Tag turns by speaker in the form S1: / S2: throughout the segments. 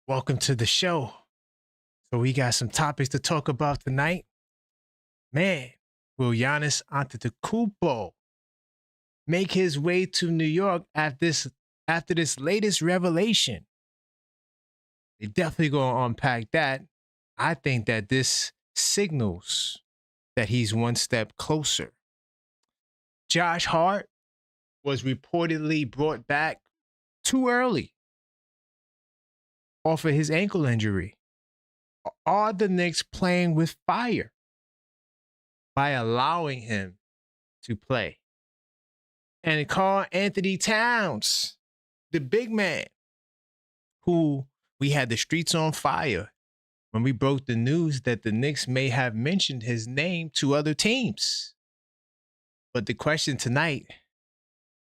S1: Welcome to the show. So we got some topics to talk about tonight. Man, will Giannis Antetokounmpo make his way to New York after this latest revelation? They definitely gonna unpack that. I think that this signals that he's one step closer. Josh Hart was reportedly brought back too early off of his ankle injury. Are the Knicks playing with fire by allowing him to play? And Karl-Anthony Towns, the big man, who we had the streets on fire when we broke the news that the Knicks may have mentioned his name to other teams. But the question tonight,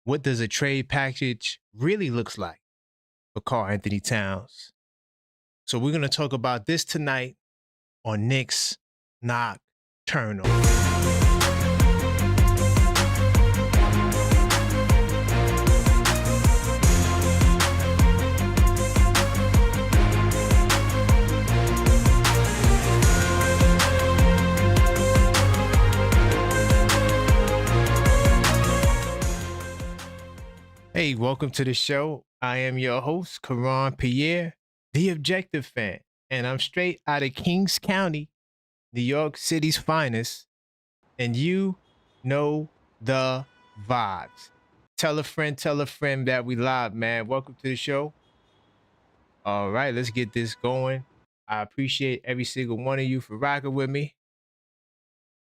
S1: what does a trade package really looks like for Karl-Anthony Towns? So we're going to talk about this tonight on Knicks Nocturnal. Hey, welcome to the show. I am your host, Karan Pierre, the Objective Fan, and I'm straight out of Kings County, New York City's finest, and you know the vibes. Tell a friend that we live, man. Welcome to the show. All right, let's get this going. I appreciate every single one of you for rocking with me.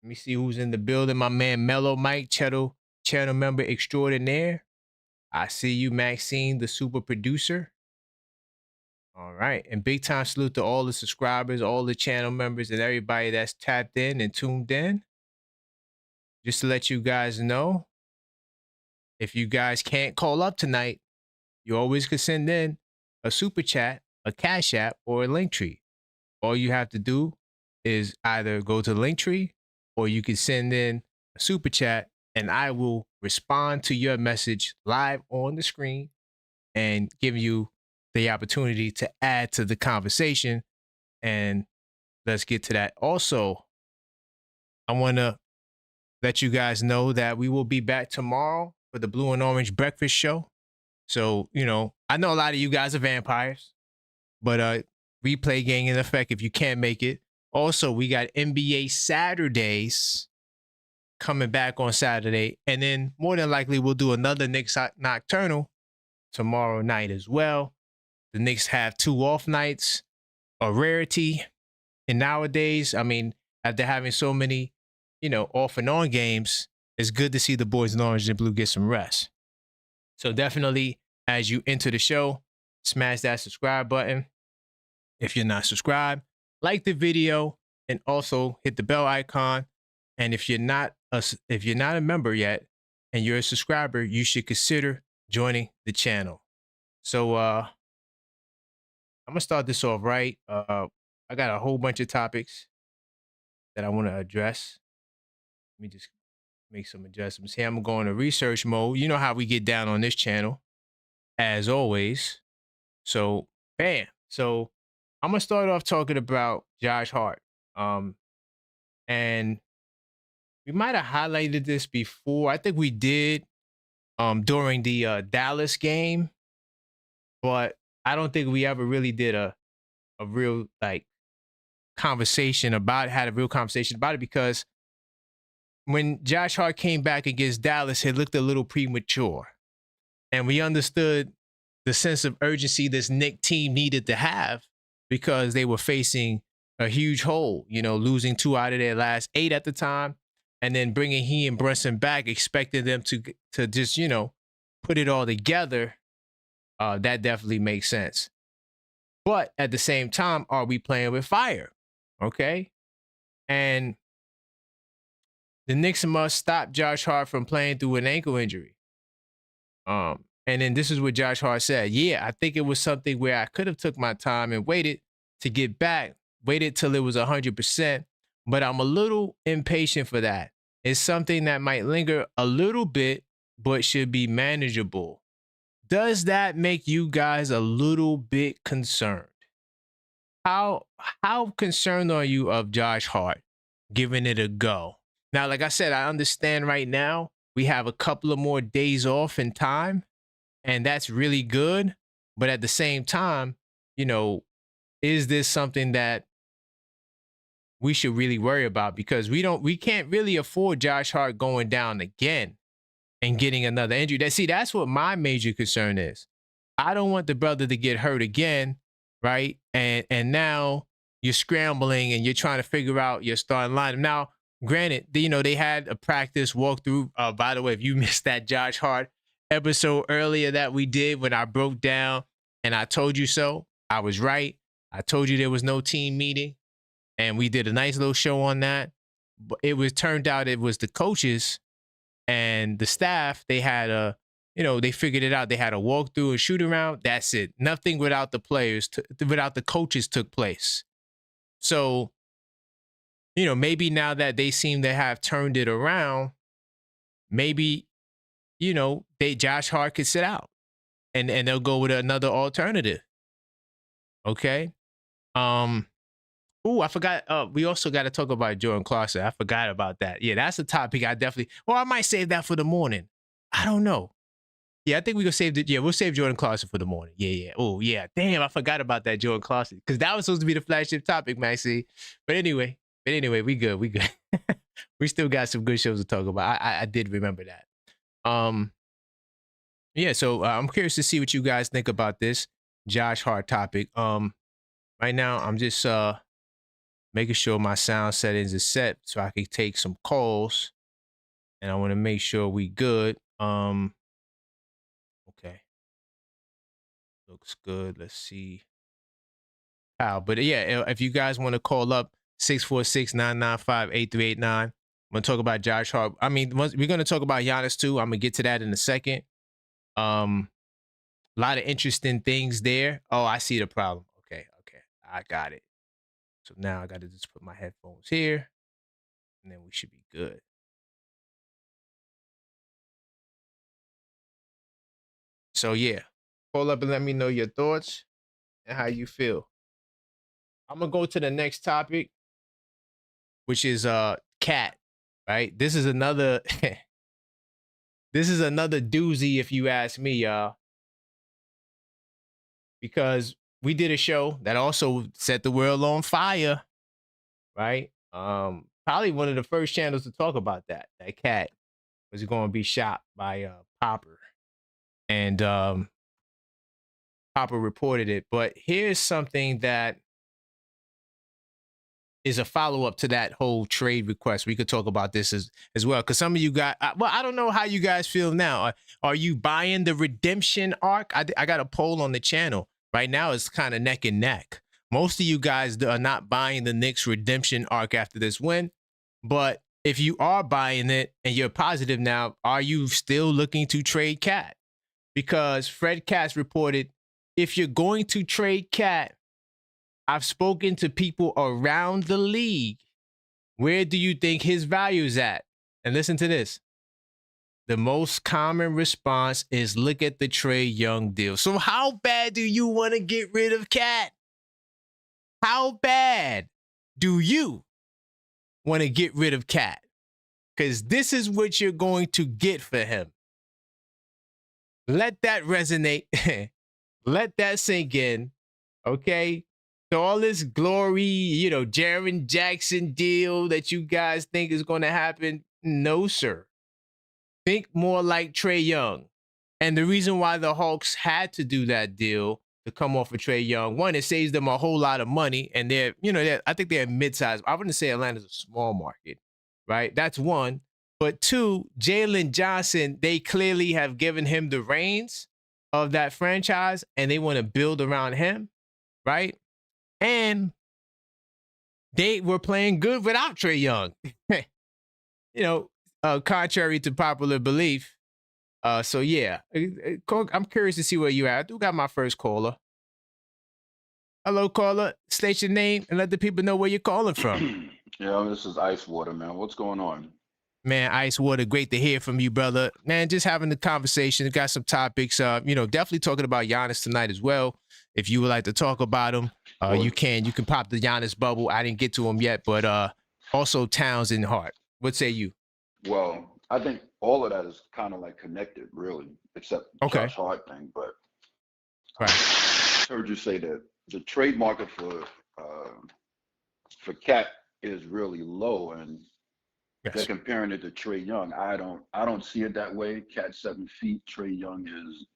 S1: Let me see who's in the building. My man Mellow Mike, channel member extraordinaire. I see you, Maxine, the super producer. All right. And big time salute to all the subscribers, all the channel members, and everybody that's tapped in and tuned in. Just to let you guys know, if you guys can't call up tonight, you always could send in a super chat, a Cashapp, or a Linktree. All you have to do is either go to the Linktree or you can send in a super chat, and I will respond to your message live on the screen and give you the opportunity to add to the conversation. And let's get to that. Also, I want to let you guys know that we will be back tomorrow for the Blue and Orange Breakfast Show. So, I know a lot of you guys are vampires, but replay gang in effect if you can't make it. Also, we got NBA Saturdays coming back on Saturday, and then more than likely we'll do another Knicks Nocturnal tomorrow night as well. The Knicks have 2 off nights, a rarity. And nowadays, after having so many, off and on games, it's good to see the boys in orange and blue get some rest. So definitely, as you enter the show, smash that subscribe button. If you're not subscribed, like the video and also hit the bell icon. And if you're not a member yet and you're a subscriber, you should consider joining the channel. So I'm gonna start this off right. I got a whole bunch of topics that I want to address. Let me just make some adjustments here. I'm gonna go into research mode. You know how we get down on this channel, as always. So bam. So I'm gonna start off talking about Josh Hart. And we might have highlighted this before. I think we did during the Dallas game, but I don't think we ever really did a real conversation about it, had a real conversation about it, because when Josh Hart came back against Dallas, it looked a little premature. And we understood the sense of urgency this Knicks team needed to have because they were facing a huge hole, losing 2 out of their last 8 at the time. And then bringing he and Brunson back, expecting them to just, put it all together, that definitely makes sense. But at the same time, are we playing with fire? Okay. And the Knicks must stop Josh Hart from playing through an ankle injury. And then this is what Josh Hart said. Yeah, I think it was something where I could have took my time and waited to get back, waited till it was 100%. But I'm a little impatient for that. It's something that might linger a little bit, but should be manageable. Does that make you guys a little bit concerned? how concerned are you of Josh Hart giving it a go? Now, like I said, I understand right now we have a couple of more days off in time, and that's really good. But at the same time, you know, is this something that we should really worry about? Because we can't really afford Josh Hart going down again and getting another injury. That's what my major concern is. I don't want the brother to get hurt again, right? And now you're scrambling and you're trying to figure out your starting lineup. Now, granted, they had a practice walkthrough. By the way, if you missed that Josh Hart episode earlier that we did when I broke down and I told you so, I was right. I told you there was no team meeting, and we did a nice little show on that. But turned out it was the coaches and the staff. They had they figured it out. They had a walkthrough and shoot around. That's it. Nothing without the players, without the coaches took place. So, maybe now that they seem to have turned it around, maybe, Josh Hart could sit out and they'll go with another alternative. Okay. I forgot. We also got to talk about Jordan Clarkson. I forgot about that. Yeah, that's a topic I definitely. Well, I might save that for the morning. I don't know. Yeah, I think we're gonna save it. Yeah, we'll save Jordan Clarkson for the morning. Yeah. Oh, yeah. Damn, I forgot about that Jordan Clarkson, because that was supposed to be the flagship topic, Maxie. But anyway, we good. We good. We still got some good shows to talk about. I did remember that. Yeah. So I'm curious to see what you guys think about this Josh Hart topic. Right now I'm just making sure my sound settings are set so I can take some calls, and I want to make sure we good. Okay. Looks good. Let's see. How? But yeah, if you guys want to call up 646-995-8389, I'm going to talk about Josh Hart. I mean, we're going to talk about Giannis too. I'm going to get to that in a second. A lot of interesting things there. Oh, I see the problem. Okay. I got it. So now I got to just put my headphones here, and then we should be good. So yeah, call up and let me know your thoughts and how you feel. I'm gonna go to the next topic, which is Cat. Right? This is another this is another doozy, if you ask me, y'all. Because we did a show that also set the world on fire, right? Probably one of the first channels to talk about that Cat was going to be shot by Popper, and Popper reported it. But here's something that is a follow-up to that whole trade request. We could talk about this as well, because some of you guys, well, I don't know how you guys feel now. Are you buying the redemption arc? I got a poll on the channel right now. It's kind of neck and neck. Most of you guys are not buying the Knicks redemption arc after this win, but if you are buying it and you're positive now, are you still looking to trade Cat? Because Fred Katz reported, if you're going to trade Cat, I've spoken to people around the league. Where do you think his value is at? And listen to this. The most common response is, look at the Trae Young deal. So how bad do you want to get rid of Cat? How bad do you want to get rid of Cat? Because this is what you're going to get for him. Let that resonate. Let that sink in. Okay? So all this glory, Jaren Jackson deal that you guys think is going to happen, no, sir. Think more like Trae Young. And the reason why the Hawks had to do that deal to come off of Trae Young, one, it saves them a whole lot of money, and I think they're mid-sized. I wouldn't say Atlanta's a small market, right? That's one. But two, Jalen Johnson, they clearly have given him the reins of that franchise, and they want to build around him, right? And they were playing good without Trae Young, contrary to popular belief. So yeah, I'm curious to see where you at. I do got my first caller. Hello, caller. State your name and let the people know where you're calling from.
S2: Yeah, this is Ice Water, man. What's going on?
S1: Man, Ice Water, great to hear from you, brother. Man, just having the conversation. Got some topics. Definitely talking about Giannis tonight as well, if you would like to talk about him. You
S2: Well,
S1: can pop the Giannis bubble. I didn't get to him yet, but also Towns and Hart. What say you?
S2: well, I think all of that is kind of like connected, really, except
S1: Okay.
S2: Josh Hart thing. But
S1: Right.
S2: I heard you say that the trade market for Cat is really low, and they're
S1: Yes.
S2: comparing it to Trey Young. I don't see it that way. Cat's 7 feet. Trey Young is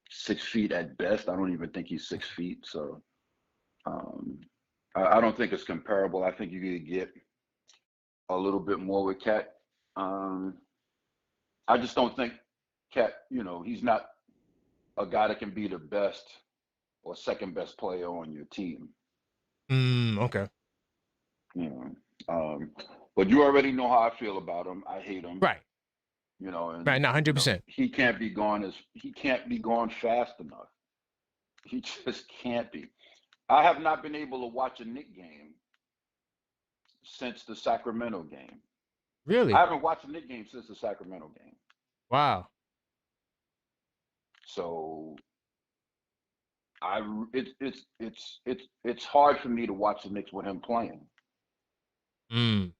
S2: 6 feet at best. I don't even think he's 6 feet. So um, I don't think it's comparable. I think you could get a little bit more with Cat. Um, I just don't think Cat. He's not a guy that can be the best or second best player on your team.
S1: Okay.
S2: You know, but you already know how I feel about him. I hate him.
S1: Right.
S2: And
S1: Right. Not 100%.
S2: he can't be gone fast enough. He just can't be. I have not been able to watch a Knick game since the Sacramento game. I
S1: Really?
S2: haven't watched a Knick game since the Sacramento game.
S1: Wow.
S2: So it's hard for me to watch the Knicks with him playing,
S1: Mm.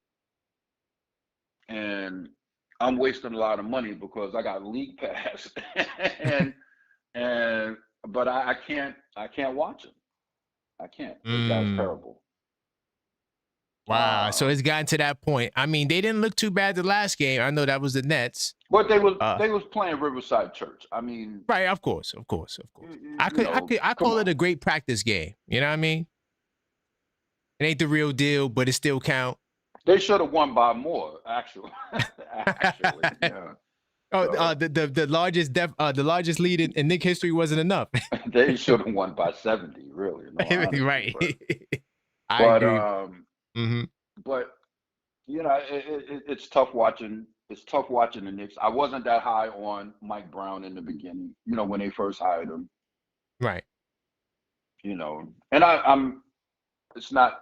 S2: and I'm wasting a lot of money because I got league pass, and but I can't watch him. I can't. The guy's
S1: Mm.
S2: terrible.
S1: Wow. So it's gotten to that point. I mean, they didn't look too bad the last game. I know that was the Nets.
S2: But they
S1: Uh,
S2: was playing Riverside Church. I mean,
S1: right. Of course. I
S2: come
S1: call it
S2: on.
S1: a great practice game. You know what I mean? It ain't the real deal, but it still count.
S2: They should have won by more, actually. Actually, yeah.
S1: Oh,
S2: So
S1: the largest lead in Knick history wasn't enough.
S2: they should have won by 70, really, in all honesty.
S1: Right. I
S2: But
S1: agree. Mm-hmm.
S2: but it's tough watching. It's tough watching the Knicks. I wasn't that high on Mike Brown in the beginning. When they first hired him.
S1: Right.
S2: And I'm. It's not.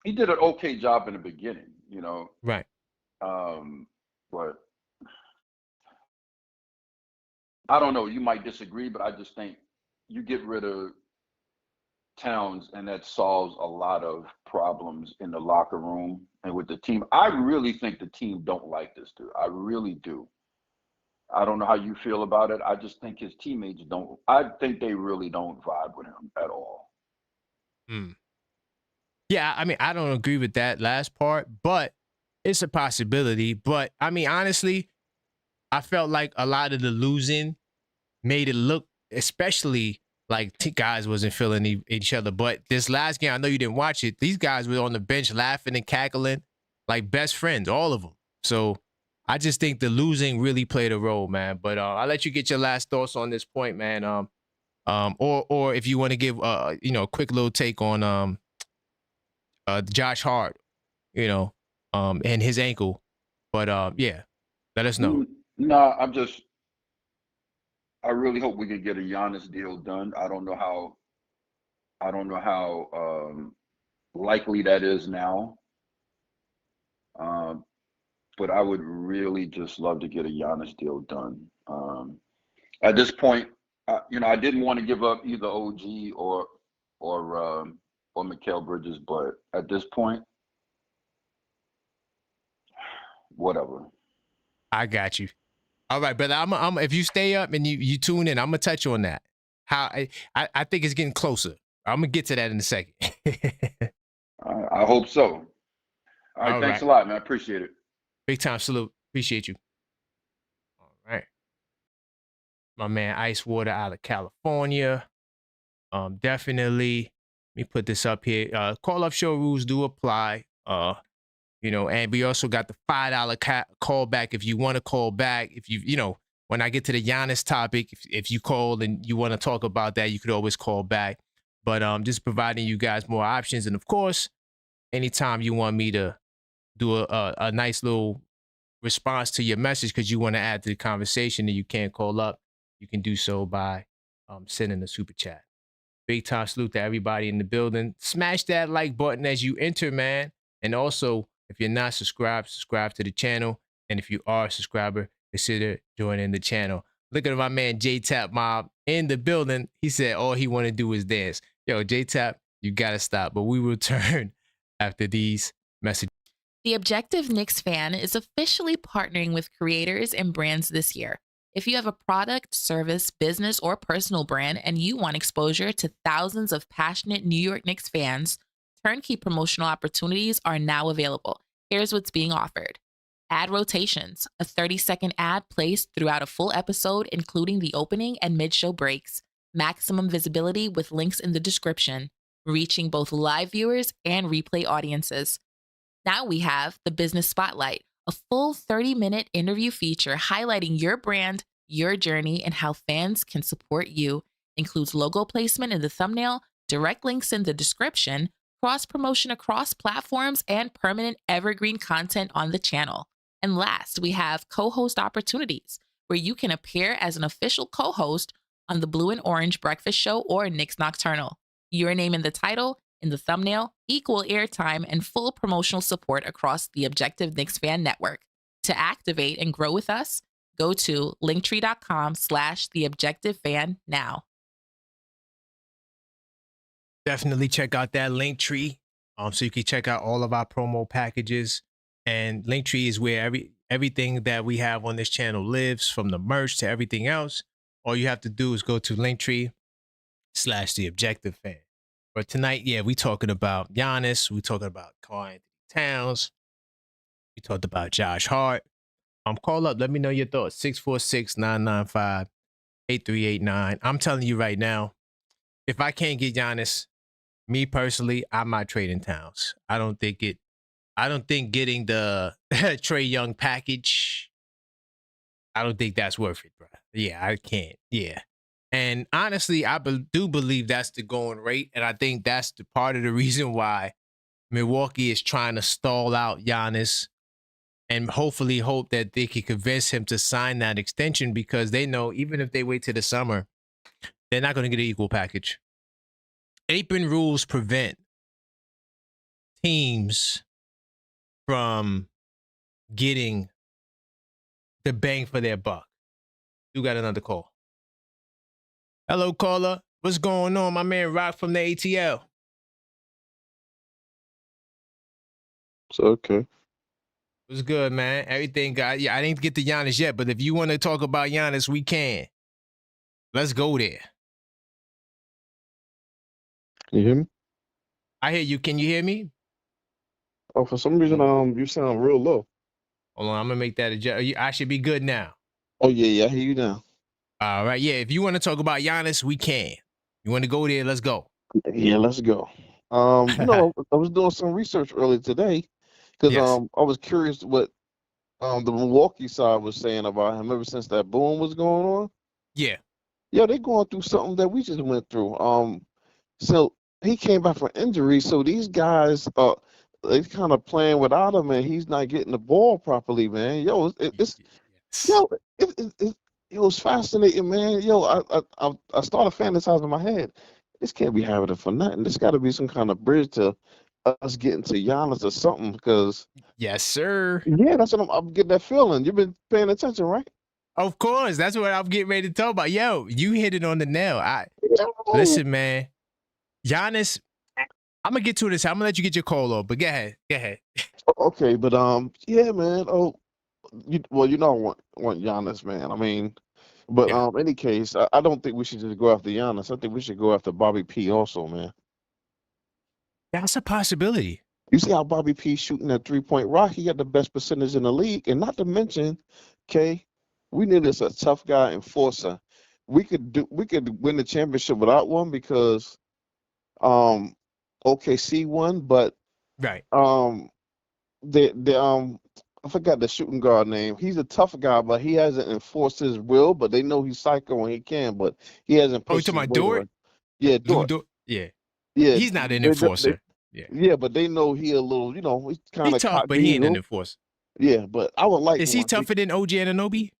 S2: He did an okay job in the beginning.
S1: Right.
S2: But I don't know. You might disagree, but I just think you get rid of Towns, and that solves a lot of problems in the locker room and with the team. I really think the team don't like this dude. I really do. I don't know how you feel about it. I just think his teammates don't. I think they really don't vibe with him at all.
S1: Yeah, I mean, I don't agree with that last part, but it's a possibility. But I mean, honestly, I felt like a lot of the losing made it look, especially like guys wasn't feeling each other. But this last game, I know you didn't watch it. These guys were on the bench laughing and cackling like best friends, all of them. So I just think the losing really played a role, man. But I'll let you get your last thoughts on this point, man. Or if you want to give a quick little take on Josh Hart, and his ankle. But yeah, let us know.
S2: No, I really hope we can get a Giannis deal done. I don't know how likely that is now. But I would really just love to get a Giannis deal done. At this point, I didn't want to give up either OG or Mikal Bridges, but at this point, whatever.
S1: I got you. All right, brother. I'm if you stay up and you tune in, I'm gonna touch on that. How I think it's getting closer. I'm gonna get to that in a second.
S2: I hope so. All right, thanks a lot, man. I appreciate it.
S1: Big time salute. Appreciate you. All right. My man Ice Water out of California. Definitely. Let me put this up here. Call-up show rules do apply. And we also got the $5 callback if you want to call back. If when I get to the Giannis topic, if you call and you want to talk about that, you could always call back. But just providing you guys more options. And of course, anytime you want me to do a nice little response to your message because you want to add to the conversation and you can't call up, you can do so by sending a super chat. Big time salute to everybody in the building. Smash that like button as you enter, man. And also, if you're not subscribed, subscribe to the channel. And if you are a subscriber, consider joining the channel. Look at my man J-Tap Mob in the building. He said all he want to do is dance. Yo, J-Tap, you got to stop. But we will return after these messages.
S3: The Objective Knicks fan is officially partnering with creators and brands this year. If you have a product, service, business, or personal brand and you want exposure to thousands of passionate New York Knicks fans, turnkey promotional opportunities are now available. Here's what's being offered. Ad rotations, a 30-second ad placed throughout a full episode, including the opening and mid-show breaks. Maximum visibility with links in the description, reaching both live viewers and replay audiences. Now we have the Business Spotlight, a full 30-minute interview feature highlighting your brand, your journey, and how fans can support you. Includes logo placement in the thumbnail, direct links in the description, cross-promotion across platforms, and permanent evergreen content on the channel. And last, we have co-host opportunities, where you can appear as an official co-host on the Blue and Orange Breakfast Show or Knicks Nocturnal. Your name in the title, in the thumbnail, equal airtime, and full promotional support across the Objective Knicks Fan Network. To activate and grow with us, go to linktree.com/theobjectivefan now.
S1: Definitely check out that Linktree, so you can check out all of our promo packages. And Linktree is where everything that we have on this channel lives, from the merch to everything else. All you have to do is go to Linktree/theobjectivefan. But tonight, yeah, we talking about Giannis. We talking about Karl-Anthony Towns. We talked about Josh Hart. Call up. Let me know your thoughts. 646-995-8389. I'm telling you right now, if I can't get Giannis, me personally, I'm not trading Towns. I don't think getting the Trae Young package, I don't think that's worth it, bro. Yeah, I can't. Yeah. And honestly, I do believe that's the going rate. And I think that's the part of the reason why Milwaukee is trying to stall out Giannis and hopefully hope that they can convince him to sign that extension, because they know even if they wait till the summer, they're not going to get an equal package. Apron rules prevent teams from getting the bang for their buck. You got another call. Hello, caller. What's going on? My man Rock from the ATL.
S4: It's okay.
S1: What's good, man? Everything got, yeah, I didn't get to Giannis yet, but if you want to talk about Giannis, we can. Let's go there.
S4: Can you hear me?
S1: I hear you. Can you hear me?
S4: Oh, for some reason, you sound real low.
S1: Hold on, I'm gonna make that adjust. I should be good now.
S4: Oh yeah, I hear you now.
S1: All right, yeah. If you want to talk about Giannis, we can. You want to go there? Let's go.
S4: Yeah, let's go. I was doing some research earlier today because
S1: Yes.
S4: I was curious what the Milwaukee side was saying about him ever since that boom was going on.
S1: Yeah.
S4: Yeah, they're going through something that we just went through. So he came back from injury, so these guys they kind of playing without him, and he's not getting the ball properly, man. Yo, it's
S1: Yes.
S4: yo, it was fascinating, man. Yo, I started fantasizing in my head. This can't be happening for nothing. There's got to be some kind of bridge to us getting to Giannis or something, because
S1: Yes, sir.
S4: yeah, that's what I'm getting that feeling. You've been paying attention, right?
S1: Of course. That's what I'm getting ready to talk about. Yo, you hit it on the nail.
S4: Yo.
S1: Listen, man. Giannis, I'm gonna get to this. I'm gonna let you get your call off, but go ahead. Go ahead.
S4: Okay, but yeah, man. I want Giannis, man. I mean, but
S1: Yeah.
S4: any case, I don't think we should just go after Giannis. I think we should go after Bobby P also, man.
S1: That's a possibility.
S4: You see how Bobby P shooting that 3-point rock? He got the best percentage in the league, and not to mention, okay, we need us a tough guy enforcer. We could win the championship without one because OKC won, but
S1: Right.
S4: I forgot the shooting guard name. He's a tough guy, but he hasn't enforced his will. But they know he's psycho when he can, but he hasn't
S1: Oh, you
S4: pushed
S1: talking
S4: his
S1: about
S4: weight
S1: Dort?
S4: around. Yeah,
S1: Lou
S4: Dort.
S1: Dort? Yeah.
S4: Yeah,
S1: He's not an enforcer. Yeah.
S4: yeah, but they know he a little, he's kind
S1: He's
S4: of
S1: tough, but he ain't an enforcer.
S4: Yeah, but I would like
S1: Is he
S4: one.
S1: tougher than OG Anunoby?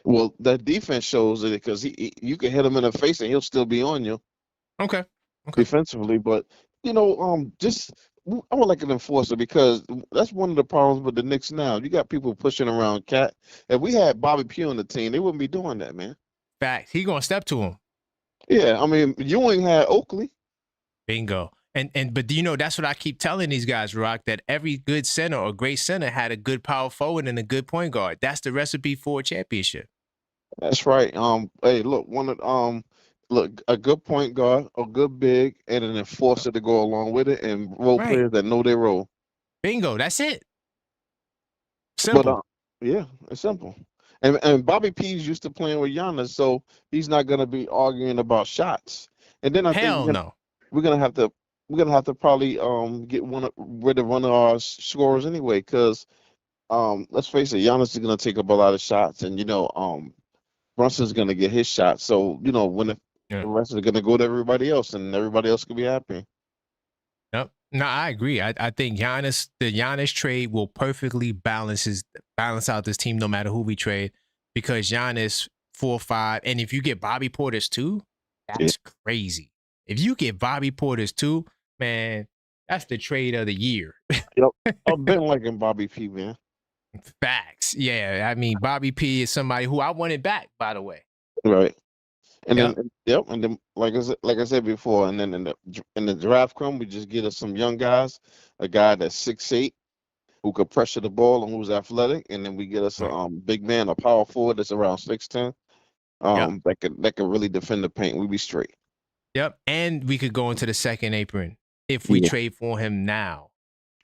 S4: Well, that defense shows it because you can hit him in the face and he'll still be on you
S1: Okay.
S4: defensively. But just I would like an enforcer because that's one of the problems with the Knicks now. You got people pushing around Cat. If we had Bobby Pugh on the team, they wouldn't be doing that, man.
S1: Facts. He gonna step to him.
S4: Yeah, I mean, Ewing had Oakley.
S1: Bingo. But you know, that's what I keep telling these guys, Rock, that every good center or great center had a good power forward and a good point guard. That's the recipe for a championship.
S4: That's right. Hey, look, a good point guard, a good big, and an enforcer to go along with it, and role
S1: Right.
S4: players that know their role.
S1: Bingo. That's it. Simple.
S4: But yeah, it's simple. And Bobby P's used to playing with Giannis, so he's not gonna be arguing about shots. And then I think
S1: Hell no.
S4: we're gonna have to probably get rid of one of our scorers anyway, because let's face it, Giannis is gonna take up a lot of shots, and Brunson's gonna get his shot. So when the rest are gonna go to everybody else, and everybody else can be happy.
S1: Yep. No, I agree. I think the Giannis trade will perfectly balance out this team no matter who we trade, because Giannis 4-5, and if you get Bobby Portis too, that's crazy. If you get Bobby Portis too, man, that's the trade of the year.
S4: Yep, I've been liking Bobby P, man.
S1: Facts. Yeah, I mean, Bobby P is somebody who I wanted back, by the way.
S4: Right. And then like I said before, and then in the draft we just get us some young guys, a guy that's 6'8", who could pressure the ball and who's athletic, and then we get us a big man, a power forward that's around 6'10", that could really defend the paint. We'd be straight.
S1: Yep, and we could go into the second apron if we trade for him now.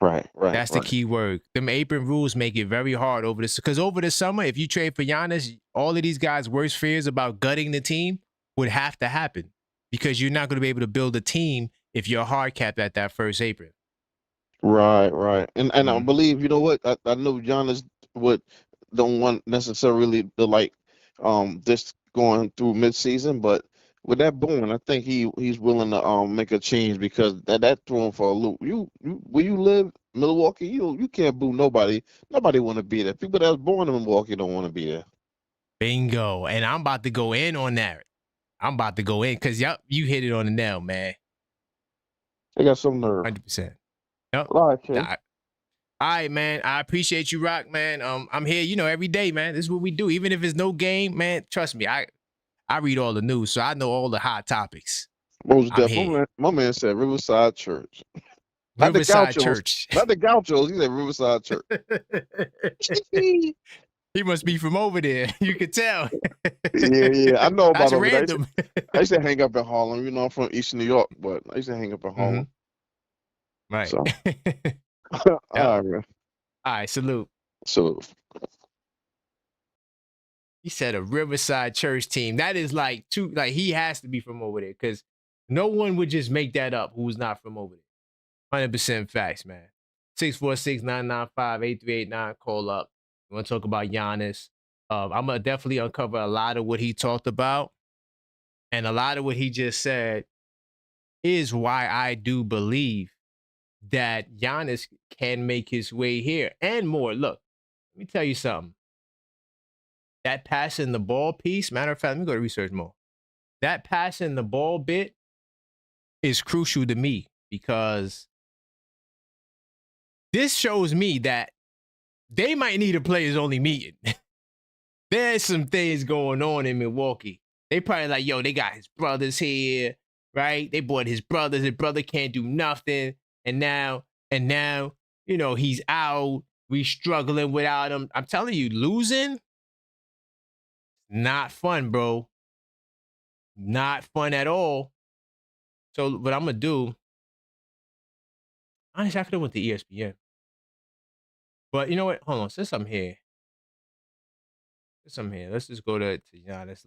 S4: Right.
S1: That's the key word. Them apron rules make it very hard because over the summer, if you trade for Giannis, all of these guys' worst fears about gutting the team would have to happen, because you're not going to be able to build a team if you're hard capped at that first apron.
S4: Right. And I believe, you know what, I know Giannis don't want necessarily to this going through midseason, but with that boom, I think he's willing to make a change, because that threw him for a loop. Where you live, Milwaukee, you can't boo nobody. Nobody want to be there. People that was born in Milwaukee don't want to be there.
S1: Bingo. And I'm about to go in on that. I'm about to go in because you hit it on the nail, man.
S4: I got some nerve.
S1: 100%. Yep.
S4: All
S1: right, man. I appreciate you, Rock, man. I'm here, every day, man. This is what we do. Even if it's no game, man, trust me, I read all the news, so I know all the hot topics.
S4: Most definitely. My man said Riverside Church.
S1: Riverside Church.
S4: Not the Gauchos. He said Riverside Church.
S1: He must be from over there. You could tell.
S4: Yeah. I know about it.
S1: Random.
S4: I used to hang up in Harlem. I'm from Eastern New York, but I used to hang up in Harlem.
S1: Right.
S4: So. All right, man.
S1: All right, salute. He said a Riverside Church team. That is he has to be from over there, because no one would just make that up who's not from over there. 100% facts, man. 646-995-8389. Call up. You want to talk about Giannis? I'm going to definitely uncover a lot of what he talked about. And a lot of what he just said is why I do believe that Giannis can make his way here and more. Look, let me tell you something. That passing the ball piece, matter of fact, let me go to research more. That passing the ball bit is crucial to me, because this shows me that they might need a players-only meeting. There's some things going on in Milwaukee. They probably like, yo, they got his brothers here, right? They bought his brothers. His brother can't do nothing. And now, he's out. We struggling without him. I'm telling you, losing, not fun, bro. Not fun at all. So what I'm going to do, honestly, I could have went to ESPN. But you know what? Hold on. Since I'm here, let's just go to Giannis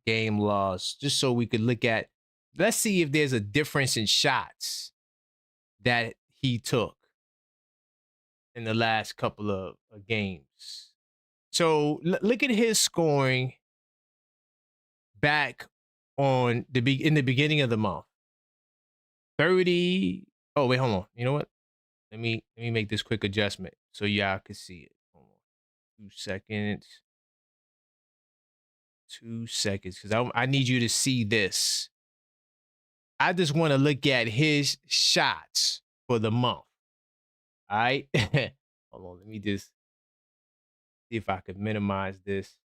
S1: game loss, just so we could look at, let's see if there's a difference in shots that he took in the last couple of games. So look at his scoring back in the beginning of the month. 30. Oh, wait, hold on. You know what? Let me make this quick adjustment so y'all can see it. Hold on. 2 seconds. 2 seconds, because I need you to see this. I just want to look at his shots for the month. All right? Hold on. Let me just see if I could minimize this.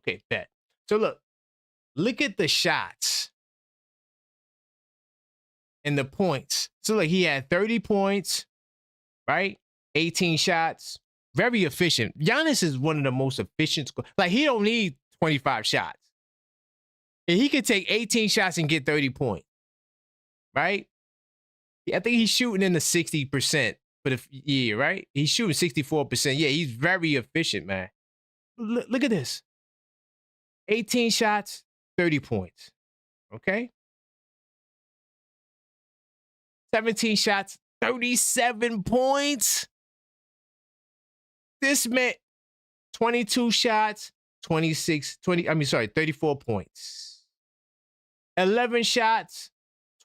S1: Okay, bet. So look at the shots and the points. So look, he had 30 points, right? 18 shots. Very efficient. Giannis is one of the most efficient. Like, he don't need 25 shots. And he could take 18 shots and get 30 points, right? I think he's shooting in the 60% for the year, right? He's shooting 64%. Yeah, he's very efficient, man. Look at this. 18 shots, 30 points. Okay? 17 shots, 37 points. This meant 22 shots, 34 points. 11 shots,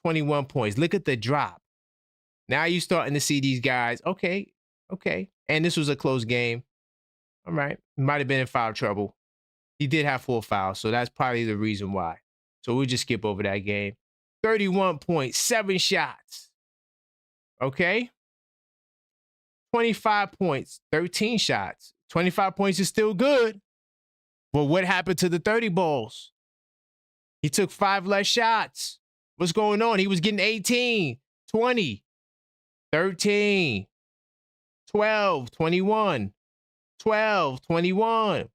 S1: 21 points. Look at the drop. Now you're starting to see these guys. Okay. And this was a close game. All right. Might have been in foul trouble. He did have 4 fouls, so that's probably the reason why. So we'll just skip over that game. 31 points, 7 shots. Okay. 25 points, 13 shots. 25 points is still good. But what happened to the 30 balls? He took 5 less shots. What's going on? He was getting 18, 20, 13, 12, 21, 12, 21,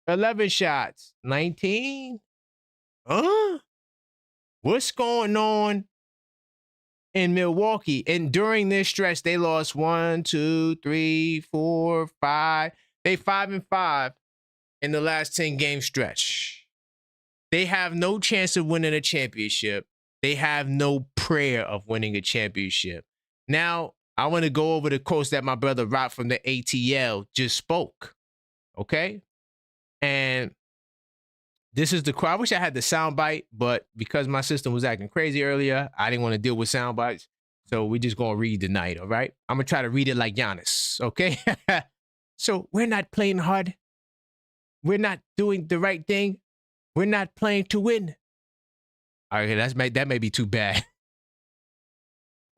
S1: 11 shots, 19. Huh? What's going on in Milwaukee? And during this stretch, they lost 1, 2, 3, 4, 5. They 5-5 in the last 10 game stretch. They have no chance of winning a championship. They have no prayer of winning a championship. Now, I want to go over the quotes that my brother Rock from the ATL just spoke. Okay? And this is the quote. I wish I had the soundbite, but because my system was acting crazy earlier, I didn't want to deal with soundbites. So we're just going to read tonight, all right? I'm going to try to read it like Giannis, okay? So we're not playing hard. We're not doing the right thing. We're not playing to win. All right, that may be too bad.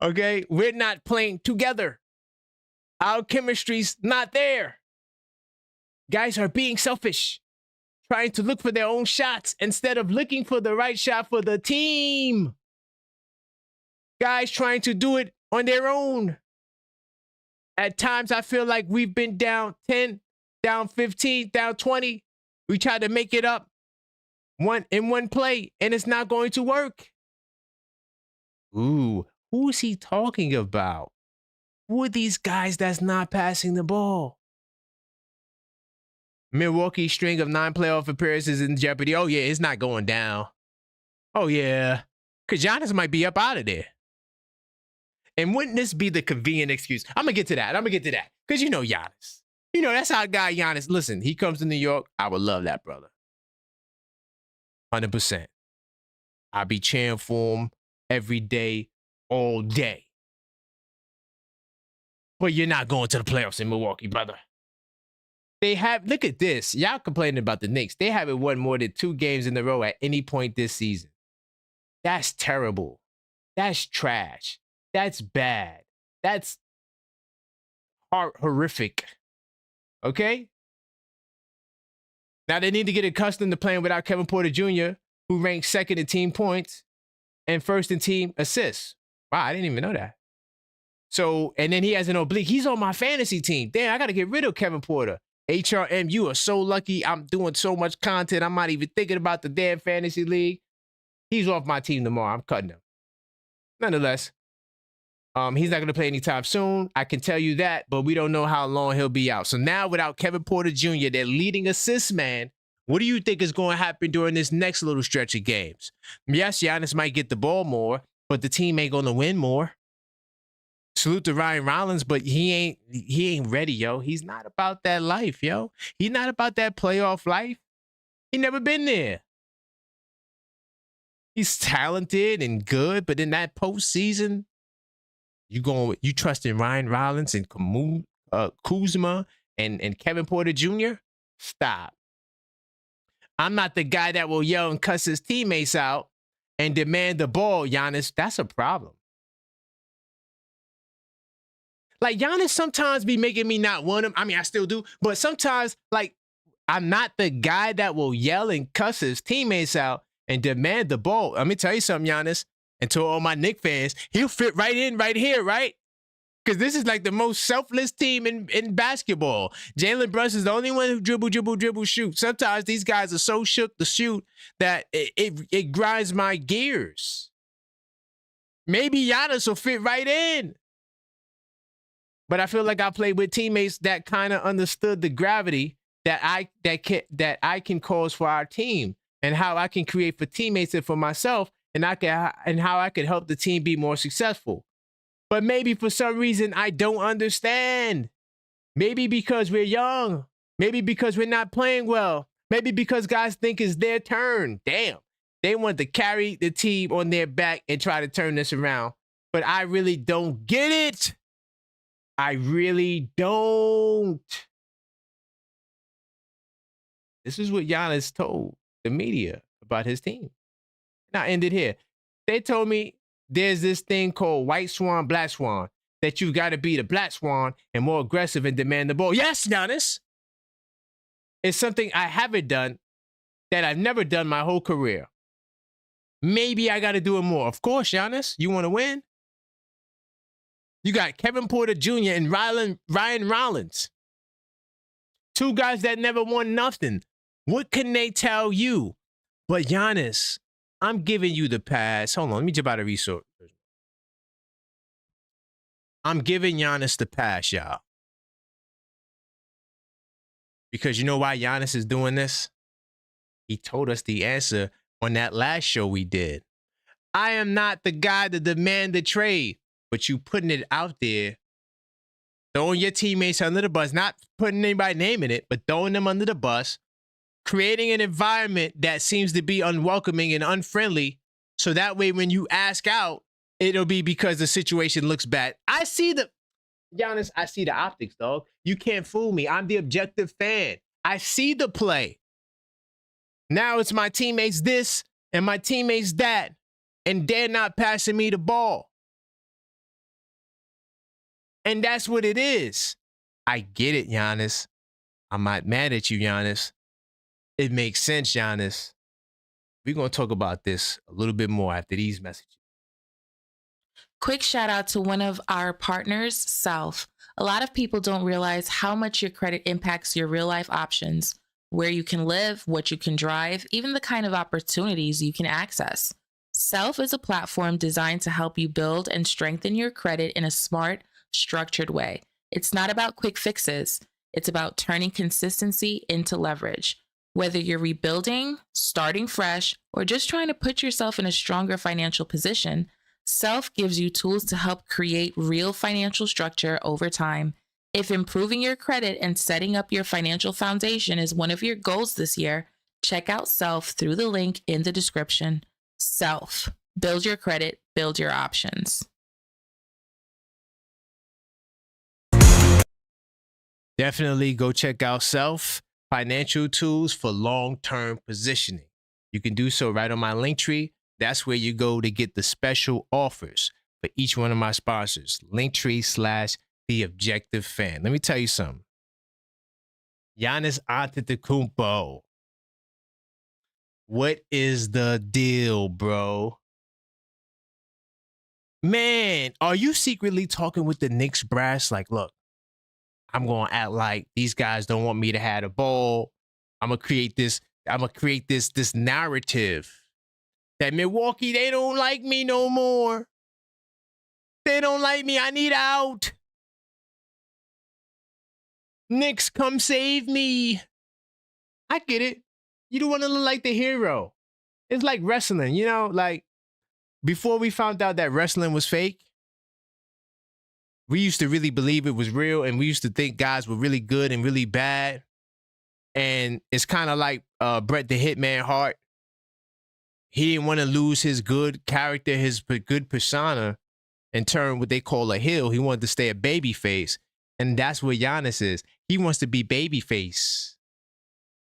S1: Okay, we're not playing together. Our chemistry's not there. Guys are being selfish, trying to look for their own shots instead of looking for the right shot for the team. Guys trying to do it on their own. At times, I feel like we've been down 10, down 15, down 20. We try to make it up in one play, and it's not going to work. Ooh, who's he talking about? Who are these guys that's not passing the ball? Milwaukee's string of 9 playoff appearances in jeopardy. Oh, yeah, it's not going down. Oh, yeah. Because Giannis might be up out of there. And wouldn't this be the convenient excuse? I'm going to get to that. Because you know Giannis. You know, that's our guy Giannis. Listen, he comes to New York. I would love that, brother. 100%. I'll be cheering for him every day, all day. But you're not going to the playoffs in Milwaukee, brother. Look at this. Y'all complaining about the Knicks. They haven't won more than 2 games in a row at any point this season. That's terrible. That's trash. That's bad. That's horrific. Okay? Now they need to get accustomed to playing without Kevin Porter Jr., who ranks 2nd in team points and 1st in team assists. Wow, I didn't even know that. So, and then he has an oblique. He's on my fantasy team. Damn, I got to get rid of Kevin Porter. HRM, you are so lucky. I'm doing so much content. I'm not even thinking about the damn fantasy league. He's off my team tomorrow. I'm cutting him. Nonetheless, he's not going to play anytime soon. I can tell you that, but we don't know how long he'll be out. So now without Kevin Porter Jr., their leading assist man, what do you think is going to happen during this next little stretch of games? Yes, Giannis might get the ball more, but the team ain't going to win more. Salute to Ryan Rollins, but he ain't ready, yo. He's not about that life, yo. He's not about that playoff life. He never been there. He's talented and good, but in that postseason, you trust in Ryan Rollins and Kuzma and Kevin Porter Jr.? Stop. I'm not the guy that will yell and cuss his teammates out and demand the ball, Giannis. That's a problem. Like, Giannis sometimes be making me not want him. I mean, I still do. But sometimes, like, I'm not the guy that will yell and cuss his teammates out and demand the ball. Let me tell you something, Giannis, and to all my Knicks fans, he'll fit right in right here, right? Because this is like the most selfless team in basketball. Jalen Brunson's the only one who dribble, shoot. Sometimes these guys are so shook to shoot that it grinds my gears. Maybe Giannis will fit right in. But I feel like I played with teammates that kind of understood the gravity that I can cause for our team and how I can create for teammates and for myself, and how I can help the team be more successful. But maybe for some reason I don't understand. Maybe because we're young. Maybe because we're not playing well. Maybe because guys think it's their turn. Damn. They want to carry the team on their back and try to turn this around. But I really don't get it. I really don't. This is what Giannis told the media about his team. And I ended here. They told me there's this thing called white swan, black swan, that you got to be the black swan and more aggressive and demand the ball. Yes, Giannis. It's something I haven't done that I've never done my whole career. Maybe I got to do it more. Of course, Giannis, you want to win? You got Kevin Porter Jr. and Ryan Rollins. Two guys that never won nothing. What can they tell you? But Giannis, I'm giving you the pass. Hold on, let me jump out of resource. I'm giving Giannis the pass, y'all. Because you know why Giannis is doing this? He told us the answer on that last show we did. I am not the guy to demand the trade, but you putting it out there, throwing your teammates under the bus, not putting anybody's name in it, but throwing them under the bus, creating an environment that seems to be unwelcoming and unfriendly, so that way when you ask out, it'll be because the situation looks bad. Giannis, I see the optics, dog. You can't fool me. I'm the objective fan. I see the play. Now it's my teammates this and my teammates that, and they're not passing me the ball. And that's what it is. I get it, Giannis. I'm not mad at you, Giannis. It makes sense, Giannis. We're going to talk about this a little bit more after these messages.
S3: Quick shout out to one of our partners, Self. A lot of people don't realize how much your credit impacts your real life options, where you can live, what you can drive, even the kind of opportunities you can access. Self is a platform designed to help you build and strengthen your credit in a smart, structured way. It's not about quick fixes. It's about turning consistency into leverage. Whether you're rebuilding, starting fresh, or just trying to put yourself in a stronger financial position, Self gives you tools to help create real financial structure over time. If improving your credit and setting up your financial foundation is one of your goals this year, check out Self through the link in the description. Self. Build your credit, build your options.
S1: Definitely go check out Self, financial tools for long-term positioning. You can do so right on my Linktree. That's where you go to get the special offers for each one of my sponsors. Linktree/TheObjectiveFan. Let me tell you something. Giannis Antetokounmpo. What is the deal, bro? Man, are you secretly talking with the Knicks brass? Like, look, I'm going to act like these guys don't want me to have the ball. I'm going to create this narrative that Milwaukee, they don't like me no more. They don't like me. I need out. Knicks, come save me. I get it. You don't want to look like the hero. It's like wrestling, you know, like before we found out that wrestling was fake, we used to really believe it was real, and we used to think guys were really good and really bad. And it's kind of like Bret the Hitman Hart. He didn't want to lose his good character, his good persona, and turn what they call a heel. He wanted to stay a babyface. And that's what Giannis is. He wants to be babyface.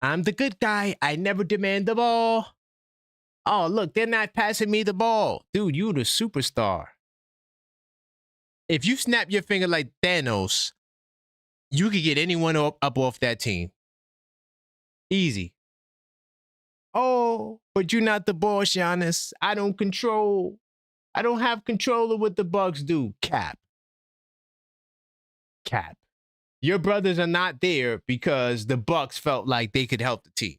S1: I'm the good guy. I never demand the ball. Oh, look, they're not passing me the ball. Dude, you the superstar. If you snap your finger like Thanos, you could get anyone up off that team. Easy. Oh, but you're not the boss, Giannis. I don't have control of what the Bucks do. Cap. Your brothers are not there because the Bucks felt like they could help the team.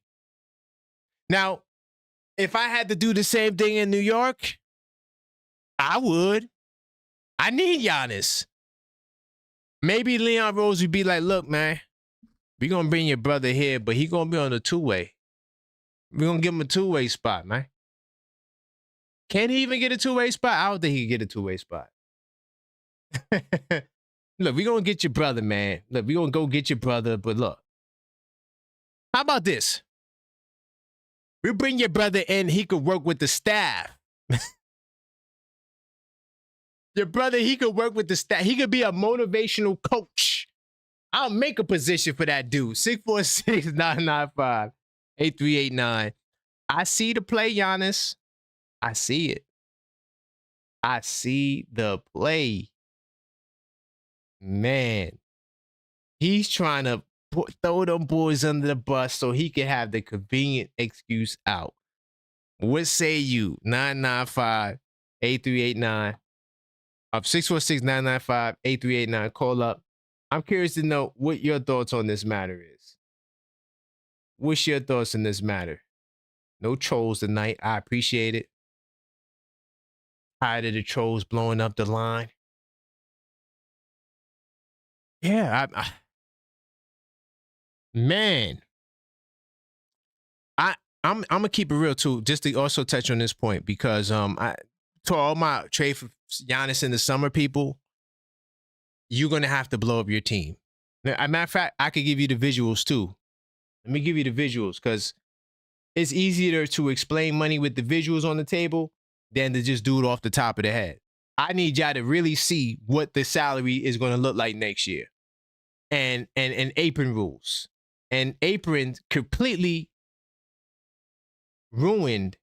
S1: Now, if I had to do the same thing in New York, I would. I need Giannis. Maybe Leon Rose would be like, look, man, we're going to bring your brother here, but he's going to be on the two-way. We're going to give him a two-way spot, man. Can he even get a two-way spot? I don't think he can get a two-way spot. Look, we're going to get your brother, man. Look, we're going to go get your brother, but look. How about this? We'll bring your brother in. He could work with the staff. Your brother, he could work with the staff. He could be a motivational coach. I'll make a position for that dude. 646-995-8389. I see the play, Giannis. I see it. I see the play. Man. He's trying to throw them boys under the bus so he can have the convenient excuse out. What say you? 995-8389. 646-995-8389. Call up. I'm curious to know what your thoughts on this matter is. What's your thoughts on this matter? No trolls tonight. I appreciate it. Tired of the trolls blowing up the line. Yeah, man. I'm gonna keep it real too, just to also touch on this point, because to all my trade for Giannis in the summer people, you're gonna have to blow up your team. Now, as a matter of fact, I could give you the visuals too. Let me give you the visuals, because it's easier to explain money with the visuals on the table than to just do it off the top of the head. I need y'all to really see what the salary is going to look like next year, and apron rules. And aprons completely ruined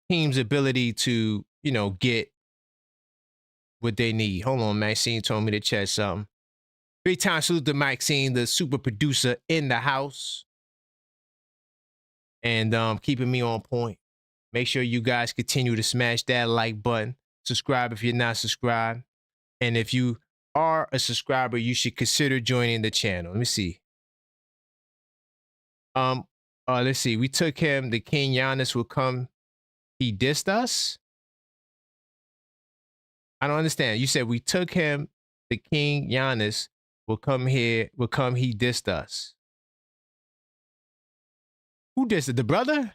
S1: teams' ability to, get what they need. Hold on, Maxine told me to check something. Big time salute to Maxine, the super producer in the house, and keeping me on point. Make sure you guys continue to smash that like button. Subscribe if you're not subscribed. And if you are a subscriber, you should consider joining the channel. Let me see. Let's see. We took him. The King Giannis will come. He dissed us? I don't understand. You said we took him. The King Giannis will come here. He dissed us. Who dissed it? The brother?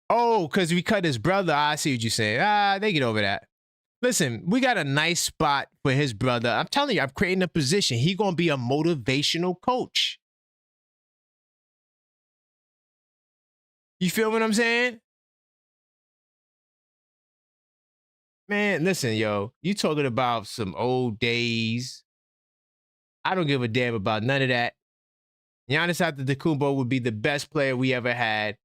S1: Oh, because we cut his brother. I see what you're saying. They get over that. Listen, we got a nice spot for his brother. I'm telling you, I'm creating a position. He's going to be a motivational coach. You feel what I'm saying? Man, listen, yo. You talking about some old days. I don't give a damn about none of that. Giannis Antetokounmpo would be the best player we ever had.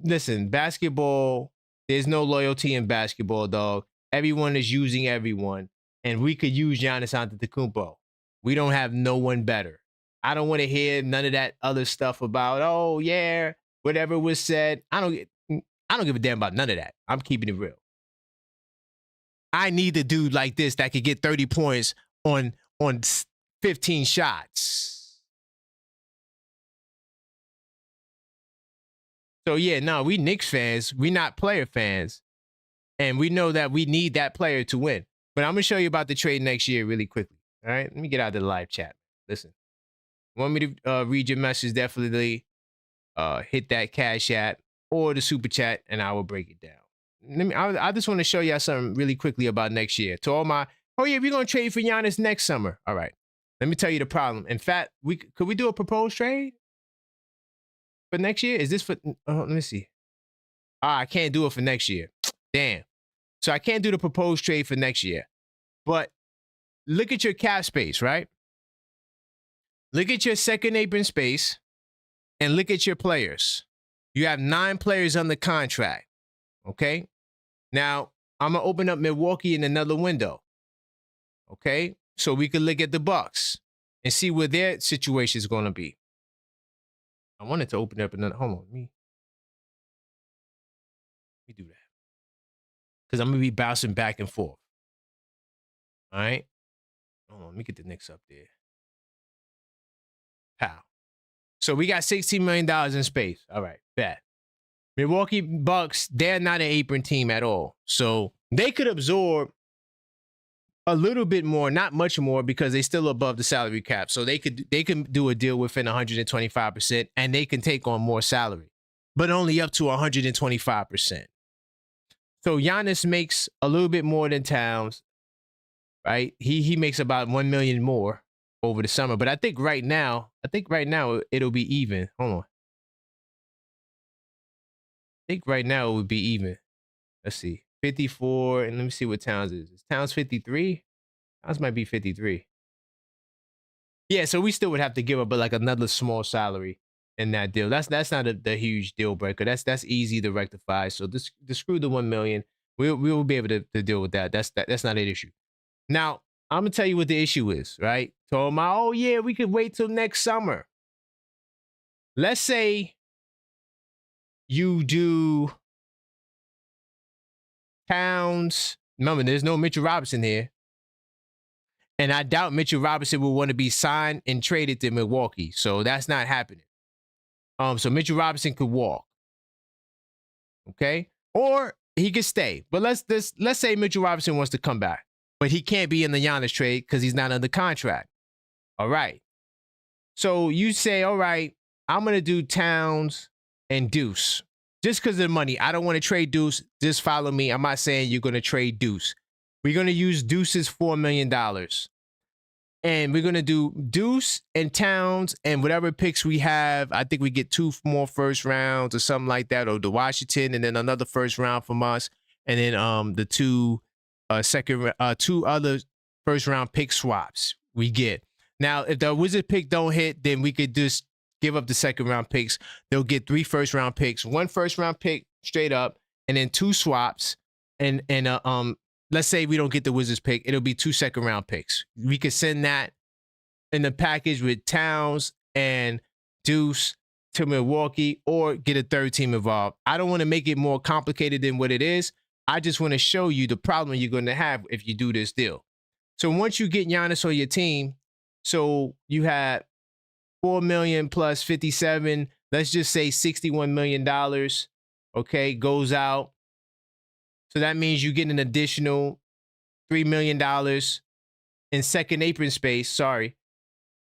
S1: Listen, basketball, there's no loyalty in basketball, dog. Everyone is using everyone, and we could use Giannis Antetokounmpo. We don't have no one better. I don't want to hear none of that other stuff about, oh yeah, whatever was said. I don't give a damn about none of that. I'm keeping it real. I need a dude like this that could get 30 points on 15 shots. So yeah, no, we Knicks fans. We not player fans. And we know that we need that player to win. But I'm going to show you about the trade next year really quickly. All right? Let me get out of the live chat. Listen. Want me to read your message? Definitely hit that Cash App or the Super Chat, and I will break it down. I just want to show y'all something really quickly about next year. To all my, oh yeah, we're going to trade for Giannis next summer. All right. Let me tell you the problem. In fact, could we do a proposed trade for next year? Is this for, let me see. I can't do it for next year. Damn. So I can't do the proposed trade for next year. But look at your cap space, right? Look at your second apron space and look at your players. You have 9 players under contract, okay? Now, I'm going to open up Milwaukee in another window, okay? so we can look at the Bucks and see where their situation is going to be. I wanted to open up another. Hold on, let me do that because I'm gonna be bouncing back and forth. All right, hold on, let me get the Knicks up there. Pow. So we got $16 million in space. All right, bet. Milwaukee Bucks, they're not an apron team at all, so they could absorb a little bit more, not much more, because they're still above the salary cap. So they can do a deal within 125%, and they can take on more salary, but only up to 125%. So Giannis makes a little bit more than Towns, right? He makes about $1 million more over the summer, but I think right now it'll be even. Hold on. I think right now it would be even. Let's see. 54, and let me see what Towns is. Is Towns 53? Towns might be 53. Yeah, so we still would have to give up like another small salary in that deal. That's not the huge deal breaker. That's easy to rectify. So just screw the $1 million. We'll be able to deal with that. That's not an issue. Now, I'm gonna tell you what the issue is, right? So oh yeah, we could wait till next summer. Let's say you do Towns. Remember, there's no Mitchell Robinson here. And I doubt Mitchell Robinson will want to be signed and traded to Milwaukee. So that's not happening. So Mitchell Robinson could walk. Okay? Or he could stay. But let's say Mitchell Robinson wants to come back. But he can't be in the Giannis trade because he's not under contract. All right. So you say, all right, I'm going to do Towns and Deuce. Just because of the money. I don't want to trade Deuce. Just follow me. I'm not saying you're going to trade Deuce. We're going to use Deuce's $4 million. And we're going to do Deuce and Towns and whatever picks we have. I think we get 2 more first rounds or something like that, or the Washington, and then another first round from us. And then the 2 other first round pick swaps we get. Now, if the Wizard pick don't hit, then we could just give up the second round picks. They'll get 3 first round picks, 1 first round pick straight up, and then 2 swaps. And let's say we don't get the Wizards pick, it'll be 2 second round picks. We could send that in the package with Towns and Deuce to Milwaukee, or get a third team involved. I don't want to make it more complicated than what it is. I just want to show you the problem you're going to have if you do this deal. So once you get Giannis on your team, so you have $4 million plus 57, let's just say $61 million, okay, goes out. So that means you get an additional $3 million in second apron space. Sorry.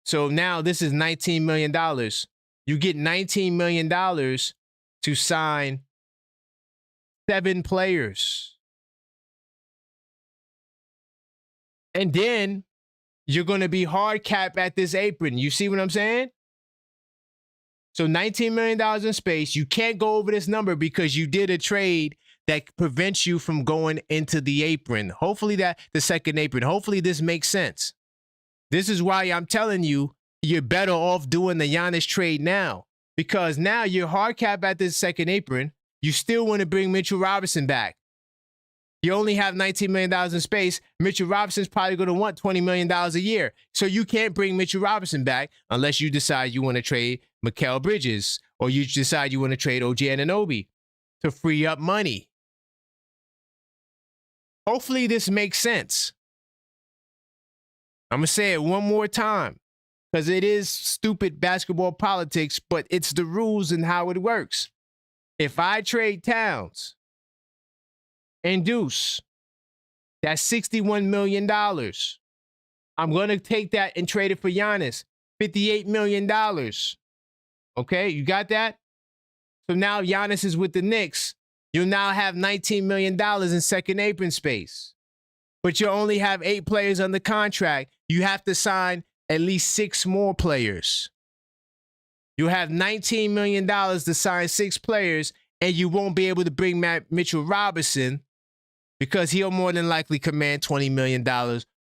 S1: So now this is $19 million. You get $19 million to sign 7 players. And then you're going to be hard cap at this apron. You see what I'm saying? So $19 million in space. You can't go over this number because you did a trade that prevents you from going into the apron. Hopefully the second apron. Hopefully this makes sense. This is why I'm telling you, you're better off doing the Giannis trade now, because now you're hard cap at this second apron. You still want to bring Mitchell Robinson back. You only have $19 million in space. Mitchell Robinson's probably going to want $20 million a year. So you can't bring Mitchell Robinson back unless you decide you want to trade Mikal Bridges, or you decide you want to trade OG Anunoby to free up money. Hopefully this makes sense. I'm going to say it one more time because it is stupid basketball politics, but it's the rules and how it works. If I trade Towns and Deuce, that's $61 million. I'm going to take that and trade it for Giannis, $58 million. Okay, you got that? So now Giannis is with the Knicks. You'll now have $19 million in second apron space. But you only have 8 players under contract. You have to sign at least 6 more players. You have $19 million to sign 6 players, and you won't be able to bring Mitchell Robinson because he'll more than likely command $20 million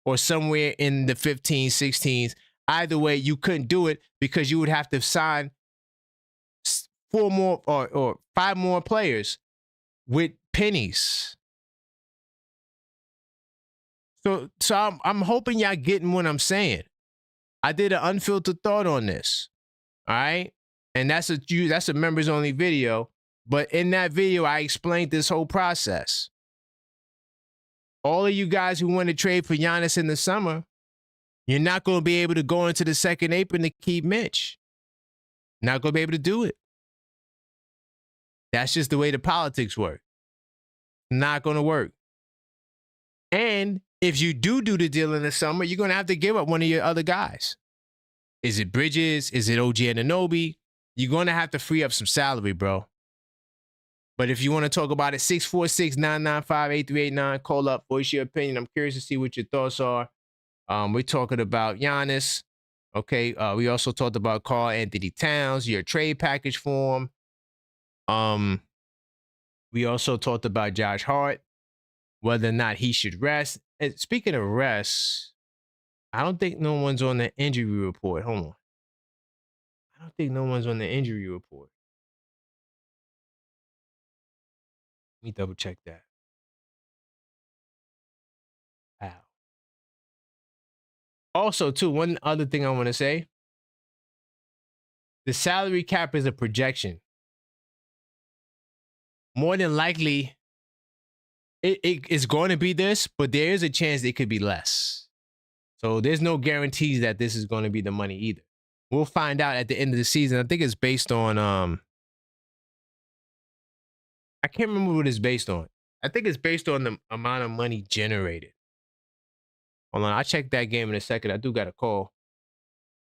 S1: or somewhere in the 15, 16s. Either way, you couldn't do it because you would have to sign 4 more or 5 more players with pennies. So I'm hoping y'all getting what I'm saying. I did an unfiltered thought on this. All right. And that's a members only video. But in that video, I explained this whole process. All of you guys who want to trade for Giannis in the summer, you're not going to be able to go into the second apron to keep Mitch. Not going to be able to do it. That's just the way the politics work. Not going to work. And if you do the deal in the summer, you're going to have to give up one of your other guys. Is it Bridges? Is it OG Anunoby? You're going to have to free up some salary, bro. But if you want to talk about it, 646-995-8389, call up, voice your opinion. I'm curious to see what your thoughts are. We're talking about Giannis. Okay. We also talked about Karl-Anthony Towns, your trade package form. We also talked about Josh Hart, whether or not he should rest. And speaking of rest, I don't think no one's on the injury report. Hold on. I don't think no one's on the injury report. Let me double check that. Wow. Also, too, one other thing I want to say. The salary cap is a projection. More than likely, it's going to be this, but there is a chance it could be less. So there's no guarantees that this is going to be the money either. We'll find out at the end of the season. I think it's based on, I can't remember what it's based on. I think it's based on the amount of money generated. Hold on, I'll check that game in a second. I do got a call.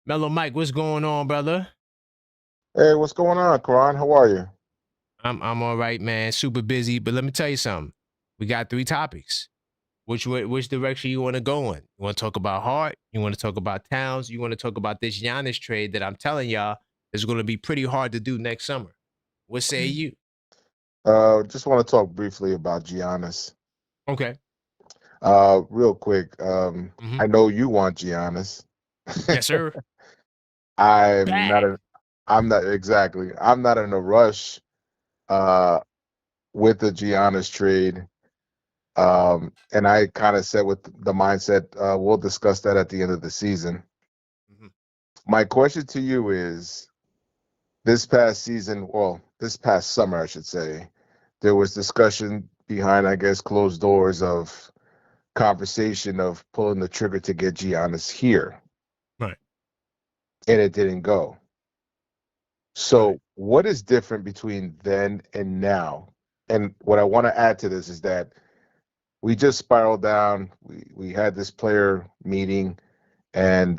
S1: Mellow Mike, what's going on, brother?
S5: Hey, what's going on, Karan? How are you?
S1: I'm all right, man. Super busy, but let me tell you something. We got 3 topics. Which direction you want to go in? You want to talk about Hart? You want to talk about Towns? You want to talk about this Giannis trade that I'm telling y'all is going to be pretty hard to do next summer? What say you?
S5: Just want to talk briefly about Giannis.
S1: Okay.
S5: Real quick. I know you want Giannis.
S1: Yes, sir.
S5: I'm not in a rush with the Giannis trade. And I kind of said with the mindset, we'll discuss that at the end of the season. My question to you is, this past summer, I should say, there was discussion behind, I guess, closed doors of conversation of pulling the trigger to get Giannis here.
S1: Right.
S5: And it didn't go. So what is different between then and now? And what I want to add to this is that we just spiraled down. We had this player meeting, and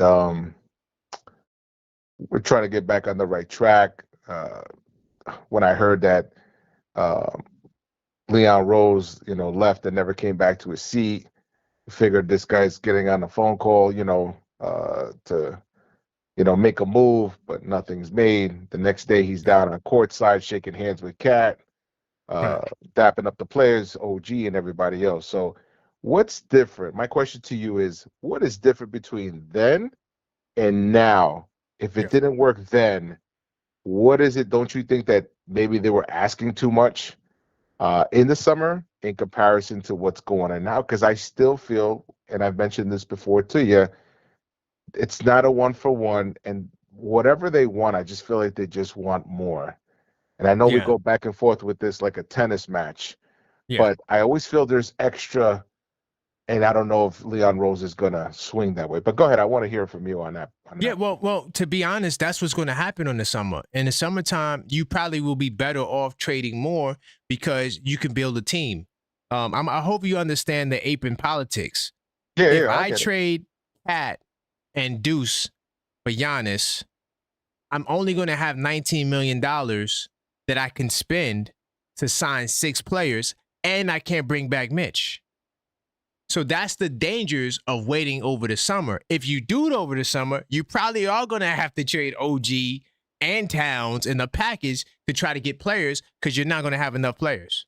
S5: we're trying to get back on the right track. When I heard that Leon Rose, left and never came back to his seat, figured this guy's getting on a phone call, to make a move, but nothing's made. The next day, he's down on courtside shaking hands with Cat. Dapping up the players, OG, and everybody else. So what's different? My question to you is, what is different between then and now? If it didn't work then, what is it? Don't you think that maybe they were asking too much in the summer in comparison to what's going on now? Because I still feel, and I've mentioned this before to you, it's not a 1-for-1, and whatever they want, I just feel like they just want more. And I know we go back and forth with this like a tennis match, but I always feel there's extra, and I don't know if Leon Rose is going to swing that way. But go ahead. I want to hear from you on that.
S1: Well, to be honest, that's what's going to happen in the summer. In the summertime, you probably will be better off trading more because you can build a team. I hope you understand the apron politics. If I trade Cat and Deuce for Giannis, I'm only going to have $19 million that I can spend to sign 6 players, and I can't bring back Mitch. So that's the dangers of waiting over the summer. If you do it over the summer, you probably are going to have to trade OG and Towns in the package to try to get players because you're not going to have enough players.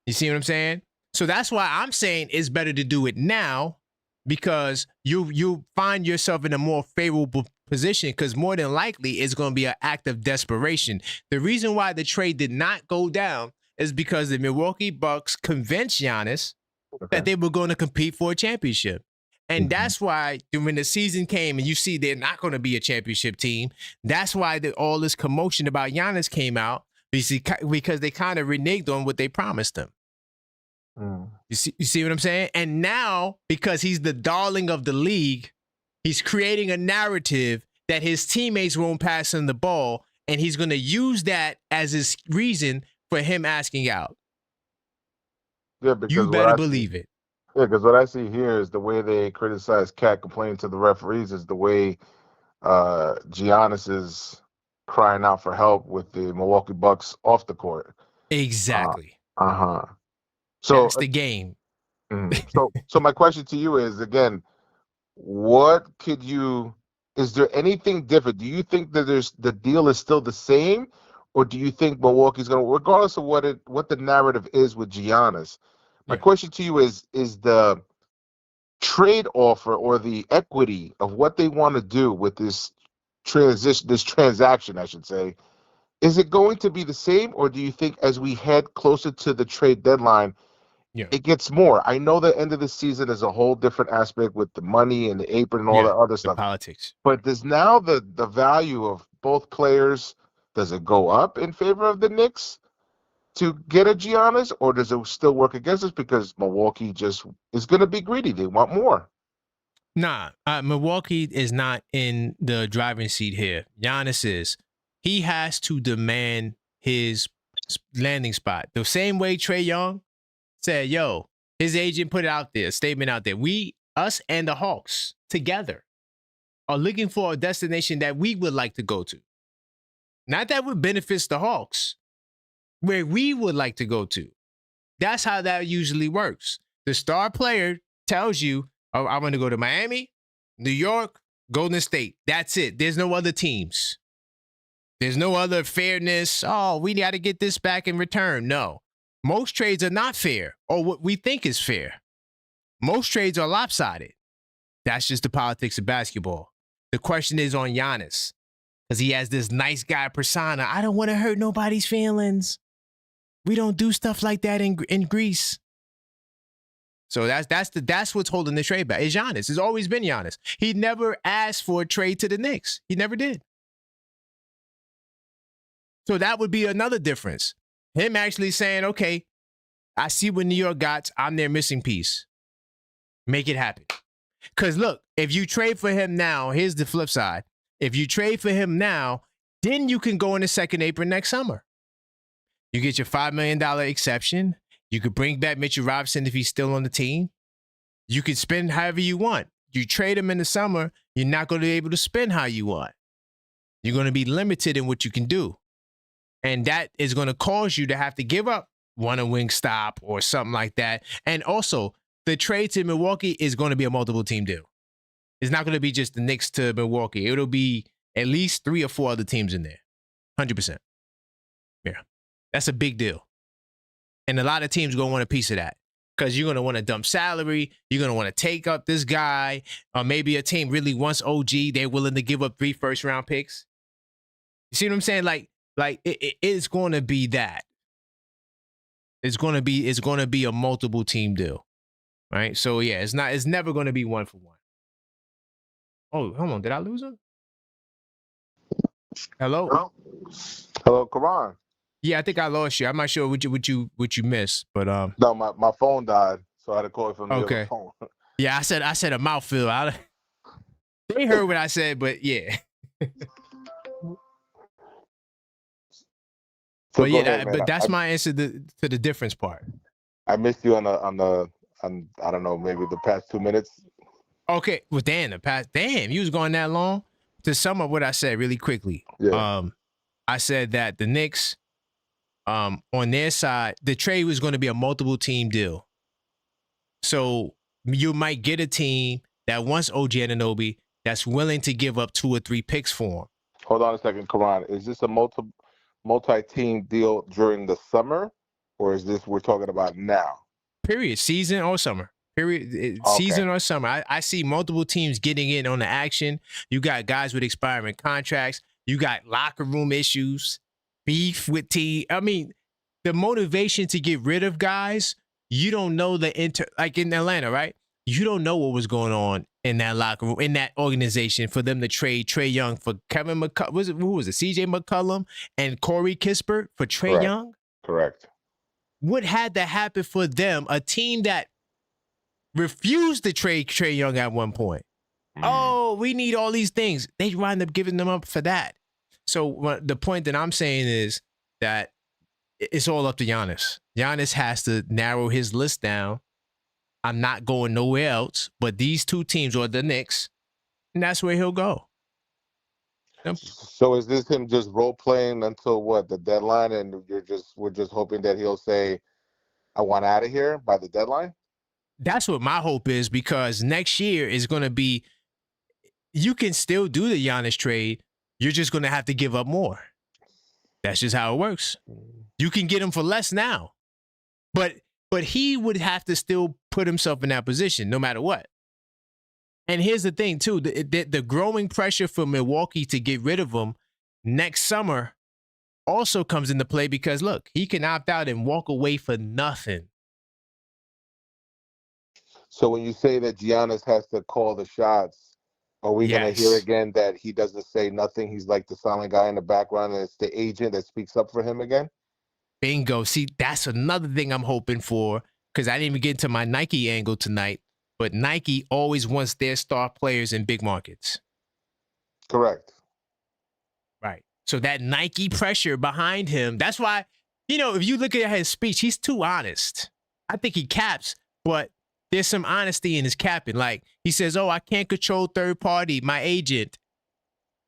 S1: You see what I'm saying? So that's why I'm saying it's better to do it now, because you find yourself in a more favorable position, because more than likely it's going to be an act of desperation. The reason why the trade did not go down is because the Milwaukee Bucks convinced Giannis that
S5: Okay.
S1: they were going to compete for a championship. And that's why when the season came and you see they're not going to be a championship team, that's why all this commotion about Giannis came out because they kind of reneged on what they promised him.
S5: Mm.
S1: You see what I'm saying? And now, because he's the darling of the league, he's creating a narrative that his teammates won't pass him the ball, and he's going to use that as his reason for him asking out.
S5: Yeah, because
S1: You better believe it.
S5: Yeah, because what I see here is the way they criticize Cat complaining to the referees is the way Giannis is crying out for help with the Milwaukee Bucks off the court.
S1: Exactly.
S5: So
S1: that's the game.
S5: So my question to you is, again, is there anything different? Do you think that the deal is still the same, or do you think Milwaukee's going to, regardless of what the narrative is with Giannis? My question to you is the trade offer or the equity of what they want to do with this transaction, I should say, is it going to be the same, or do you think as we head closer to the trade deadline, it gets more? I know the end of the season is a whole different aspect with the money and the apron and all that other stuff.
S1: Politics.
S5: But does now the value of both players, does it go up in favor of the Knicks to get a Giannis, or does it still work against us because Milwaukee just is going to be greedy? They want more.
S1: Nah, Milwaukee is not in the driving seat here. Giannis is. He has to demand his landing spot. The same way Trae Young said, yo, his agent put it out there, a statement out there. Us and the Hawks together are looking for a destination that we would like to go to. Not that would benefits the Hawks, where we would like to go to. That's how that usually works. The star player tells you, oh, I want to go to Miami, New York, Golden State. That's it. There's no other teams. There's no other fairness. Oh, we got to get this back in return. No. Most trades are not fair, or what we think is fair. Most trades are lopsided. That's just the politics of basketball. The question is on Giannis, because he has this nice guy persona. I don't want to hurt nobody's feelings. We don't do stuff like that in Greece. So that's what's holding the trade back. It's Giannis. It's always been Giannis. He never asked for a trade to the Knicks. He never did. So that would be another difference. Him actually saying, okay, I see what New York got. I'm their missing piece. Make it happen. Because look, if you trade for him now, here's the flip side. If you trade for him now, then you can go in the second apron next summer. You get your $5 million exception. You could bring back Mitchell Robinson if he's still on the team. You could spend however you want. You trade him in the summer, you're not going to be able to spend how you want. You're going to be limited in what you can do. And that is going to cause you to have to give up one a wing stop or something like that. And also, the trade to Milwaukee is going to be a multiple team deal. It's not going to be just the Knicks to Milwaukee. It'll be at least 3 or 4 other teams in there. 100%. Yeah. That's a big deal. And a lot of teams are going to want a piece of that because you're going to want to dump salary. You're going to want to take up this guy. Or maybe a team really wants OG. They're willing to give up 3 first-round picks. You see what I'm saying? Like it's going to be that. It's going to be a multiple team deal. Right? So yeah, it's never going to be 1 for 1. Oh, hold on. Did I lose him? Hello?
S5: Hello, Karan.
S1: Yeah, I think I lost you. I'm not sure what you missed, but
S5: No, my phone died, so I had to call it from the other phone.
S1: Yeah, I said a mouthful. They heard what I said, but yeah. But yeah, but that's my answer to the difference part.
S5: I missed you on I don't know, maybe the past 2 minutes.
S1: Okay, well, damn, you was going that long. To sum up what I said really quickly, I said that the Knicks, on their side, the trade was going to be a multiple team deal. So you might get a team that wants OG Anunoby that's willing to give up 2 or 3 picks for him.
S5: Hold on a second, Karan. Is this a multi-team deal during the summer, or is this we're talking about now?
S1: Period. Season or summer. Period. Season or summer. I see multiple teams getting in on the action. You got guys with expiring contracts. You got locker room issues, beef with team. I mean, the motivation to get rid of guys you don't know like in Atlanta, right? You don't know what was going on in that locker room, in that organization, for them to trade Trae Young for Kevin McCollum. Who was it? CJ McCollum and Corey Kispert for Trae
S5: Correct.
S1: Young?
S5: Correct.
S1: What had to happen for them, a team that refused to trade Trae Young at one point? Oh, we need all these things. They wind up giving them up for that. So the point that I'm saying is that it's all up to Giannis. Giannis has to narrow his list down. I'm not going nowhere else but these two teams or the Knicks, and that's where he'll go.
S5: So is this him just role playing until what, the deadline, and we're just hoping that he'll say, "I want out of here" by the deadline?
S1: That's what my hope is, because next year is going to be, you can still do the Giannis trade. You're just going to have to give up more. That's just how it works. You can get him for less now, but he would have to still put himself in that position no matter what. And here's the thing too, the growing pressure for Milwaukee to get rid of him next summer also comes into play, because look, he can opt out and walk away for nothing.
S5: So when you say that Giannis has to call the shots, are we going to hear again that he doesn't say nothing? He's like the silent guy in the background, and it's the agent that speaks up for him again?
S1: Bingo. See, that's another thing I'm hoping for, because I didn't even get into my Nike angle tonight, but Nike always wants their star players in big markets.
S5: Correct.
S1: Right. So that Nike pressure behind him, that's why, if you look at his speech, he's too honest. I think he caps, but there's some honesty in his capping. Like, he says, "Oh, I can't control third party, my agent."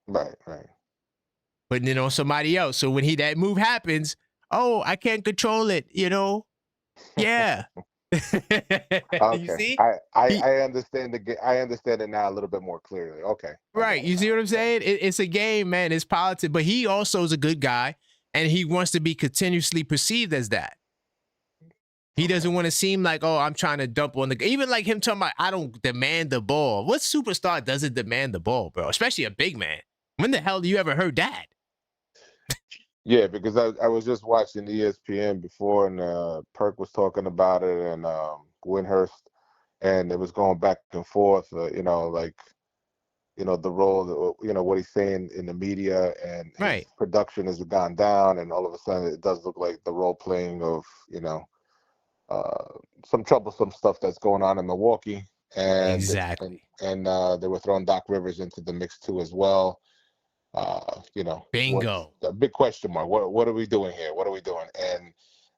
S5: Right.
S1: Putting it on somebody else. So when that move happens, "Oh, I can't control it," Yeah.
S5: Okay.
S1: You see?
S5: I understand I understand it now a little bit more clearly. Okay.
S1: Right. You see what I'm saying? It's a game, man. It's politics. But he also is a good guy, and he wants to be continuously perceived as that. He doesn't want to seem like, "Oh, I'm trying to dump on the." Even like him talking about, "I don't demand the ball." What superstar doesn't demand the ball, bro? Especially a big man. When the hell do you ever heard that?
S5: Yeah, because I was just watching ESPN before, and Perk was talking about it, and Windhurst, and it was going back and forth, the role, what he's saying in the media, and his production has gone down, and all of a sudden it does look like the role playing of, some troublesome stuff that's going on in Milwaukee. And
S1: exactly.
S5: And they were throwing Doc Rivers into the mix too as well.
S1: Bingo.
S5: A big question mark. What are we doing here? What are we doing? And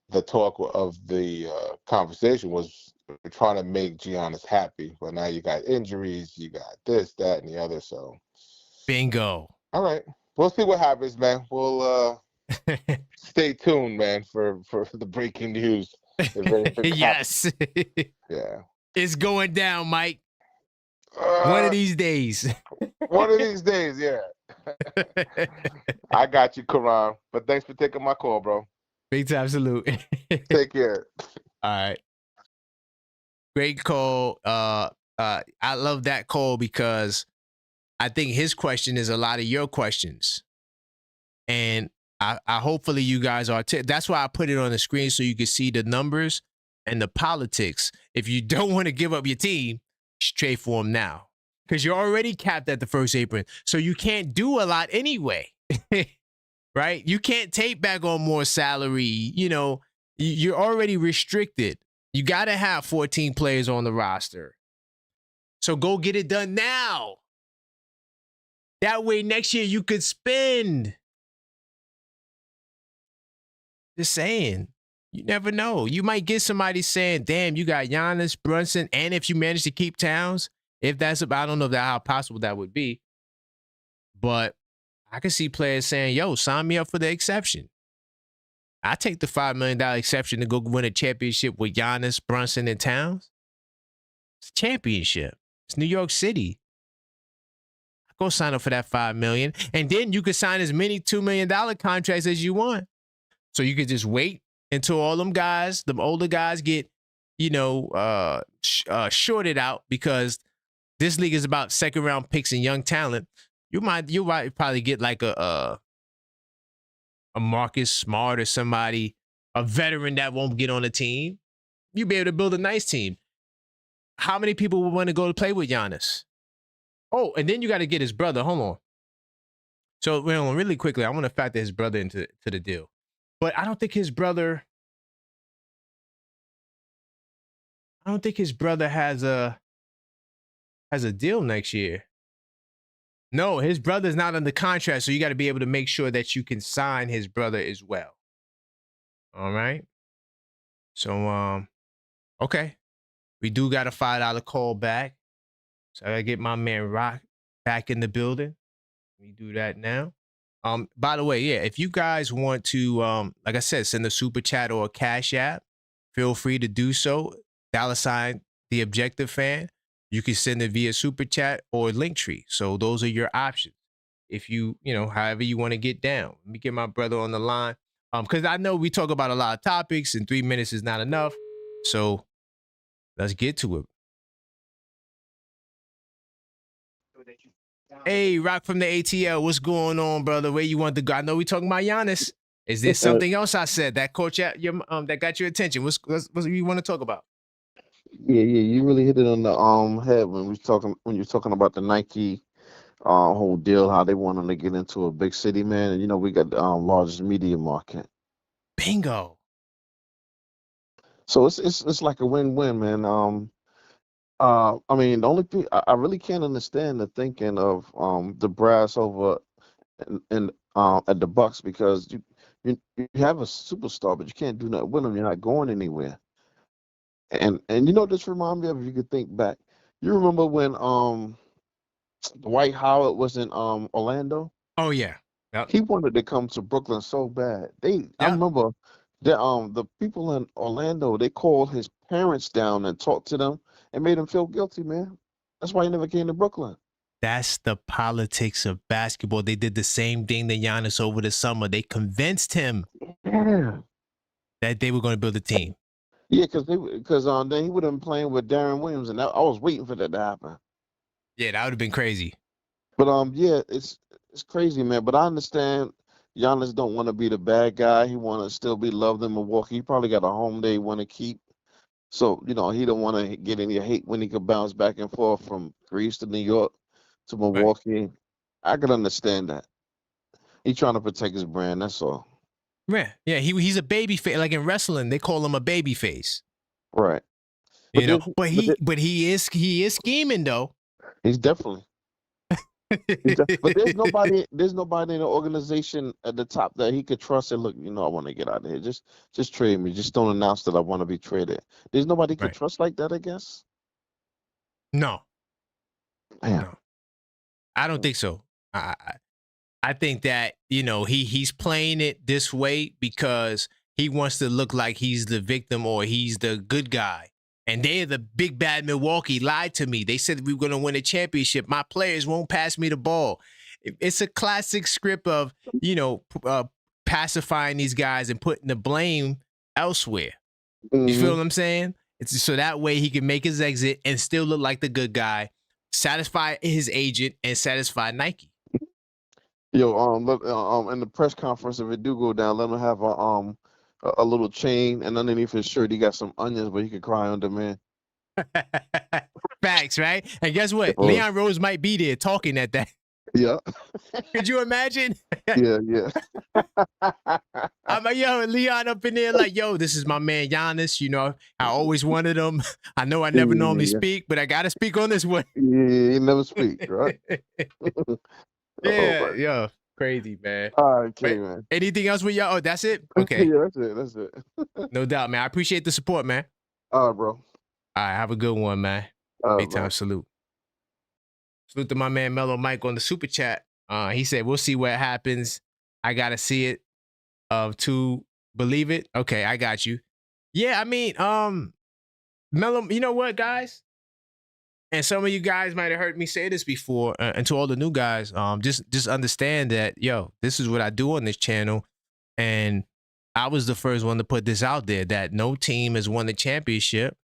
S5: the talk of the conversation was, we're trying to make Giannis happy, but now you got injuries, you got this, that, and the other. So,
S1: bingo.
S5: All right, we'll see what happens, man. We'll stay tuned, man, for the breaking news.
S1: Yes.
S5: Yeah.
S1: It's going down, Mike. One of these days.
S5: One of these days, yeah. I got you, Karan. But thanks for taking my call, bro.
S1: Big time salute.
S5: Take care.
S1: All right. Great call. I love that call, because I think his question is a lot of your questions. And I hopefully you guys are. That's why I put it on the screen, so you can see the numbers and the politics. If you don't want to give up your team, trade for them now, because you're already capped at the first apron. So you can't do a lot anyway. Right? You can't take back on more salary. You're already restricted. You got to have 14 players on the roster. So go get it done now. That way next year you could spend. Just saying. You never know. You might get somebody saying, "Damn, you got Giannis, Brunson," and if you manage to keep Towns, I don't know how possible that would be. But I can see players saying, "Yo, sign me up for the exception. I take the $5 million exception to go win a championship with Giannis, Brunson, and Towns." It's a championship. It's New York City. Go sign up for that $5 million. And then you can sign as many $2 million contracts as you want. So you can just wait until all them guys, them older guys, get, shorted out, because this league is about second round picks and young talent. You might probably get like a Marcus Smart or somebody, a veteran that won't get on the team. you'd be able to build a nice team. How many people would want to go to play with Giannis? Oh, and then you got to get his brother. Hold on. So, really quickly, I want to factor his brother into the deal. But I don't think his brother has a deal next year. No, his brother's not under contract, so you got to be able to make sure that you can sign his brother as well. All right. So, okay. We do got a $5 call back. So I gotta get my man Rock back in the building. We do that now. By the way, yeah, if you guys want to, like I said, send a super chat or a Cash App, feel free to do so. $ TheObjectiveFan. You can send it via super chat or Linktree. So those are your options. If you however you want to get down. Let me get my brother on the line. Because I know we talk about a lot of topics and 3 minutes is not enough. So let's get to it. Hey, Rock from the ATL, what's going on, brother? Where you want to go? I know we talking about Giannis. Is there something else I said that caught your that got your attention? What you want to talk about?
S4: Yeah, you really hit it on the head when you're talking about the Nike whole deal, how they wanted to get into a big city, man. And we got the largest media market.
S1: Bingo.
S4: So it's like a win-win, man. I mean, the only thing I really can't understand the thinking of the brass over and at the Bucks, because you have a superstar, but you can't do nothing with him. You're not going anywhere. And this reminds me of, if you could think back. You remember when Dwight Howard was in Orlando?
S1: Oh yeah. Yep.
S4: He wanted to come to Brooklyn so bad. I remember the people in Orlando, they called his parents down and talked to them and made him feel guilty, man. That's why he never came to Brooklyn.
S1: That's the politics of basketball. They did the same thing to Giannis over the summer. They convinced him that they were going to build a team.
S4: Yeah, because then he would have been playing with Darren Williams, and I was waiting for that to happen.
S1: Yeah, that would have been crazy.
S4: But yeah, it's crazy, man. But I understand Giannis don't want to be the bad guy. He want to still be loved in Milwaukee. He probably got a home they want to keep. So, he don't want to get any hate when he could bounce back and forth from Greece to New York to Milwaukee. Right. I could understand that. He's trying to protect his brand, that's all.
S1: Yeah, he's a baby face. Like in wrestling, they call him a baby face.
S4: Right.
S1: But he is scheming though.
S4: He's definitely. But there's nobody in the organization at the top that he could trust and look, I want to get out of here. Just trade me. Just don't announce that I want to be traded. There's nobody he could trust like that, I guess.
S1: No.
S4: Damn.
S1: No. I don't think so. I think that, he's playing it this way because he wants to look like he's the victim or he's the good guy. And they're the big bad Milwaukee lied to me. They said we were going to win a championship. My players won't pass me the ball. It's a classic script of, pacifying these guys and putting the blame elsewhere. Mm-hmm. You feel what I'm saying? It's so that way he can make his exit and still look like the good guy, satisfy his agent and satisfy Nike.
S4: Yo, in the press conference, if it do go down, let him have a little chain, and underneath his shirt, he got some onions where he could cry on demand.
S1: Facts, right? And guess what? Leon Rose might be there talking at that.
S4: Yeah.
S1: Could you imagine?
S4: Yeah.
S1: I'm like, yo, Leon up in there like, yo, this is my man Giannis. I always wanted him. I know I never normally speak, but I got to speak on this one.
S4: Yeah, he never speaks, right?
S1: Yeah. Crazy, man.
S4: All right, okay, man.
S1: Anything else with y'all? Oh, that's it? Okay.
S4: Yeah, that's it.
S1: No doubt, man. I appreciate the support, man.
S4: All right, bro.
S1: All right, have a good one, man. Big time salute. Salute to my man Mellow Mike on the super chat. He said, we'll see what happens. I got to see it to believe it. Okay, I got you. Yeah, I mean, Mellow, you know what, guys? And some of you guys might have heard me say this before, and to all the new guys, just understand that, this is what I do on this channel, and I was the first one to put this out there, that no team has won the championship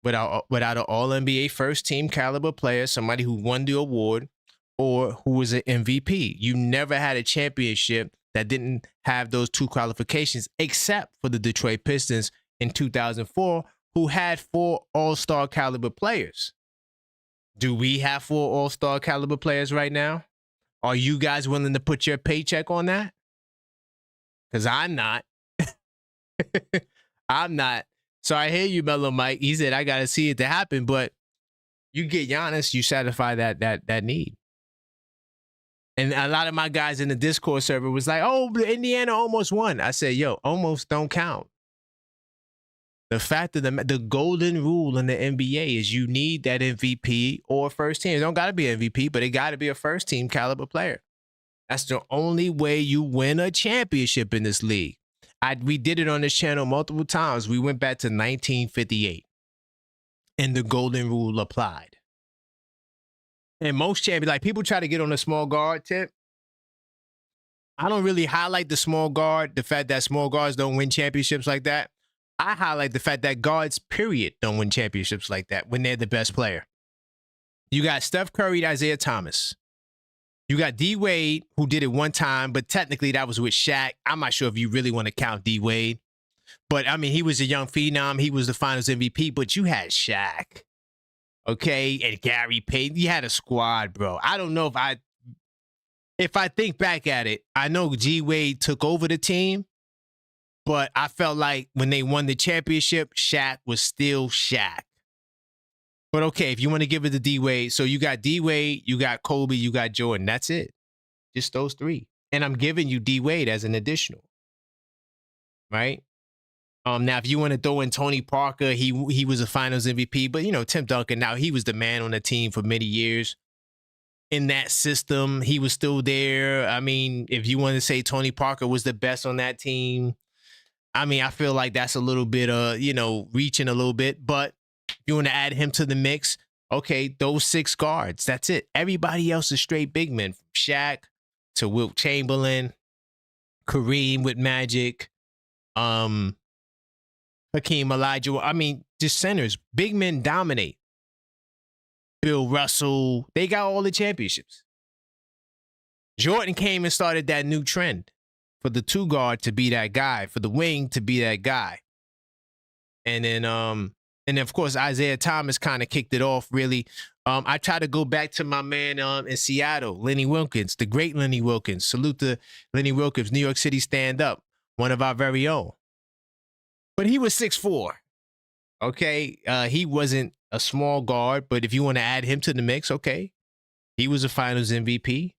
S1: without an All-NBA first-team caliber player, somebody who won the award, or who was an MVP. You never had a championship that didn't have those two qualifications, except for the Detroit Pistons in 2004, who had 4 all-star caliber players. Do we have 4 all-star caliber players right now? Are you guys willing to put your paycheck on that? Because I'm not. I'm not. So I hear you, Mellow Mike. He said, I got to see it to happen. But you get Giannis, you satisfy that need. And a lot of my guys in the Discord server was like, oh, Indiana almost won. I said, yo, almost don't count. The fact of the golden rule in the NBA is you need that MVP or first team. It don't got to be MVP, but it got to be a first team caliber player. That's the only way you win a championship in this league. We did it on this channel multiple times. We went back to 1958, and the golden rule applied. And most champions, like people try to get on the small guard tip. I don't really highlight the small guard, the fact that small guards don't win championships like that. I highlight the fact that guards, period, don't win championships like that when they're the best player. You got Steph Curry, Isaiah Thomas. You got D Wade, who did it one time, but technically that was with Shaq. I'm not sure if you really want to count D Wade. But, I mean, he was a young phenom. He was the finals MVP, but you had Shaq. Okay, and Gary Payton. You had a squad, bro. I don't know if I think back at it, I know G Wade took over the team, but I felt like when they won the championship, Shaq was still Shaq. But okay, if you want to give it to D Wade, so you got D Wade, you got Kobe, you got Jordan. That's it. Just those 3. And I'm giving you D Wade as an additional. Right? Now, if you want to throw in Tony Parker, he was a finals MVP, but, you know, Tim Duncan, now he was the man on the team for many years. In that system, he was still there. I mean, if you want to say Tony Parker was the best on that team, I mean, I feel like that's a little bit, reaching a little bit. But if you want to add him to the mix, okay, those 6 guards, that's it. Everybody else is straight big men, from Shaq to Wilt Chamberlain, Kareem with Magic, Hakeem Olajuwon. I mean, just centers. Big men dominate. Bill Russell. They got all the championships. Jordan came and started that new trend for the 2 guard to be that guy, for the wing to be that guy. And then of course, Isaiah Thomas kind of kicked it off, really. I try to go back to my man in Seattle, Lenny Wilkins, the great Lenny Wilkins. Salute to Lenny Wilkins, New York City stand up, one of our very own. But he was 6'4". Okay, he wasn't a small guard, but if you want to add him to the mix, okay, he was a Finals MVP.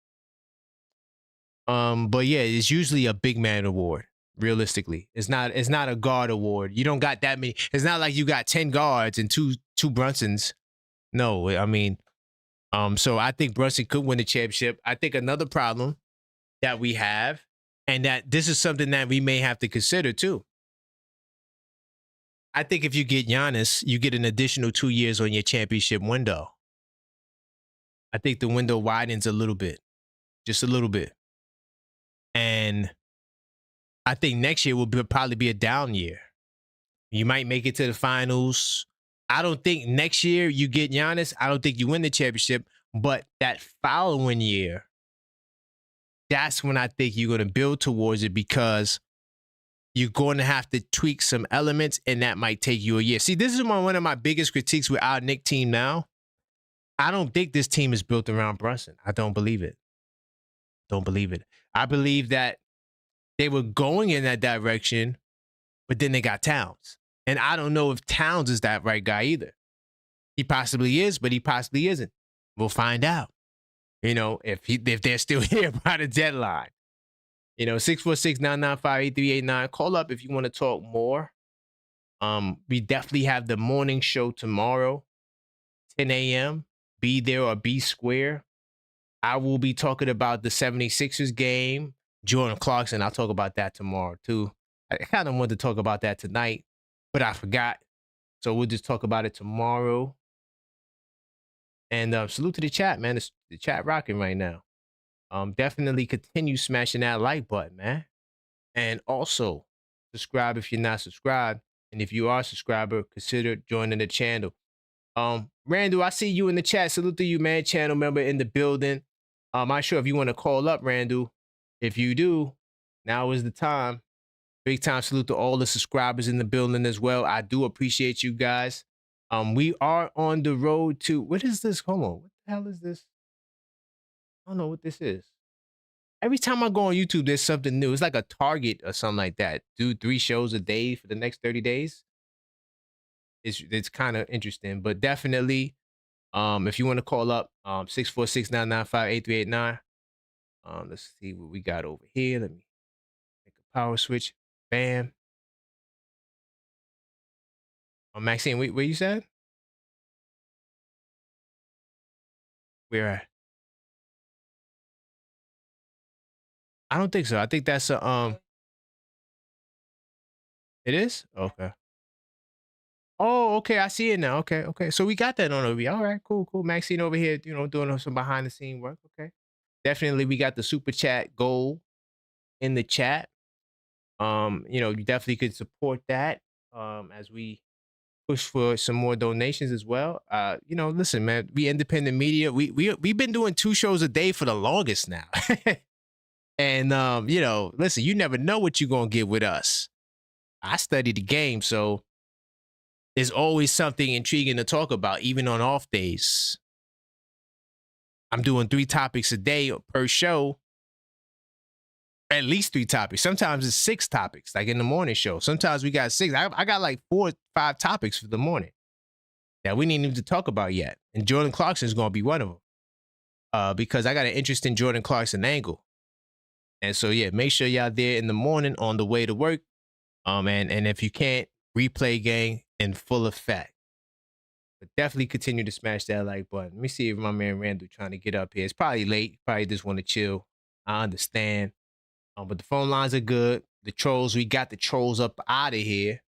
S1: But yeah, it's usually a big man award. Realistically, it's not a guard award. You don't got that many. It's not like you got 10 guards and two Brunsons. No, I mean, so I think Brunson could win the championship. I think another problem that we have, and that this is something that we may have to consider too. I think if you get Giannis, you get an additional 2 years on your championship window. I think the window widens a little bit, just a little bit. And I think next year will probably be a down year. You might make it to the finals. I don't think next year you get Giannis. I don't think you win the championship. But that following year, that's when I think you're going to build towards it, because you're going to have to tweak some elements, and that might take you a year. See, this is one of my biggest critiques with our Knicks team now. I don't think this team is built around Brunson. I don't believe it. Don't believe it. I believe that they were going in that direction, but then they got Towns. And I don't know if Towns is that right guy either. He possibly is, but he possibly isn't. We'll find out. You know, if they're still here by the deadline. You know, 646-995-8389. Call up if you want to talk more. We definitely have the morning show tomorrow, 10 a.m. Be there or be square. I will be talking about the 76ers game. Jordan Clarkson, I'll talk about that tomorrow too. I kind of wanted to talk about that tonight, but I forgot. So we'll just talk about it tomorrow. And salute to the chat, man. The chat rocking right now. Definitely continue smashing that like button, man. And also subscribe if you're not subscribed. And if you are a subscriber, consider joining the channel. Randall, I see you in the chat. Salute to you, man. Channel member in the building. I'm not sure if you want to call up, Randall. If you do, now is the time. Big time salute to all the subscribers in the building as well. I do appreciate you guys. We are on the road to, what is this? Hold on. What the hell is this? I don't know what this is. Every time I go on YouTube, there's something new. It's like a Target or something like that. Do 3 shows a day for the next 30 days. It's kind of interesting, but definitely, if you want to call up, 646-995-8389. Let's see what we got over here. Let me make a power switch. Bam. Maxine, where you said? Where at? I don't think so. I think that's a it is? Okay. Oh, okay. I see it now. Okay, okay. So we got that on over here. All right, cool, cool. Maxine over here, doing some behind the scene work. Okay. Definitely we got the super chat goal in the chat. You definitely could support that as we push for some more donations as well. Listen, man, we independent media. We've been doing 2 shows a day for the longest now. And listen, you never know what you're gonna get with us. I study the game, so there's always something intriguing to talk about, even on off days. I'm doing 3 topics a day per show. At least 3 topics. Sometimes it's 6 topics, like in the morning show. Sometimes we got 6. I got like 4 or 5 topics for the morning that we didn't even talk about yet. And Jordan Clarkson is going to be one of them because I got an interesting Jordan Clarkson angle. And so, yeah, make sure y'all there in the morning on the way to work. And if you can't, replay gang in full effect. But definitely continue to smash that like button. Let me see if my man Randall trying to get up here. It's probably late. Probably just want to chill. I understand. But the phone lines are good. The trolls, we got the trolls up out of here.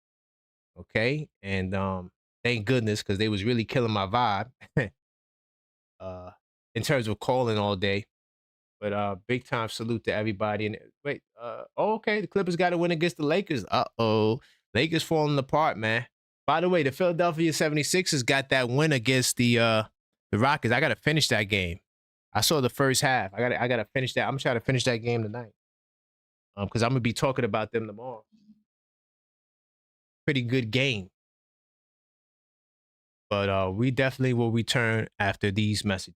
S1: Okay. And thank goodness, because they was really killing my vibe in terms of calling all day. But big time salute to everybody. And wait, okay, the Clippers got to win against the Lakers. Uh-oh. Lakers falling apart, man. By the way, the Philadelphia 76ers got that win against the Rockets. I got to finish that game. I saw the first half. I got to finish that. I'm trying to finish that game tonight. Because I'm going to be talking about them tomorrow. Pretty good game. But we definitely will return after these messages.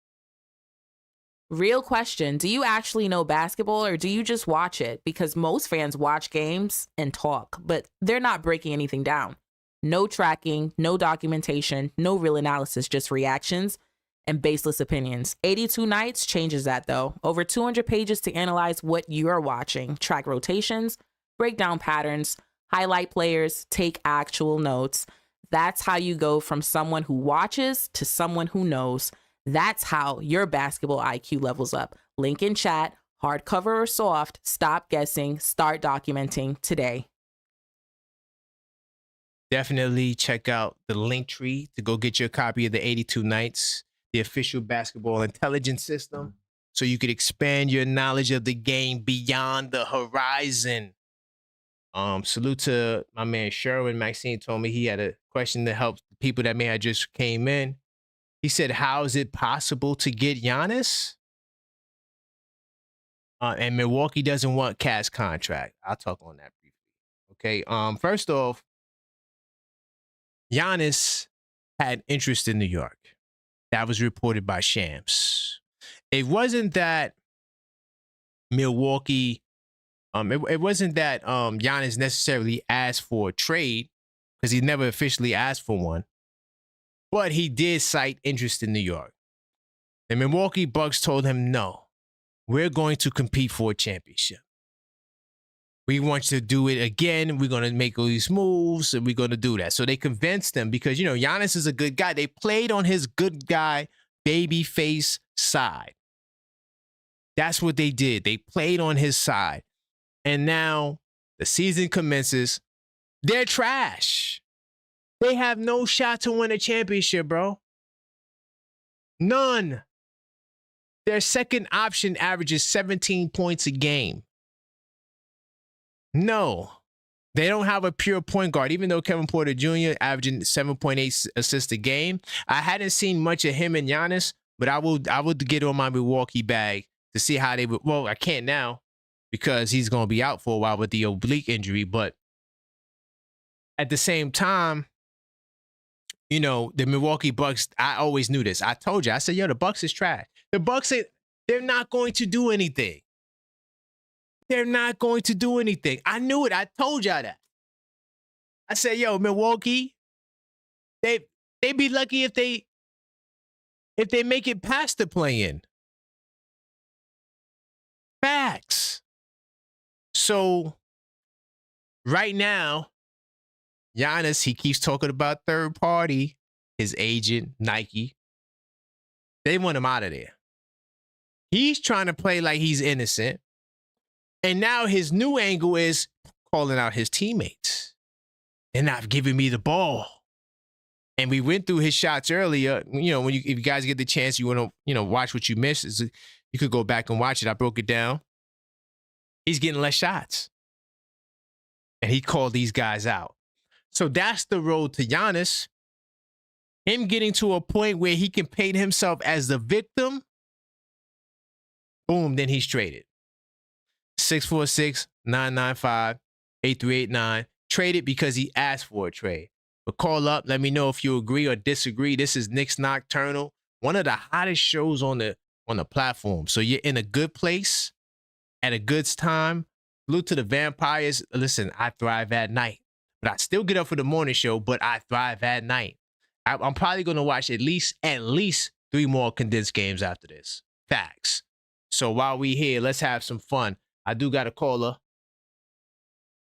S3: Real question. Do you actually know basketball or do you just watch it? Because most fans watch games and talk, but they're not breaking anything down. No tracking, no documentation, no real analysis, just reactions and baseless opinions. 82 Nights changes that though. Over 200 pages to analyze what you're watching, track rotations, break down patterns, highlight players, take actual notes. That's how you go from someone who watches to someone who knows. That's how your basketball IQ levels up. Link in chat, hardcover or soft, stop guessing, start documenting today.
S1: Definitely check out the link tree to go get your copy of the 82 Nights, the official basketball intelligence system, so you could expand your knowledge of the game beyond the horizon. Salute to my man Sherwin. Maxine told me he had a question to help the people that may have just came in. He said, how is it possible to get Giannis? And Milwaukee doesn't want Cat's contract. I'll talk on that briefly. Okay. First off, Giannis had interest in New York. That was reported by Shams. It wasn't that Milwaukee, it wasn't that Giannis necessarily asked for a trade, because he never officially asked for one. But he did cite interest in New York. The Milwaukee Bucks told him, no, we're going to compete for a championship. We want you to do it again. We're going to make all these moves, and we're going to do that. So they convinced him because, Giannis is a good guy. They played on his good guy, baby face side. That's what they did. They played on his side. And now the season commences. They're trash. They have no shot to win a championship, bro. None. Their second option averages 17 points a game. No. They don't have a pure point guard, even though Kevin Porter Jr. averaging 7.8 assists a game. I hadn't seen much of him and Giannis, but I would get on my Milwaukee bag to see how they would. Well, I can't now because he's going to be out for a while with the oblique injury. But at the same time, you know, the Milwaukee Bucks, I always knew this. I told you, I said, yo, the Bucks is trash. The Bucks, they're not going to do anything. They're not going to do anything. I knew it. I told y'all that. I said, yo, Milwaukee, they'd be lucky if they make it past the play-in. Facts. So right now, Giannis, he keeps talking about third party, his agent, Nike. They want him out of there. He's trying to play like he's innocent. And now his new angle is calling out his teammates. They're not giving me the ball. And we went through his shots earlier. You know, if you guys get the chance, you want to, you know, watch what you missed. You could go back and watch it. I broke it down. He's getting less shots. And he called these guys out. So that's the road to Giannis. Him getting to a point where he can paint himself as the victim. Boom, then he's traded. 646-995-8389. Traded because he asked for a trade. But call up, let me know if you agree or disagree. This is Knicks Nocturnal, one of the hottest shows on the platform. So you're in a good place at a good time. Salute to the vampires. Listen, I thrive at night. But I still get up for the morning show, but I thrive at night. I'm probably going to watch at least 3 more condensed games after this. Facts. So while we here, let's have some fun. I do got a caller.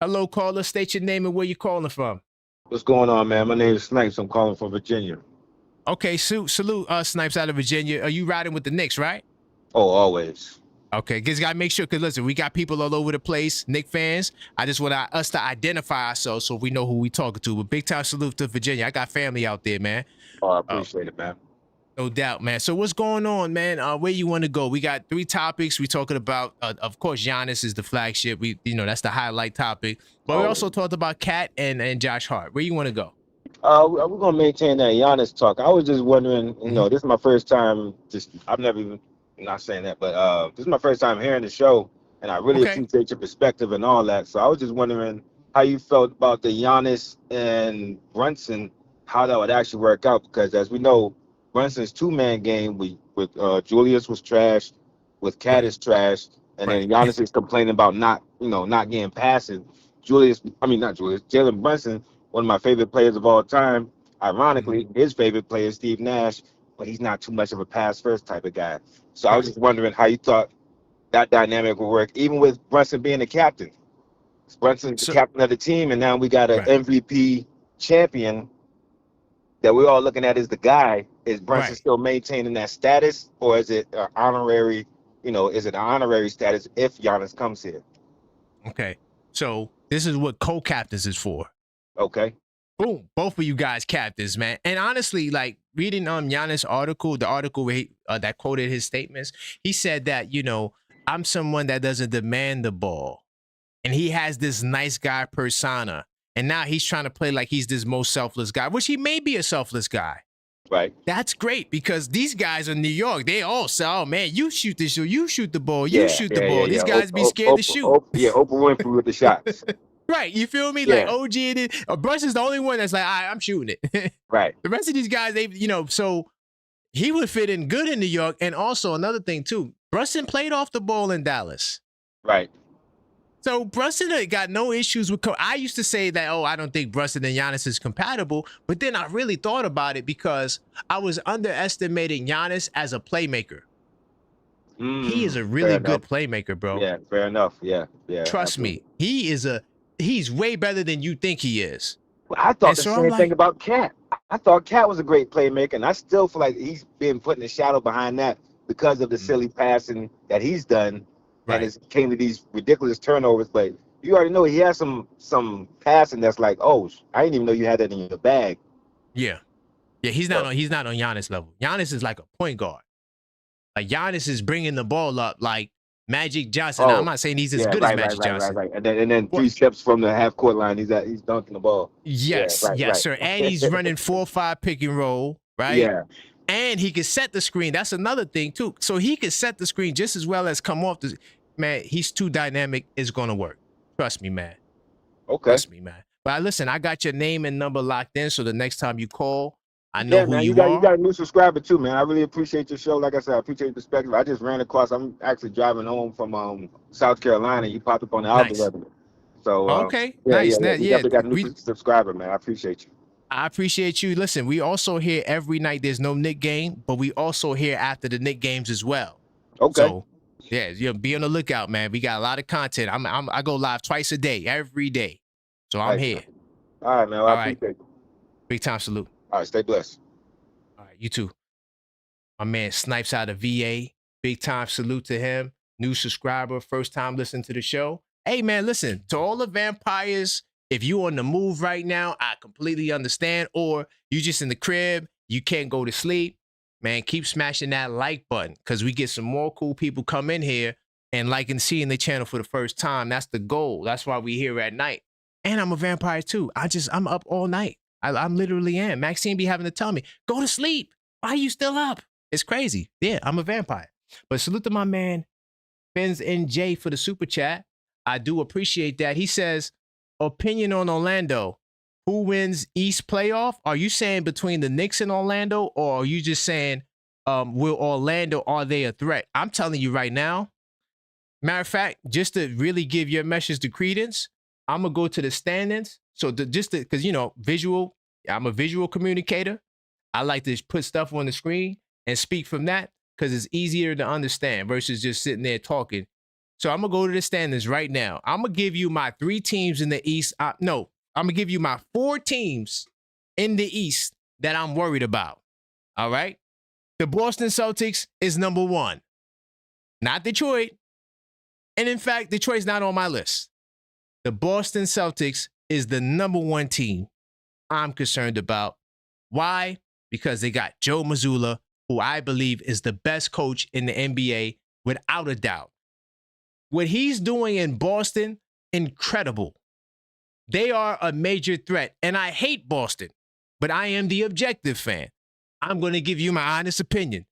S1: Hello, caller. State your name and where you calling from.
S6: What's going on, man? My name is Snipes. I'm calling from Virginia.
S1: Okay, salute Snipes out of Virginia. Are you riding with the Knicks, right?
S6: Oh, always.
S1: Okay, just got to make sure, because listen, we got people all over the place, Knicks fans. I just want us to identify ourselves so we know who we talking to. But big time salute to Virginia. I got family out there, man.
S6: Oh, I appreciate it, man.
S1: No doubt, man. So what's going on, man? Where you want to go? We got 3 topics. We talking about, of course, Giannis is the flagship. That's the highlight topic. But we also talked about Cat and Josh Hart. Where you want to go?
S6: We're gonna maintain that Giannis talk. I was just wondering, this is my first time. I've never even, not saying that, but this is my first time hearing the show, and I really appreciate your perspective and all that. So I was just wondering how you felt about the Giannis and Brunson, how that would actually work out, because as we know, Brunson's 2-man game with Julius was trash, with Cat is trash, and then Giannis is complaining about not getting passes. Jalen Brunson, one of my favorite players of all time. Ironically, his favorite player is Steve Nash, but he's not too much of a pass first type of guy. So I was just wondering how you thought that dynamic would work, even with Brunson being the captain. Brunson's the captain of the team, and now we got an MVP champion that we're all looking at as the guy. Is Brunson still maintaining that status, or is it honorary? Is it an honorary status if Giannis comes here?
S1: Okay, so this is what co-captains is for.
S6: Okay.
S1: Boom, both of you guys captains, man. And honestly, like reading Giannis' article, the article where that quoted his statements, he said that, I'm someone that doesn't demand the ball. And he has this nice guy persona. And now he's trying to play like he's this most selfless guy, which he may be a selfless guy.
S6: Right.
S1: That's great, because these guys in New York, they all say, oh, man, you shoot the shoot, you shoot the ball, you shoot the ball. These guys be scared to shoot.
S6: Oprah Winfrey with the shots.
S1: Right, you feel me? Like OG and it. Brunson's the only one that's like, I'm shooting it.
S6: Right.
S1: The rest of these guys, so he would fit in good in New York. And also another thing too, Brunson played off the ball in Dallas.
S6: Right.
S1: So Brunson got no issues with. I used to say that, I don't think Brunson and Giannis is compatible. But then I really thought about it, because I was underestimating Giannis as a playmaker. He is a really good playmaker, bro.
S6: Yeah, fair enough. Yeah.
S1: Trust me, he's way better than you think he is.
S6: Well, I thought the same thing about Cat. I thought Cat was a great playmaker, and I still feel like he's been put in the shadow behind that because of the silly passing that he's done. And it came to these ridiculous turnovers. But you already know he has some passing that's like, I didn't even know you had that in your bag.
S1: Yeah, he's not on Giannis level. Giannis is like a point guard. Like Giannis is bringing the ball up like Magic Johnson. Now, I'm not saying he's as good as Magic Johnson.
S6: Right. And then 3 steps from the half court line, he's dunking the ball.
S1: Yes, sir. And he's running 4-5 pick and roll, right?
S6: Yeah.
S1: And he can set the screen. That's another thing too. So he can set the screen just as well as come off the. man, he's too dynamic. It's going to work. Trust me, man.
S6: Okay.
S1: Trust me, man. But listen, I got your name and number locked in, so the next time you call, I know who
S6: man,
S1: you are.
S6: You got a new subscriber too, man. I really appreciate your show. Like I said, I appreciate your perspective. I just ran across. I'm actually driving home from South Carolina. You popped up on the algorithm. So
S1: okay, nice.
S6: You definitely got a new subscriber, man. I appreciate you.
S1: I appreciate you. Listen, we also here every night. There's no Knick game, but we also here after the Knick games as well.
S6: Okay.
S1: So yeah, be on the lookout, man. We got a lot of content. I go live twice a day, every day. So I'm here.
S6: All right, man. Well, I appreciate it.
S1: Big time salute.
S6: All right, stay blessed.
S1: All right, you too. My man Snipes out of VA. Big time salute to him. New subscriber, first time listening to the show. Hey, man, listen, to all the vampires, if you on the move right now, I completely understand. Or you just in the crib, you can't go to sleep. Man, keep smashing that like button because we get some more cool people come in here and like and seeing the channel for the first time. That's the goal. That's why we here at night. And I'm a vampire too. I'm up all night. I'm literally am. Maxine be having to tell me, go to sleep. Why are you still up? It's crazy. Yeah, I'm a vampire. But salute to my man, Benz NJ for the super chat. I do appreciate that. He says, opinion on Orlando. Who wins East playoff? Are you saying between the Knicks and Orlando, or are you just saying, will Orlando, are they a threat? I'm telling you right now. Matter of fact, just to really give your message the credence, I'm going to go to the standings. So because, visual, I'm a visual communicator. I like to put stuff on the screen and speak from that because it's easier to understand versus just sitting there talking. So I'm going to go to the standings right now. I'm going to give you my 3 teams in the East. I'm going to give you my 4 teams in the East that I'm worried about. All right? The Boston Celtics is number 1. Not Detroit. And in fact, Detroit's not on my list. The Boston Celtics is the number 1 team I'm concerned about. Why? Because they got Joe Mazzulla, who I believe is the best coach in the NBA without a doubt. What he's doing in Boston, incredible. They are a major threat, and I hate Boston, but I am the objective fan. I'm going to give you my honest opinion.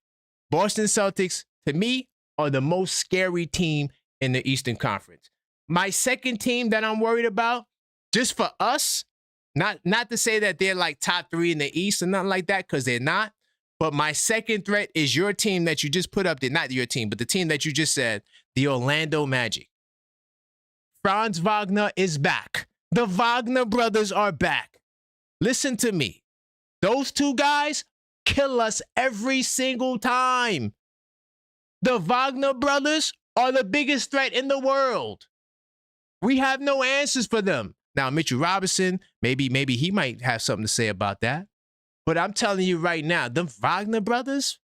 S1: Boston Celtics, to me, are the most scary team in the Eastern Conference. My second team that I'm worried about, just for us, not to say that they're like top 3 in the East or nothing like that, because they're not, but my second threat is your team that you just put up there, not your team, but the team that you just said, the Orlando Magic. Franz Wagner is back. The Wagner brothers are back. Listen to me. Those 2 guys kill us every single time. The Wagner brothers are the biggest threat in the world. We have no answers for them. Now, Mitchell Robinson, maybe he might have something to say about that. But I'm telling you right now, the Wagner brothers,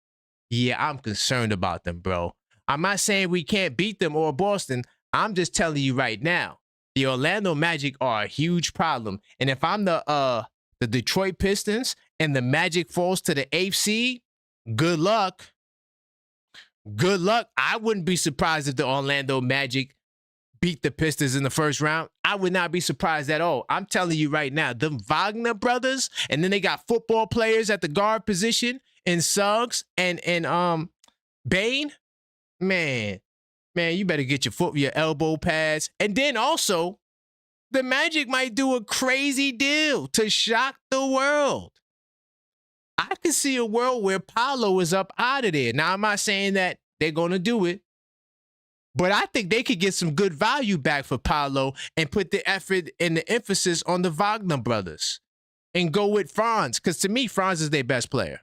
S1: yeah, I'm concerned about them, bro. I'm not saying we can't beat them or Boston. I'm just telling you right now, the Orlando Magic are a huge problem. And if I'm the Detroit Pistons and the Magic falls to the 8th seed, good luck. Good luck. I wouldn't be surprised if the Orlando Magic beat the Pistons in the first round. I would not be surprised at all. I'm telling you right now, the Wagner brothers, and then they got football players at the guard position in Suggs and Bane. Man, you better get your elbow pads. And then also, the Magic might do a crazy deal to shock the world. I could see a world where Paolo is up out of there. Now, I'm not saying that they're going to do it, but I think they could get some good value back for Paolo and put the effort and the emphasis on the Wagner brothers and go with Franz, because to me, Franz is their best player.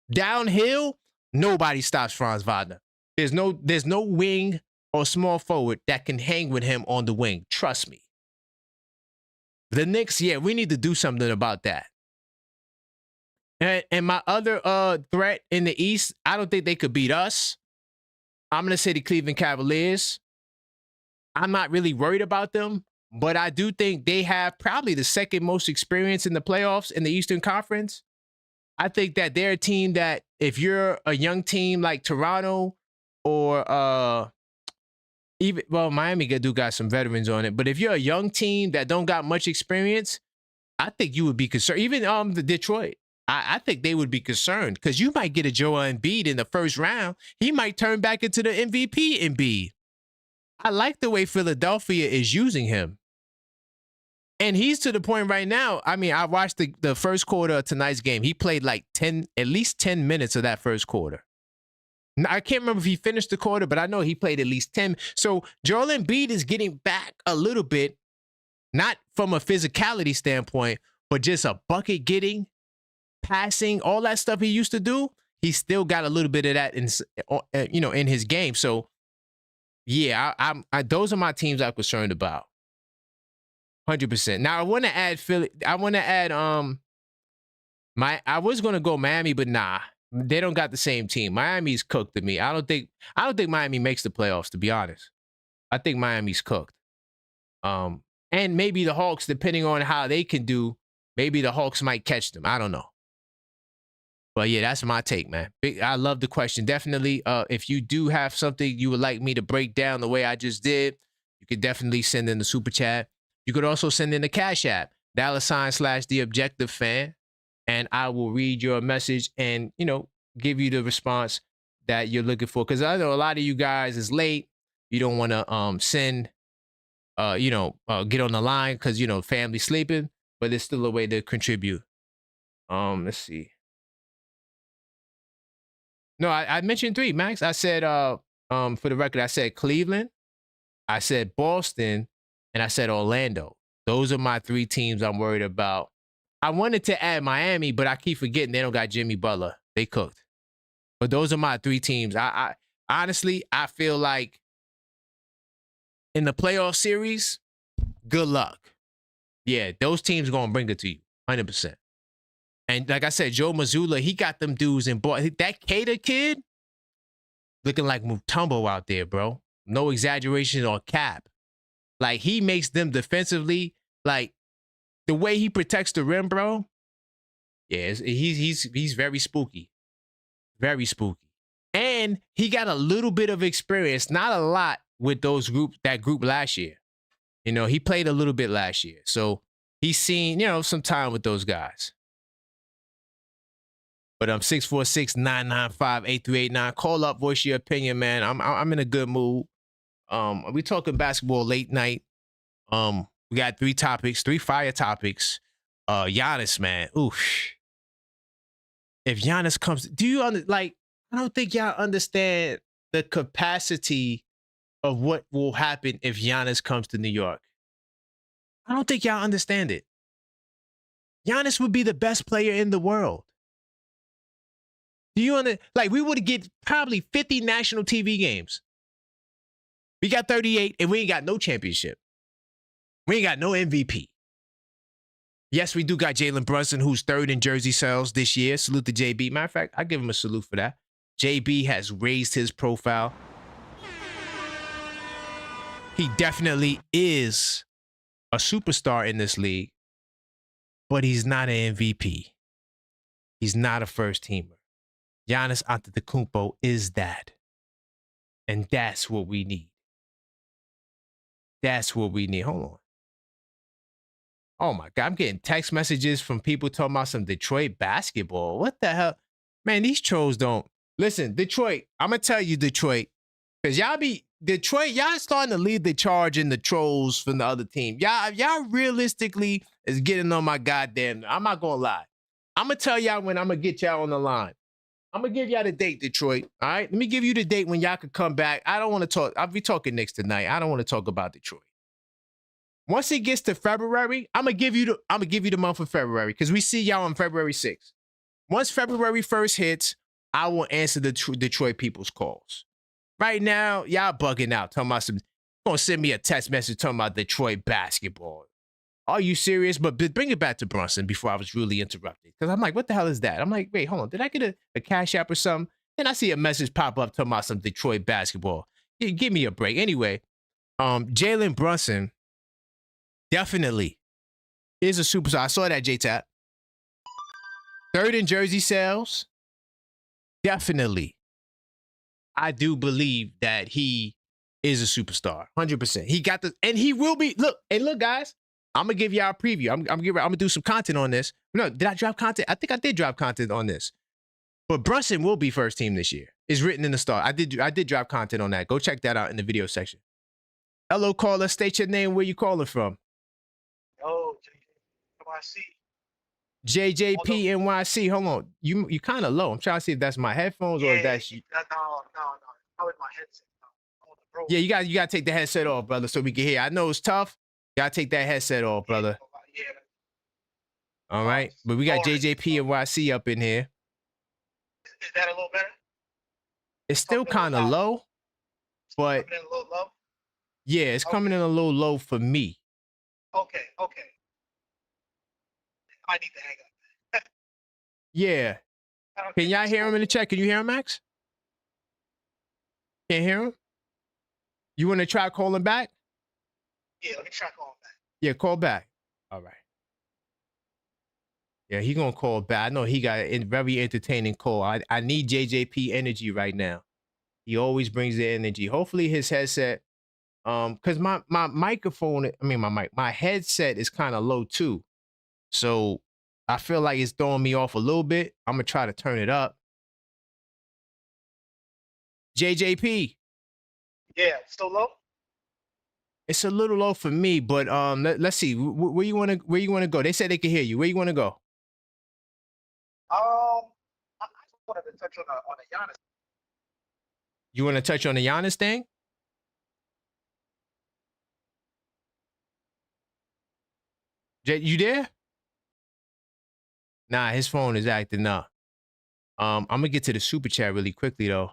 S1: Downhill, nobody stops Franz Wagner. There's no wing or small forward that can hang with him on the wing. Trust me. The Knicks, yeah, we need to do something about that. And my other threat in the East, I don't think they could beat us. I'm going to say the Cleveland Cavaliers. I'm not really worried about them, but I do think they have probably the second most experience in the playoffs in the Eastern Conference. I think that they're a team that if you're a young team like Toronto or Miami got some veterans on it, but if you're a young team that don't got much experience, I think you would be concerned. Even the Detroit. I think they would be concerned because you might get a Joel Embiid in the first round. He might turn back into the MVP Embiid. I like the way Philadelphia is using him. And he's to the point right now. I mean, I watched the first quarter of tonight's game. He played like at least 10 minutes of that first quarter. Now, I can't remember if he finished the quarter, but I know he played at least 10. So Joel Embiid is getting back a little bit, not from a physicality standpoint, but just a bucket getting, passing, all that stuff he used to do. He still got a little bit of that in his game. So yeah, those are my teams I'm concerned about. 100%. Now I want to add Philly. I want to add I was gonna go Miami, but nah, they don't got the same team. Miami's cooked to me. I don't think Miami makes the playoffs, to be honest. I think Miami's cooked. And maybe the Hawks, depending on how they can do, maybe the Hawks might catch them. I don't know. But yeah, that's my take, man. I love the question. Definitely, if you do have something you would like me to break down the way I just did, you could definitely send in the super chat. You could also send in the Cash App, $/TheObjectiveFan, and I will read your message and, give you the response that you're looking for. Because I know a lot of you guys is late. You don't want to send, get on the line because, family sleeping, but there's still a way to contribute. Let's see. No, I mentioned 3, Max. I said, for the record, I said Cleveland, I said Boston, and I said Orlando. Those are my 3 teams I'm worried about. I wanted to add Miami, but I keep forgetting they don't got Jimmy Butler. They cooked. But those are my 3 teams. I honestly, I feel like in the playoff series, good luck. Yeah, those teams are going to bring it to you, 100%. And like I said, Joe Mazzulla, he got them dudes in Boston. That Cater kid looking like Mutombo out there, bro. No exaggeration or cap. Like, he makes them defensively, like, the way he protects the rim, bro. Yeah, he's very spooky. Very spooky. And he got a little bit of experience, not a lot, with that group last year. He played a little bit last year. So he's seen, some time with those guys. But 646-995-8389. Call up, voice your opinion, man. I'm in a good mood. We talking basketball late night. We got 3 fire topics. Giannis, man. Oof. If Giannis comes, I don't think y'all understand the capacity of what will happen if Giannis comes to New York. I don't think y'all understand it. Giannis would be the best player in the world. Do you understand? Like, we would get probably 50 national TV games. We got 38, and we ain't got no championship. We ain't got no MVP. Yes, we do got Jalen Brunson, who's 3rd in jersey sales this year. Salute to JB. Matter of fact, I give him a salute for that. JB has raised his profile. He definitely is a superstar in this league, but he's not an MVP. He's not a first teamer. Giannis Antetokounmpo is that. And that's what we need. That's what we need. Hold on. Oh my God, I'm getting text messages from people talking about some Detroit basketball. What the hell? Man, these trolls don't. Listen, Detroit, I'm going to tell you, Detroit, because y'all starting to lead the charge in the trolls from the other team. Y'all realistically is getting on my goddamn, I'm not going to lie. I'm going to tell y'all when I'm going to get y'all on the line. I'm going to give y'all the date, Detroit. All right? Let me give you the date when y'all could come back. I don't want to talk. I'll be talking Knicks tonight. I don't want to talk about Detroit. Once it gets to February, I'm gonna give you the month of February because we see y'all on February 6th. Once February 1st hits, I will answer the Detroit people's calls. Right now, y'all bugging out, talking about gonna send me a text message talking about Detroit basketball. Are you serious? But bring it back to Brunson before I was really interrupted. Because I'm like, what the hell is that? I'm like, wait, hold on. Did I get a Cash App or something? Then I see a message pop up talking about some Detroit basketball. Yeah, give me a break. Anyway, Jalen Brunson definitely is a superstar. I saw that, J-Tap. 3rd in jersey sales. Definitely. I do believe that he is a superstar. 100%. He got the, and he will be. Look, guys, I'm going to give y'all a preview. I'm going to do some content on this. No, did I drop content? I think I did drop content on this. But Brunson will be first team this year. It's written in the start. I did drop content on that. Go check that out in the video section. Hello, caller. State your name. Where you calling from?
S7: Oh, NYC.
S1: JJP NYC. Hold on. You kind of low. I'm trying to see if that's my headphones or if that's you.
S7: No. Probably my headset.
S1: Yeah, you gotta take the headset off, brother, so we can hear. I know it's tough. You gotta take that headset off, brother.
S7: Yeah.
S1: All right. But we got JJP NYC up in here.
S7: Is that a little better?
S1: It's still kind of low, but
S7: coming in a little low?
S1: Yeah, it's coming in a little low for me.
S7: Okay. I need to hang up.
S1: Yeah. Can y'all hear him in the chat? Can you hear him, Max? Can't hear him? You want to try calling back?
S7: Yeah, let me try calling back.
S1: Yeah, call back. All right. Yeah, he gonna call back. I know he got a very entertaining call. I need JJP energy right now. He always brings the energy. Hopefully his headset, because my microphone, my headset is kind of low too. So I feel like it's throwing me off a little bit. I'm gonna try to turn it up. JJP.
S7: Yeah, still low?
S1: It's a little low for me, but let's see. Where you wanna go? They said they can hear you. Where you wanna go?
S7: I just wanted to touch on a Giannis.
S1: You wanna touch on the Giannis thing? Jay, you there? Nah, his phone is acting up. I'm gonna get to the super chat really quickly though.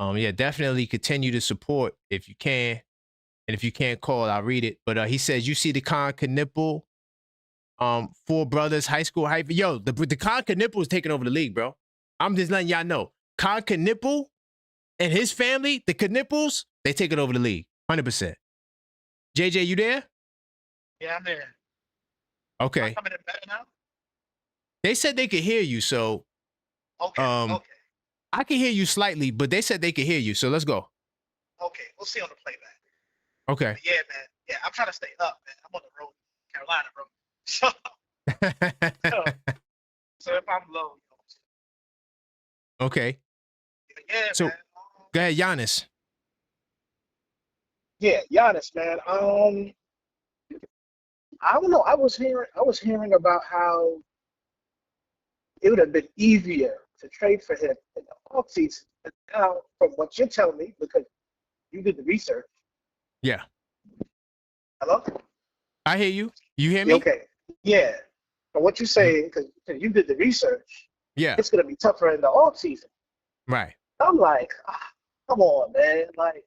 S1: Yeah, definitely continue to support if you can. And if you can't call, I'll read it. But he says, you see the Con-Nipple, Four Brothers High School hype. Yo, the Con-Nipple is taking over the league, bro. I'm just letting y'all know. Con-Nipple and his family, the Knipples, they taking over the league. 100%. JJ, you there?
S7: Yeah, I'm there.
S1: Okay.
S7: Am I coming in better now?
S1: They said they could hear you, so
S7: okay.
S1: I can hear you slightly, but they said they could hear you, so let's go.
S7: Okay, we'll see on the playback.
S1: Okay.
S7: But yeah, man. Yeah, I'm trying to stay up, man. I'm on the road, Carolina road. So if I'm low,
S1: Okay.
S7: Yeah,
S1: so,
S7: man.
S1: Go ahead, Giannis.
S7: Yeah, Giannis, man. I don't know. I was hearing about how it would have been easier to trade for him in the offseason. And now, from what you're telling me, because you did the research.
S1: Yeah.
S7: Hello?
S1: I hear you. You hear me?
S7: Okay. Yeah. But what you say, because you did the research,
S1: yeah,
S7: it's going to be tougher in the offseason.
S1: Right.
S7: I'm like, come on, man. Like,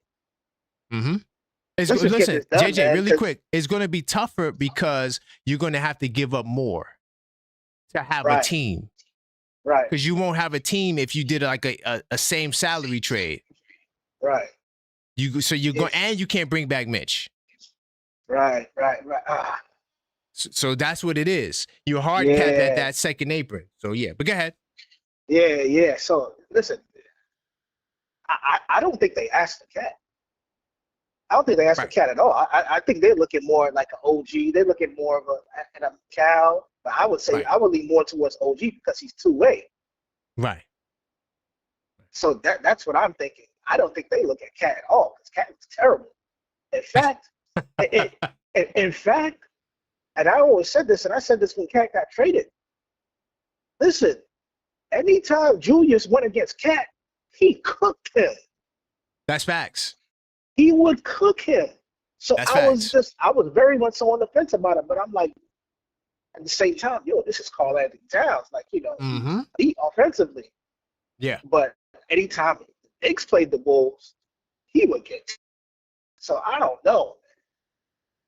S1: listen,
S7: done,
S1: JJ,
S7: man,
S1: really quick. It's going to be tougher because you're going to have to give up more to have a team.
S7: Right.
S1: Because you won't have a team if you did like a same salary trade.
S7: Right.
S1: You're going, and you can't bring back Mitch.
S7: Right.
S1: So that's what it is. You're hard capped at that second apron. So yeah, but go ahead.
S7: Yeah. So listen, I don't think they asked the cat. I don't think they asked the cat at all. I think they're looking more like an OG. They're looking more of a Cal. But I would say I would lean more towards OG because he's two-way. Right. So that's what I'm thinking. I don't think they look at Cat at all because Cat was terrible. In fact, and I always said this, and I said this when Cat got traded. Listen, anytime Julius went against Cat, he cooked him.
S1: That's facts.
S7: He would cook him. So I was very much so on the fence about it, but I'm like, at the same time, this is Karl-Anthony Towns, like, he offensively.
S1: Yeah.
S7: But anytime the Knicks played the Bulls, he would get. So I don't know.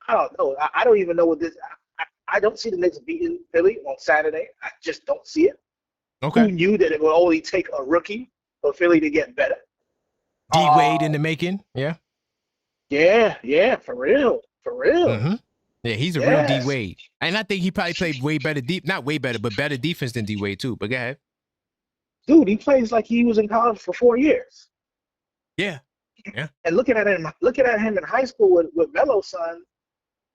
S7: I don't even know what this. I don't see the Knicks beating Philly on Saturday. I just don't see it.
S1: Okay.
S7: Who knew that it would only take a rookie for Philly to get better?
S1: D Wade in the making. Yeah.
S7: Yeah, for real.
S1: Yeah, he's a real D Wade, and I think he probably played way better not way better, but better defense than D Wade too. But go ahead.
S7: Dude, he plays like he was in college for 4 years.
S1: Yeah.
S7: And looking at him in high school with Melo's son,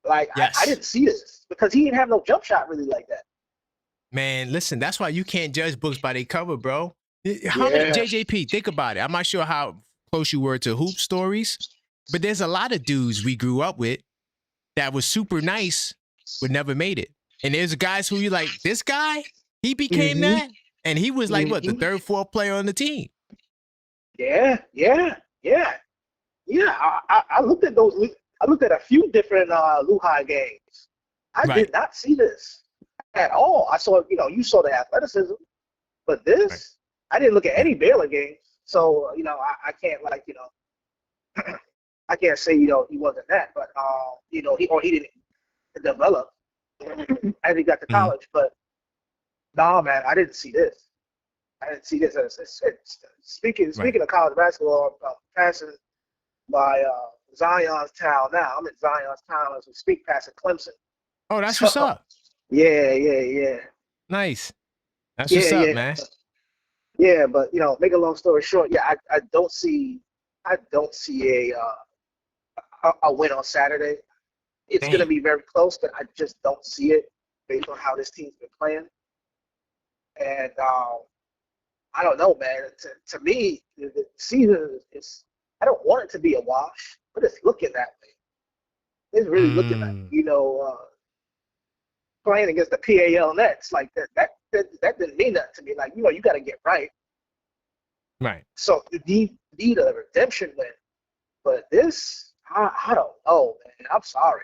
S7: like I didn't see this because he didn't have no jump shot really like that.
S1: Man, listen, that's why you can't judge books by their cover, bro. How many JJP? Think about it. I'm not sure how close you were to hoop stories, But there's a lot of dudes we grew up with that was super nice, but never made it. And there's guys who you like, this guy, he became that, and he was like, what, the third, fourth player on the team.
S7: Yeah. I looked at those. I looked at a few different Lehigh games. I did not see this at all. I saw, you saw the athleticism, but this, I didn't look at any Baylor games. So, I can't I can't say, he wasn't that, but, he didn't develop as he got to college. But, nah, man, I didn't see this. Speaking of college basketball, passing by Zion's Town now. I'm in Zion's Town as we speak, passing Clemson.
S1: Oh, that's what's up.
S7: Yeah.
S1: Nice. That's what's up, man.
S7: Yeah, but make a long story short, I don't see a win on Saturday. It's going to be very close, but I just don't see it based on how this team's been playing. And I don't know, man. To me, the season is. I don't want it to be a wash, but it's looking that way. It's really looking like playing against the PAL Nets like that didn't mean nothing to me. Like you got to get right.
S1: Right.
S7: So you need a redemption win, but this I don't know, man. I'm sorry.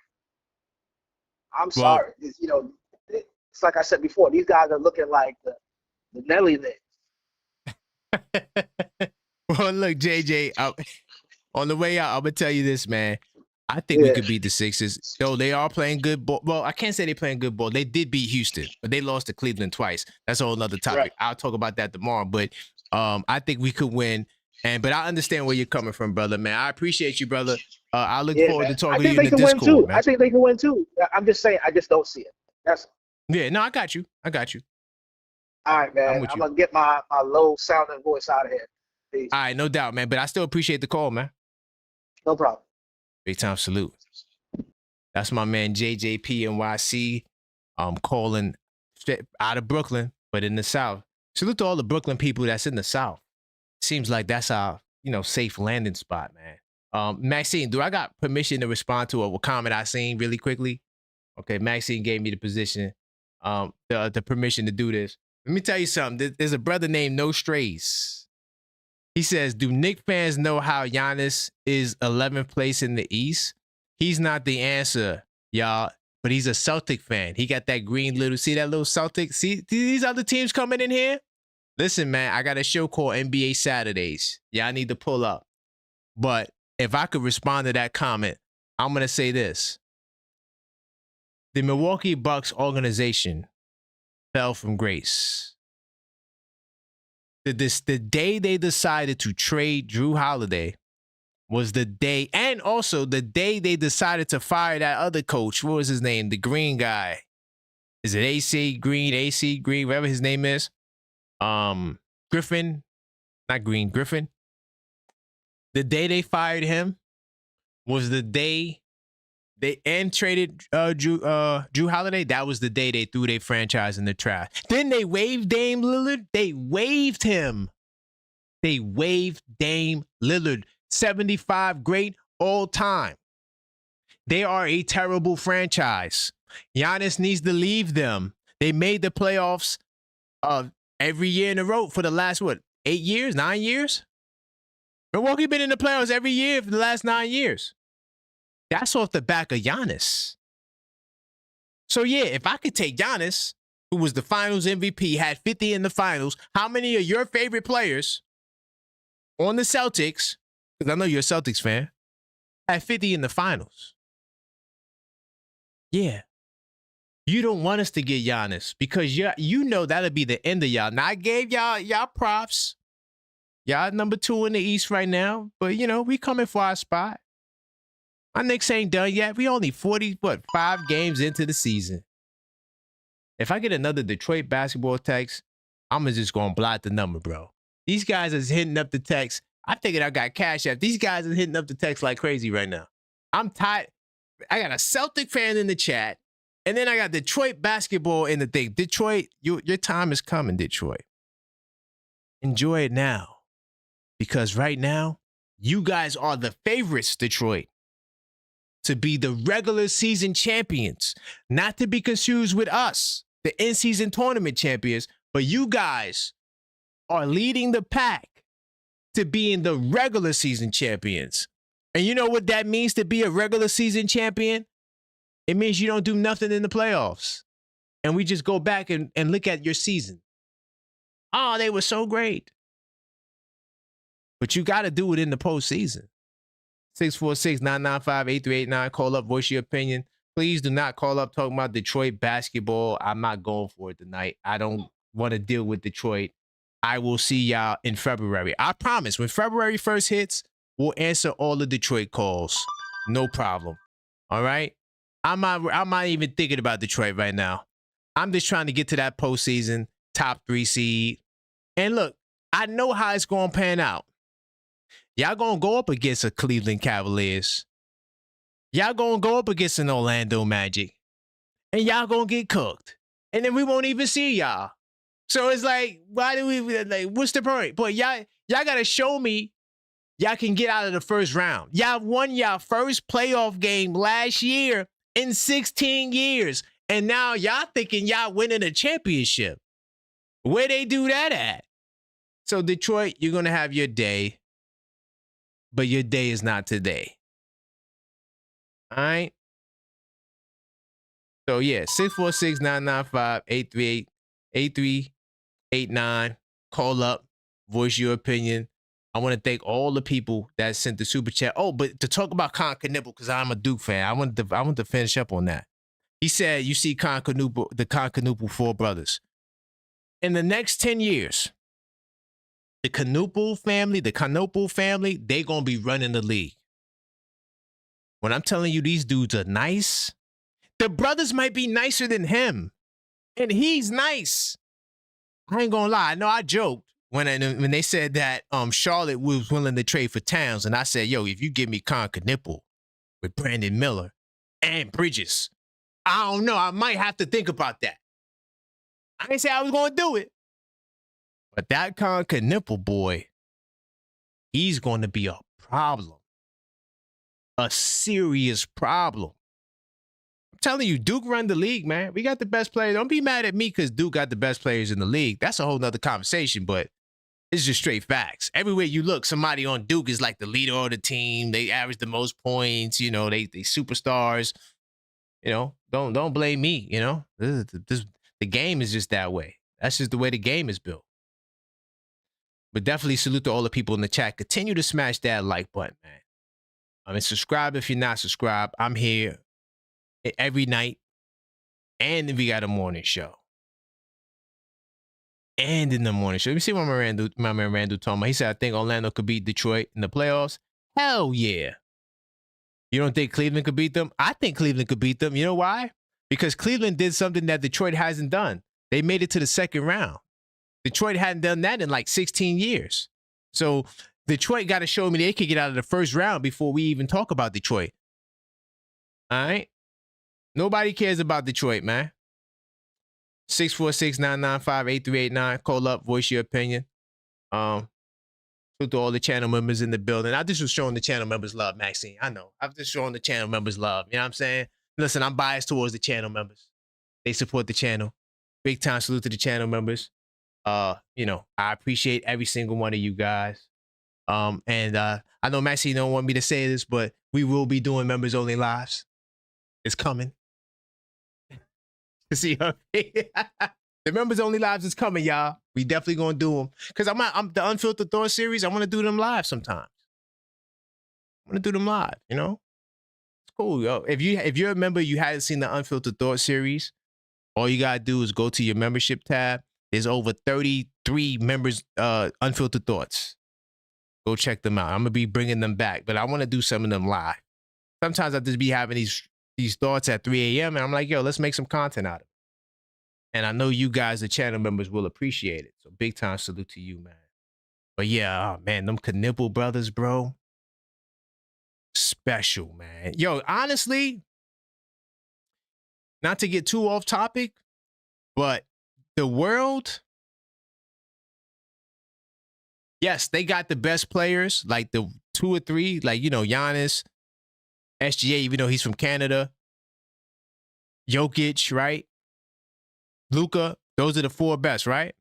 S7: Sorry. It's like I said before. These guys are looking like the Nelly Knicks.
S1: Well, look, JJ, on the way out, I'm going to tell you this, man. I think we could beat the Sixers. Though they are playing good ball. Well, I can't say they're playing good ball. They did beat Houston, but they lost to Cleveland twice. That's a whole other topic. Right. I'll talk about that tomorrow. But I think we could win. But I understand where you're coming from, brother, man. I appreciate you, brother. I look forward to talking to you in the Discord, man.
S7: I think they can win, too. I'm just saying, I just don't see it. That's
S1: no, I got you. All
S7: right, man. I'm going to get my low-sounding voice out of here. Peace.
S1: All right, no doubt, man. But I still appreciate the call, man.
S7: No problem.
S1: Big time salute. That's my man JJP NYC. Calling straight out of Brooklyn, but in the South. Salute to all the Brooklyn people that's in the South. Seems like that's our, safe landing spot, man. Maxine, do I got permission to respond to a comment I seen really quickly? Okay, Maxine gave me the position, the permission to do this. Let me tell you something. There's a brother named No Strays. He says, do Knicks fans know how Giannis is 11th place in the East? He's not the answer, y'all, but he's a Celtic fan. He got that green see that little Celtic? See these other teams coming in here? Listen, man, I got a show called NBA Saturdays. Y'all need to pull up. But if I could respond to that comment, I'm going to say this. The Milwaukee Bucks organization fell from grace. The day they decided to trade Drew Holiday was the day, and also the day they decided to fire that other coach. What was his name? The green guy. Is it AC Green, whatever his name is? Griffin. Not Green, Griffin. The day they fired him was the day they traded Drew Holiday. That was the day they threw their franchise in the trash. Then they waived Dame Lillard. They waived him. They waived Dame Lillard. 75 great all time. They are a terrible franchise. Giannis needs to leave them. They made the playoffs every year in a row for the last, 8 years, 9 years? Milwaukee been in the playoffs every year for the last 9 years. That's off the back of Giannis. So, yeah, if I could take Giannis, who was the finals MVP, had 50 in the finals, how many of your favorite players on the Celtics, because I know you're a Celtics fan, had 50 in the finals? Yeah. You don't want us to get Giannis because you know that'll be the end of y'all. Now, I gave y'all props. Y'all number 2 in the East right now, but, we coming for our spot. My Knicks ain't done yet. We only 5 games into the season. If I get another Detroit basketball text, I'm just going to blot the number, bro. These guys is hitting up the text. I figured I got Cashapp. These guys are hitting up the text like crazy right now. I'm tired. I got a Celtic fan in the chat, and then I got Detroit basketball in the thing. Detroit, your time is coming, Detroit. Enjoy it now. Because right now, You guys are the favorites, Detroit, to be the regular season champions, not to be confused with us, the in-season tournament champions, but you guys are leading the pack to being the regular season champions. And you know what that means to be a regular season champion? It means you don't do nothing in the playoffs. And we just go back and look at your season. Oh, they were so great. But you got to do it in the postseason. 646-995-8389. Call up, voice your opinion. Please do not call up talking about Detroit basketball. I'm not going for it tonight. I don't want to deal with Detroit. I will see y'all in February. I promise, when February 1st hits, we'll answer all the Detroit calls. No problem. All right? I'm not even thinking about Detroit right now. I'm just trying to get to that postseason, top 3 seed. And look, I know how it's going to pan out. Y'all going to go up against a Cleveland Cavaliers. Y'all going to go up against an Orlando Magic. And y'all going to get cooked. And then we won't even see y'all. So it's like, why do we, like, what's the point? But y'all got to show me y'all can get out of the first round. Y'all won y'all first playoff game last year in 16 years. And now y'all thinking y'all winning a championship. Where they do that at? So Detroit, you're going to have your day. But your day is not today. All right? So, yeah, 646-995-8389. Call up. Voice your opinion. I want to thank all the people that sent the super chat. Oh, but to talk about Knipple, because I'm a Duke fan, I want to finish up on that. He said, you see the Knipple 4 brothers. In the next 10 years, the Knipple family, they going to be running the league. When I'm telling you these dudes are nice, the brothers might be nicer than him. And he's nice. I ain't going to lie. I know I joked when they said that Charlotte was willing to trade for Towns. And I said, yo, if you give me Knipple with Brandon Miller and Bridges, I don't know. I might have to think about that. I didn't say I was going to do it. But that Knipple boy, he's going to be a problem. A serious problem. I'm telling you, Duke run the league, man. We got the best players. Don't be mad at me because Duke got the best players in the league. That's a whole nother conversation, but it's just straight facts. Everywhere you look, somebody on Duke is like the leader of the team. They average the most points. You know, they superstars. You know, don't blame me. You know, the game is just that way. That's just the way the game is built. But definitely salute to all the people in the chat. Continue to smash that like button, man. I mean, subscribe if you're not subscribed. I'm here every night. And we got a morning show. And in the morning show. Let me see what my man Randall told me. He said, I think Orlando could beat Detroit in the playoffs. Hell yeah. You don't think Cleveland could beat them? I think Cleveland could beat them. You know why? Because Cleveland did something that Detroit hasn't done. They made it to the second round. Detroit hadn't done that in like 16 years. So Detroit got to show me they could get out of the first round before we even talk about Detroit. All right? Nobody cares about Detroit, man. 646-995-8389. Call up, voice your opinion. To all the channel members in the building. I just was showing the channel members love, Maxine. I know. I'm just showing the channel members love. You know what I'm saying? Listen, I'm biased towards the channel members. They support the channel. Big time salute to the channel members. You know, I appreciate every single one of you guys. And I know Maxine don't want me to say this, but we will be doing members only lives. It's coming. See, the members only lives is coming, y'all. We definitely gonna do them because I'm the Unfiltered Thought series. I want to do them live sometimes. I want to do them live. You know, it's cool, yo. If you're a member, you hadn't seen the Unfiltered Thought series, all you gotta do is go to your membership tab. There's over 33 members, Unfiltered Thoughts. Go check them out. I'm gonna be bringing them back, but I want to do some of them live. Sometimes I just be having these thoughts at 3 a.m. and I'm like, yo, let's make some content out of it. And I know you guys, the channel members, will appreciate it. So big time salute to you, man. But yeah, oh, man, them Knipple brothers, bro. Special, man. Yo, honestly, not to get too off topic, but the world, yes, they got the best players, like the 2 or 3, like, Giannis, SGA, even though he's from Canada, Jokic, right? Luka, those are the 4 best, right?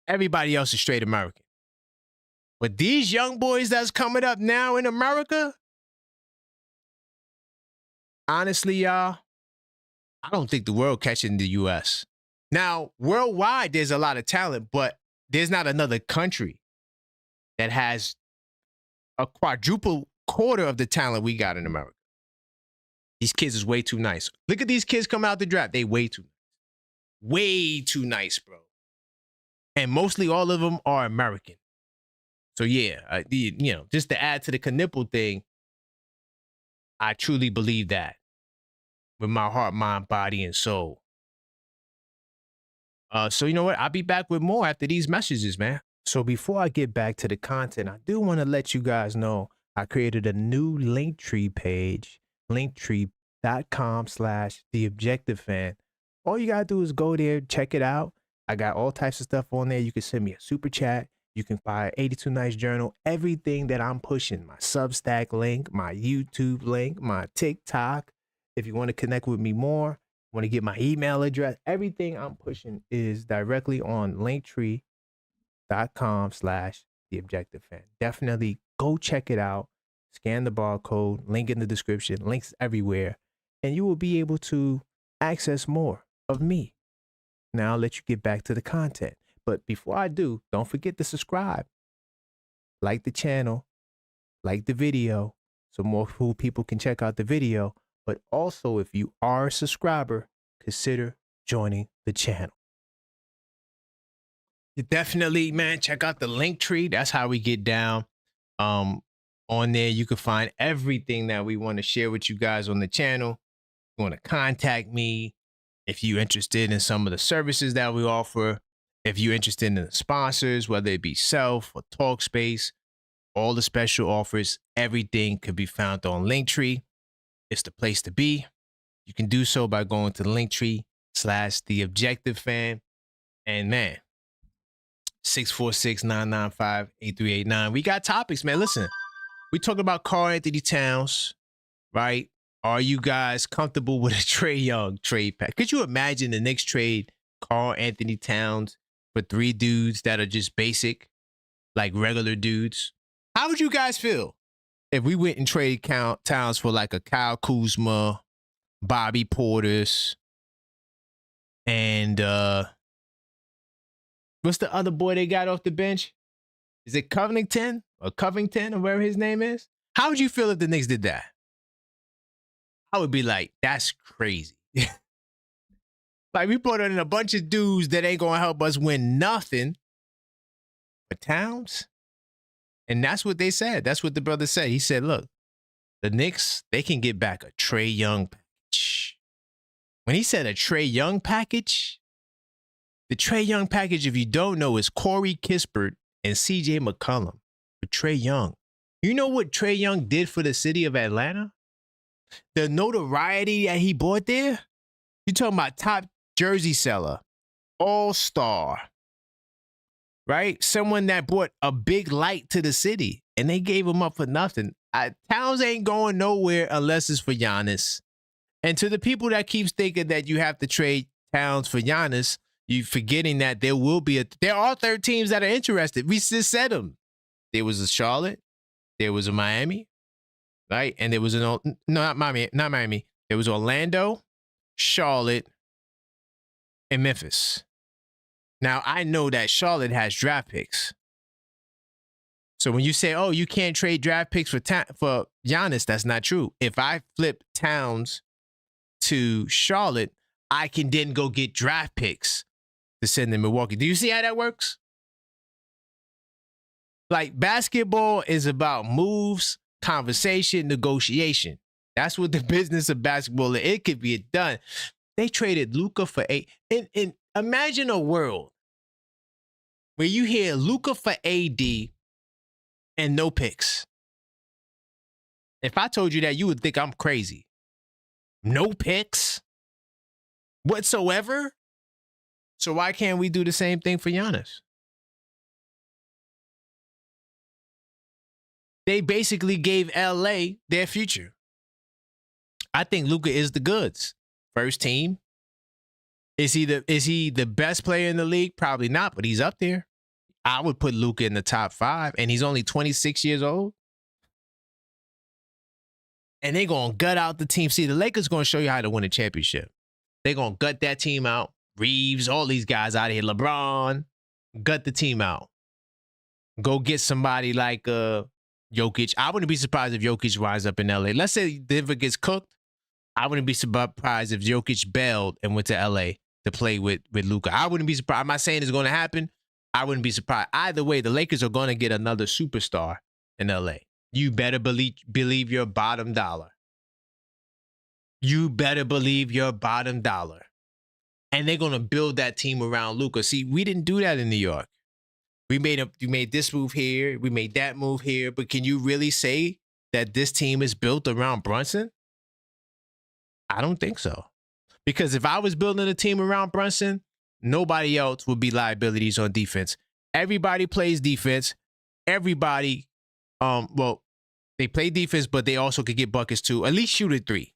S1: Everybody else is straight American. But these young boys that's coming up now in America, honestly, y'all, I don't think the world catching the U.S. Now, worldwide, there's a lot of talent, but there's not another country that has a quadruple quarter of the talent we got in America. These kids is way too nice. Look at these kids come out the draft. They way too nice. Way too nice, bro. And mostly all of them are American. So yeah, just to add to the Knipple thing, I truly believe that with my heart, mind, body, and soul. So you know what? I'll be back with more after these messages, man. So before I get back to the content, I do want to let you guys know I created a new Linktree page, linktree.com/TheObjectiveFan. All you got to do is go there, check it out. I got all types of stuff on there. You can send me a super chat. You can buy 82 Nights Journal, everything that I'm pushing, my Substack link, my YouTube link, my TikTok. If you want to connect with me more, want to get my email address, everything I'm pushing is directly on linktree.com/TheObjectiveFan. Definitely go check it out. Scan the barcode, link in the description, links everywhere, and you will be able to access more of me. Now I'll let you get back to the content. But before I do, don't forget to subscribe, like the channel, like the video, so more people can check out the video. But also, if you are a subscriber, consider joining the channel. You definitely, man, check out the Linktree. That's how we get down. On there, you can find everything that we want to share with you guys on the channel. You want to contact me if you're interested in some of the services that we offer. If you're interested in the sponsors, whether it be Self or Talkspace, all the special offers, everything could be found on Linktree. It's the place to be. You can do so by going to Linktree/TheObjectiveFan. And man, 646-995-8389. We got topics, man. Listen, we talk about Karl-Anthony Towns, right? Are you guys comfortable with a Trae Young trade pack? Could you imagine the Knicks trade Karl-Anthony Towns for 3 dudes that are just basic, like regular dudes? How would you guys feel if we went and traded Towns for like a Kyle Kuzma, Bobby Portis, and what's the other boy they got off the bench? Is it Covington or whatever his name is? How would you feel if the Knicks did that? I would be like, that's crazy. Like, we brought in a bunch of dudes that ain't gonna help us win nothing but Towns. And that's what they said. That's what the brother said. He said, look, the Knicks, they can get back a Trae Young package. When he said a Trae Young package, the Trae Young package, if you don't know, is Corey Kispert and CJ McCollum for Trae Young. You know what Trae Young did for the city of Atlanta? The notoriety that he brought there? You're talking about top jersey seller, all-star, right? Someone that brought a big light to the city, and they gave him up for nothing. Towns ain't going nowhere unless it's for Giannis. And to the people that keeps thinking that you have to trade Towns for Giannis, you forgetting that there are 3 teams that are interested. We just said them. There was a Charlotte, there was a Miami, right? And there was not Miami. There was Orlando, Charlotte, and Memphis. Now, I know that Charlotte has draft picks. So when you say, oh, you can't trade draft picks for Giannis, that's not true. If I flip Towns to Charlotte, I can then go get draft picks to send to Milwaukee. Do you see how that works? Like, basketball is about moves, conversation, negotiation. That's what the business of basketball is. It could be done. They traded Luka for and imagine a world where you hear Luka for AD and no picks. If I told you that, you would think I'm crazy. No picks whatsoever. So why can't we do the same thing for Giannis? They basically gave LA their future. I think Luka is the goods. First team. Is he the best player in the league? Probably not, but he's up there. I would put Luka in the top 5, and he's only 26 years old. And they're going to gut out the team. See, the Lakers going to show you how to win a championship. They're going to gut that team out. Reeves, all these guys out of here. LeBron, gut the team out. Go get somebody like Jokic. I wouldn't be surprised if Jokic winds up in LA. Let's say Denver gets cooked. I wouldn't be surprised if Jokic bailed and went to LA to play with Luka. I wouldn't be surprised. I'm not saying it's going to happen. I wouldn't be surprised. Either way, the Lakers are going to get another superstar in LA. You better believe your bottom dollar. You better believe your bottom dollar. And they're going to build that team around Luka. See, we didn't do that in New York. We made this move here. We made that move here. But can you really say that this team is built around Brunson? I don't think so. Because if I was building a team around Brunson, nobody else would be liabilities on defense. Everybody plays defense. Everybody, they play defense, but they also could get buckets too. At least shoot a 3.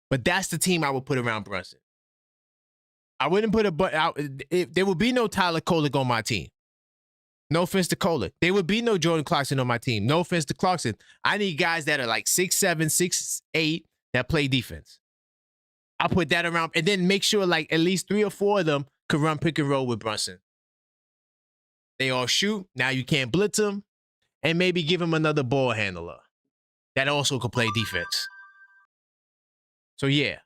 S1: But that's the team I would put around Brunson. I wouldn't put there would be no Tyler Kolek on my team. No offense to Kolek. There would be no Jordan Clarkson on my team. No offense to Clarkson. I need guys that are like 6'7", 6'8", that play defense. I'll put that around and then make sure like at least 3 or 4 of them could run pick and roll with Brunson. They all shoot. Now you can't blitz them. And maybe give him another ball handler that also could play defense. So yeah.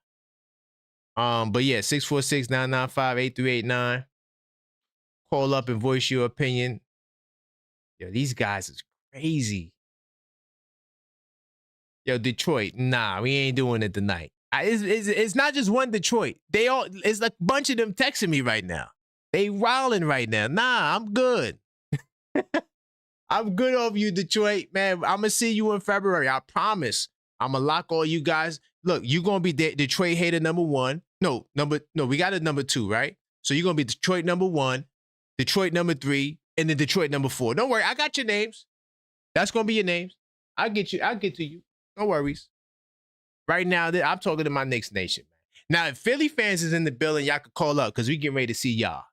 S1: But yeah, 646-995-8389. Call up and voice your opinion. Yo, these guys is crazy. Yo, Detroit, nah, we ain't doing it tonight. It's not just one Detroit. It's like a bunch of them texting me right now. They wilding right now. Nah, I'm good. I'm good over you, Detroit, man. I'm gonna see you in February. I promise. I'm gonna lock all you guys. Look, you're gonna be Detroit hater number 1. No, we got a number 2, right? So you're gonna be Detroit number 1, Detroit number 3, and then Detroit number 4. Don't worry, I got your names. That's gonna be your names. I'll get to you. No worries. Right now, I'm talking to my Knicks Nation, man. Now, if Philly fans is in the building, y'all could call up because we getting ready to see y'all.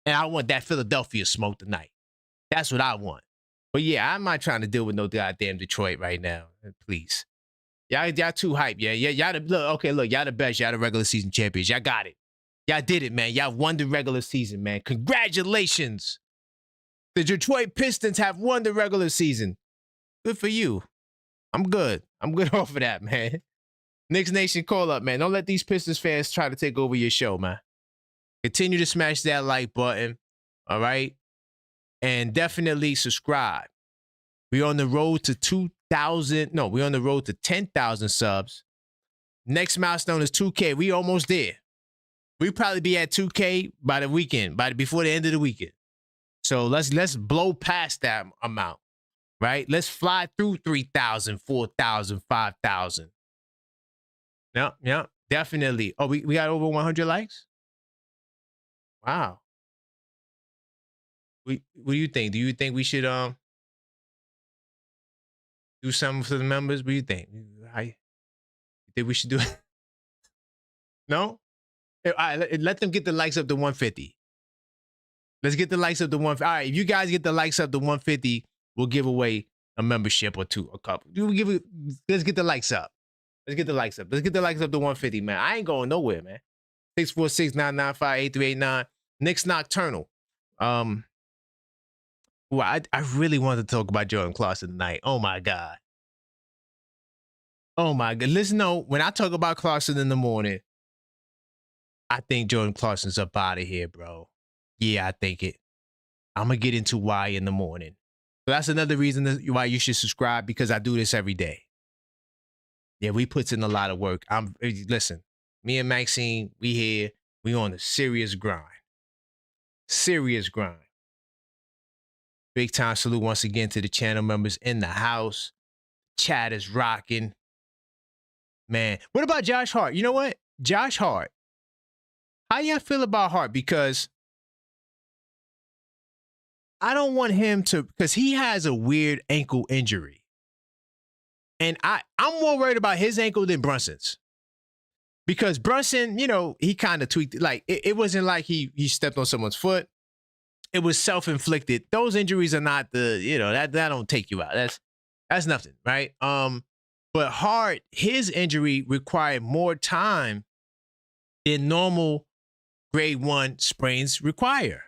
S1: And I want that Philadelphia smoke tonight. That's what I want. But yeah, I'm not trying to deal with no goddamn Detroit right now. Please. Y'all too hype. Yeah. Y'all the best. Y'all the regular season champions. Y'all got it. Y'all did it, man. Y'all won the regular season, man. Congratulations. The Detroit Pistons have won the regular season. Good for you. I'm good. I'm good off of that, man. Knicks Nation, call up, man. Don't let these Pistons fans try to take over your show, man. Continue to smash that like button, all right? And definitely subscribe. We're on the road to 2,000. No, we're on the road to 10,000 subs. Next milestone is 2K. We almost there. We'll probably be at 2K by the weekend, before the end of the weekend. So let's blow past that amount, right? Let's fly through 3,000, 4,000, 5,000. Yeah, definitely. Oh, we got over 100 likes? Wow. What do you think? Do you think we should do something for the members? What do you think? You think we should do it? No? All right, let them get the likes up to 150. Let's get the likes up to 150. All right, if you guys get the likes up to 150, we'll give away a membership or two, a couple. Let's get the likes up. Let's get the likes up. Let's get the likes up to 150, man. I ain't going nowhere, man. 646-995-8389. Knicks Nocturnal. Well, I really wanted to talk about Jordan Clarkson tonight. Oh, my God. Oh, my God. Listen, no, when I talk about Clarkson in the morning, I think Jordan Clarkson's up out of here, bro. Yeah, I think it. I'm going to get into why in the morning. So that's another reason why you should subscribe, because I do this every day. Yeah, we puts in a lot of work. Listen, me and Maxine, we here. We on a serious grind. Serious grind. Big time salute once again to the channel members in the house. Chat is rocking. Man, what about Josh Hart? You know what? Josh Hart. How y'all feel about Hart? Because I don't want him to, because he has a weird ankle injury. And I'm more worried about his ankle than Brunson's. Because Brunson, you know, he kind of tweaked, like, it wasn't like he stepped on someone's foot. It was self-inflicted. Those injuries are not the, you know, that don't take you out. That's nothing, right? But Hart, his injury required more time than normal grade 1 sprains require.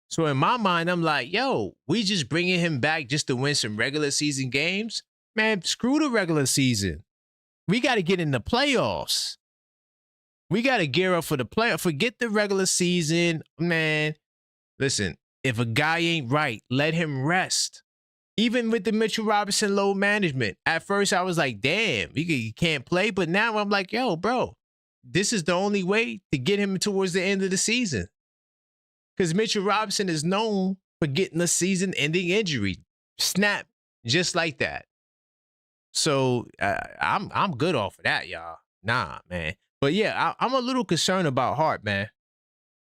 S1: So in my mind, I'm like, yo, we just bringing him back just to win some regular season games? Man, screw the regular season. We got to get in the playoffs. We got to gear up for the playoffs. Forget the regular season, man. Listen, if a guy ain't right, let him rest. Even with the Mitchell Robinson load management, at first I was like, damn, he can't play. But now I'm like, yo, bro, this is the only way to get him towards the end of the season. Because Mitchell Robinson is known for getting a season-ending injury. Snap, just like that. So I'm good off of that, y'all. Nah, man. But yeah, I'm a little concerned about Hart, man.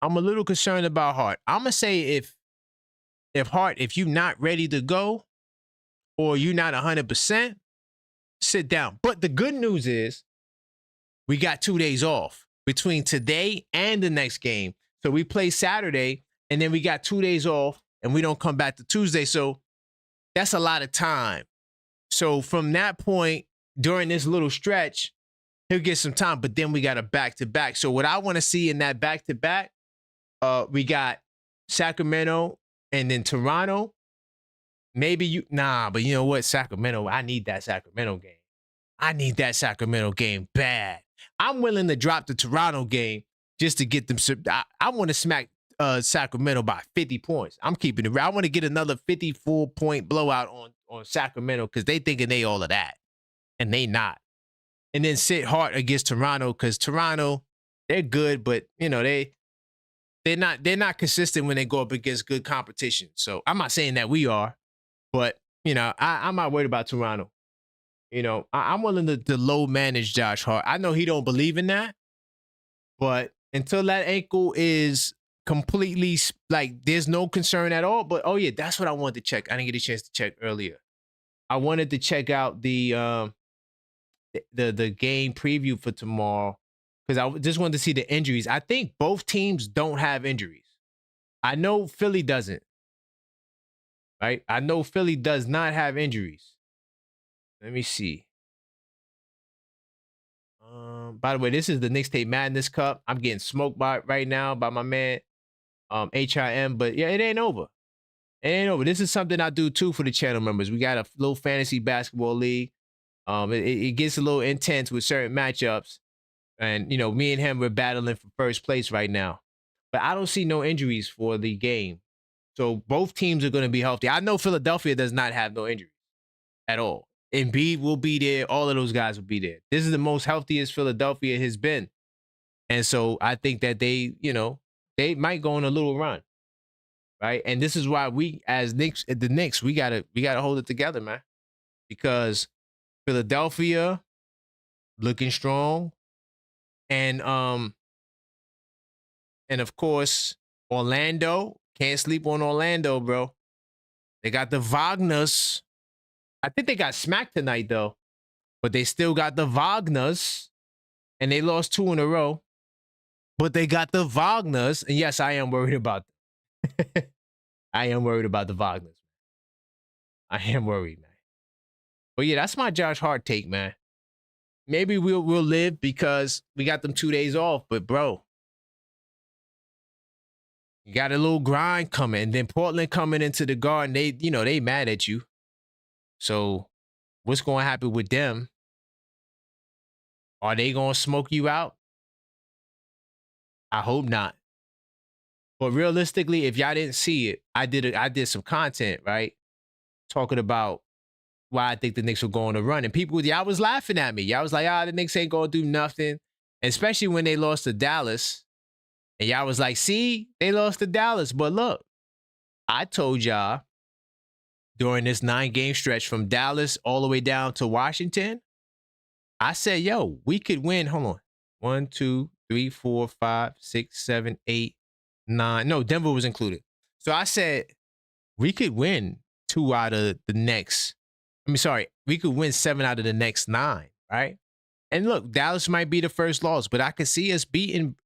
S1: I'm a little concerned about Hart. I'm going to say if Hart, if you're not ready to go or you're not 100%, sit down. But the good news is we got 2 days off between today and the next game. So we play Saturday, and then we got 2 days off, and we don't come back to Tuesday. So that's a lot of time. So from that point, during this little stretch, he'll get some time, but then we got a back-to-back. So what I want to see in that back-to-back, we got Sacramento and then Toronto. Maybe but you know what? Sacramento, I need that Sacramento game. I need that Sacramento game bad. I'm willing to drop the Toronto game just to get them. I want to smack Sacramento by 50 points. I'm keeping it real. I want to get another 54-point blowout on Sacramento because they thinking they all of that, and they not. And then sit Hart against Toronto because Toronto, they're good, but you know they're not consistent when they go up against good competition. So I'm not saying that we are, but you know I'm not worried about Toronto. You know I'm willing to low manage Josh Hart. I know he don't believe in that, but until that ankle is completely like there's no concern at all. But oh yeah, that's what I wanted to check. I didn't get a chance to check earlier. I wanted to check out the game preview for tomorrow because I just wanted to see the injuries. I think both teams don't have injuries. I know Philly doesn't. Right? I know Philly does not have injuries. Let me see. By the way, this is the Knicks Tape Madness Cup. I'm getting smoked right now by my man HIM, but yeah, it ain't over. It ain't over. This is something I do too for the channel members. We got a little fantasy basketball league. It gets a little intense with certain matchups. And, you know, me and him, we're battling for first place right now. But I don't see no injuries for the game. So both teams are going to be healthy. I know Philadelphia does not have no injuries at all. Embiid will be there. All of those guys will be there. This is the most healthiest Philadelphia has been. And so I think that they might go on a little run. Right? And this is why we, as Knicks, we gotta hold it together, man. Because Philadelphia looking strong. And of course, Orlando. Can't sleep on Orlando, bro. They got the Wagners. I think they got smacked tonight, though. But they still got the Wagners. And they lost 2 in a row. But they got the Wagners. And yes, I am worried about them. I am worried about the Wagners. I am worried, man. But yeah, that's my Josh Hart take, man. Maybe we'll live because we got them 2 days off. But, bro, you got a little grind coming. And then Portland coming into the Garden. They mad at you. So what's going to happen with them? Are they going to smoke you out? I hope not. But realistically, if y'all didn't see it, I did some content, right? Talking about why I think the Knicks were going to run. And y'all was laughing at me. Y'all was like, the Knicks ain't going to do nothing. And especially when they lost to Dallas. And y'all was like, see, they lost to Dallas. But look, I told y'all during this 9-game stretch from Dallas all the way down to Washington, I said, yo, we could win. Hold on. 1, 2, 3, 4, 5, 6, 7, 8, 9. No, Denver was included. So I said, we could win 2 out of the next. We could win 7 out of the next 9, right? And look, Dallas might be the first loss, but I could see us beating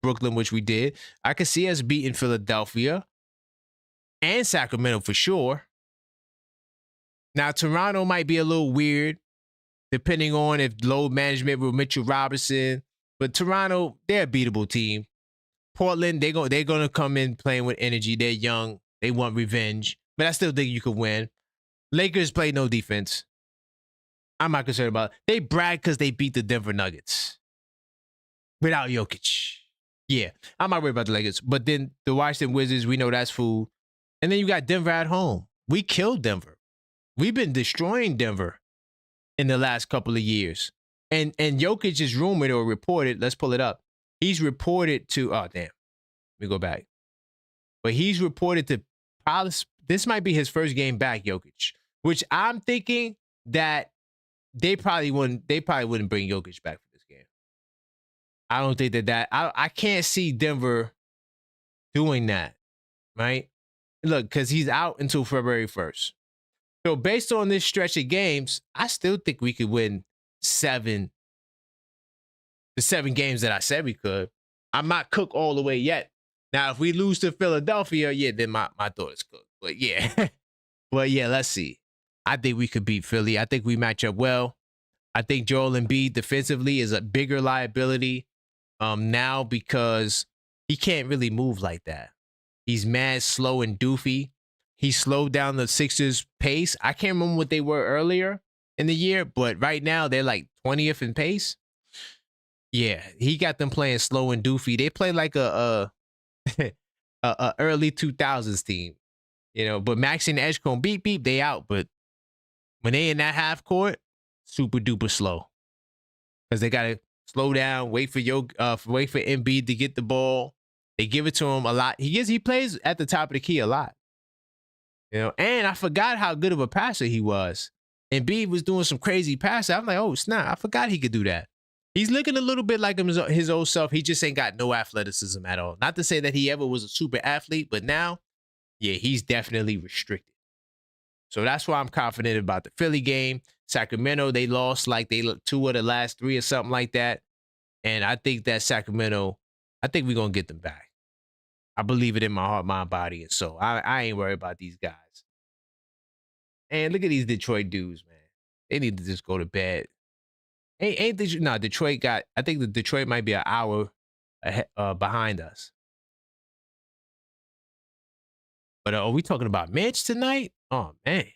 S1: Brooklyn, which we did. I could see us beating Philadelphia and Sacramento for sure. Now, Toronto might be a little weird, depending on if load management with Mitchell Robinson. But Toronto, they're a beatable team. Portland, they're gonna come in playing with energy. They're young. They want revenge. But I still think you could win. Lakers play no defense. I'm not concerned about it. They brag because they beat the Denver Nuggets without Jokic. Yeah, I'm not worried about the Lakers. But then the Washington Wizards, we know that's food. And then you got Denver at home. We killed Denver. We've been destroying Denver in the last couple of years. And Jokic is rumored or reported, let's pull it up. He's reported to, oh, damn. Let me go back. But he's reported to, this might be his first game back, Jokic, which I'm thinking that they probably wouldn't bring Jokic back for this game. I don't think I can't see Denver doing that, right? Look, because he's out until February 1st. So based on this stretch of games, I still think we could win the 7 games that I said we could. I'm not cooked all the way yet. Now, if we lose to Philadelphia, yeah, then my thought is cooked. But yeah. But yeah, let's see. I think we could beat Philly. I think we match up well. I think Joel Embiid defensively is a bigger liability now because he can't really move like that. He's mad slow and doofy. He slowed down the Sixers' pace. I can't remember what they were earlier in the year, but right now they're like 20th in pace. Yeah, he got them playing slow and doofy. They play like a early 2000s team, but Max and Edgecombe, beep, beep, they out. But when they in that half court, super duper slow. Because they got to slow down, wait for Embiid to get the ball. They give it to him a lot. He plays at the top of the key a lot. And I forgot how good of a passer he was. Embiid was doing some crazy passes. I'm like, oh, snap. I forgot he could do that. He's looking a little bit like his old self. He just ain't got no athleticism at all. Not to say that he ever was a super athlete, but now, yeah, he's definitely restricted. So that's why I'm confident about the Philly game. Sacramento, they lost like they looked 2 of the last 3 or something like that. And I think that Sacramento, I think we're going to get them back. I believe it in my heart, mind, body, and soul. I ain't worried about these guys. And look at these Detroit dudes, man. They need to just go to bed. Detroit I think the Detroit might be an hour ahead, behind us. But are we talking about Mitch tonight? Oh, man.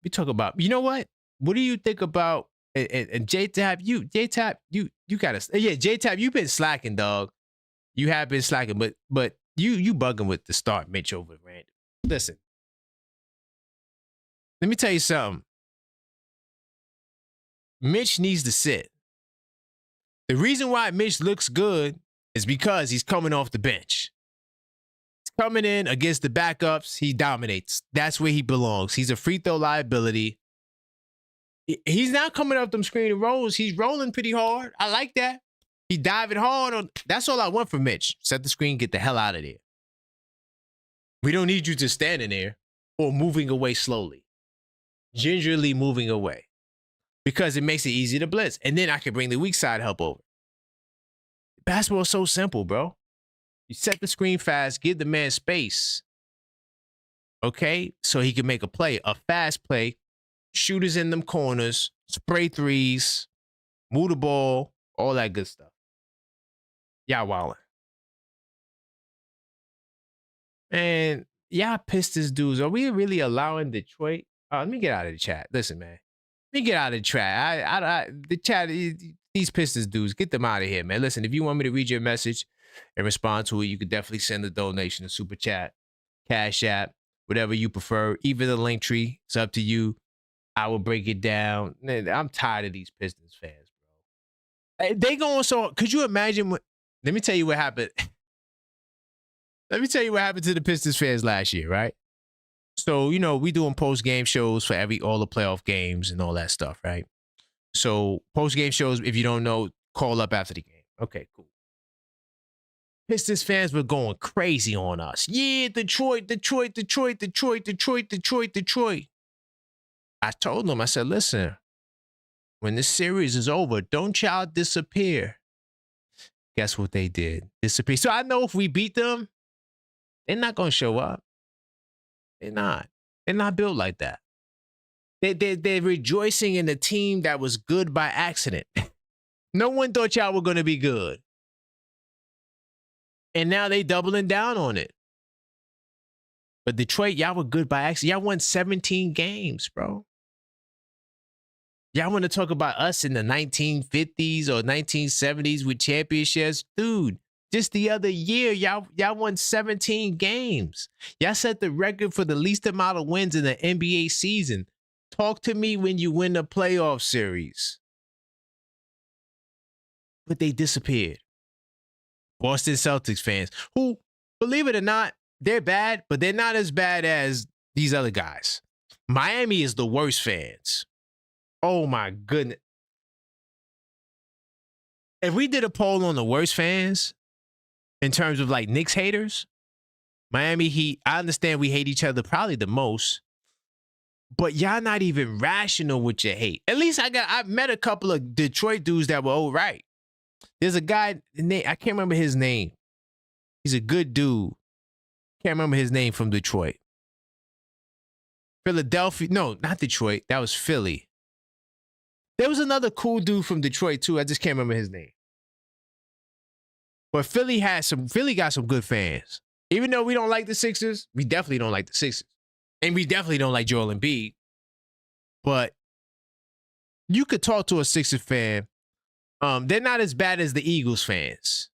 S1: We talk about, you know what? What do you think about, and J-Tap, you got to, yeah, J-Tap, you've been slacking, dog. You have been slacking, but you bugging with the start Mitch over Randall. Listen, let me tell you something. Mitch needs to sit. The reason why Mitch looks good is because he's coming off the bench. He's coming in against the backups. He dominates. That's where he belongs. He's a free throw liability. He's not coming up them screen and rolls. He's rolling pretty hard. I like that. He diving hard. That's all I want from Mitch. Set the screen, get the hell out of there. We don't need you to stand in there or moving away slowly. Gingerly moving away. Because it makes it easy to blitz. And then I can bring the weak side help over. Basketball is so simple, bro. You set the screen fast, give the man space. Okay? So he can make a play, a fast play. Shooters in them corners, spray threes, move the ball, all that good stuff. Y'all wildin'. And y'all Pistons dudes, are we really allowing Detroit? Let me get out of the chat. Listen, man. Let me get out of the chat. The chat, these Pistons dudes, get them out of here, man. Listen, if you want me to read your message and respond to it, you could definitely send a donation, a super chat, Cash App, whatever you prefer. Even the link tree, it's up to you. I will break it down. Man, I'm tired of these Pistons fans, bro. They going so. Could you imagine what? Let me tell you what happened. Let me tell you what happened to the Pistons fans last year, right? So, we doing post-game shows for all the playoff games and all that stuff, right? So, post-game shows, if you don't know, call up after the game. Okay, cool. Pistons fans were going crazy on us. Yeah, Detroit, Detroit, Detroit, Detroit, Detroit, Detroit, Detroit. I told them, I said, listen, when this series is over, don't y'all disappear. Guess what they did? Disappear. So I know if we beat them, they're not going to show up. They're not. They're not built like that. They're rejoicing in the team that was good by accident. No one thought y'all were going to be good. And now they doubling down on it. But Detroit, y'all were good by accident. Y'all won 17 games, bro. Y'all want to talk about us in the 1950s or 1970s with championships? Dude, just the other year, y'all won 17 games. Y'all set the record for the least amount of wins in the NBA season. Talk to me when you win the playoff series. But they disappeared. Boston Celtics fans, who, believe it or not, they're bad, but they're not as bad as these other guys. Miami is the worst fans. Oh, my goodness. If we did a poll on the worst fans in terms of like Knicks haters, Miami Heat, I understand we hate each other probably the most, but y'all not even rational with your hate. At least I've met a couple of Detroit dudes that were all right. There's a guy, I can't remember his name. He's a good dude. Can't remember his name from Detroit. Philadelphia. No, not Detroit. That was Philly. There was another cool dude from Detroit too. I just can't remember his name. But Philly got some good fans. Even though we don't like the Sixers, we definitely don't like the Sixers. And we definitely don't like Joel Embiid. But you could talk to a Sixers fan. They're not as bad as the Eagles fans.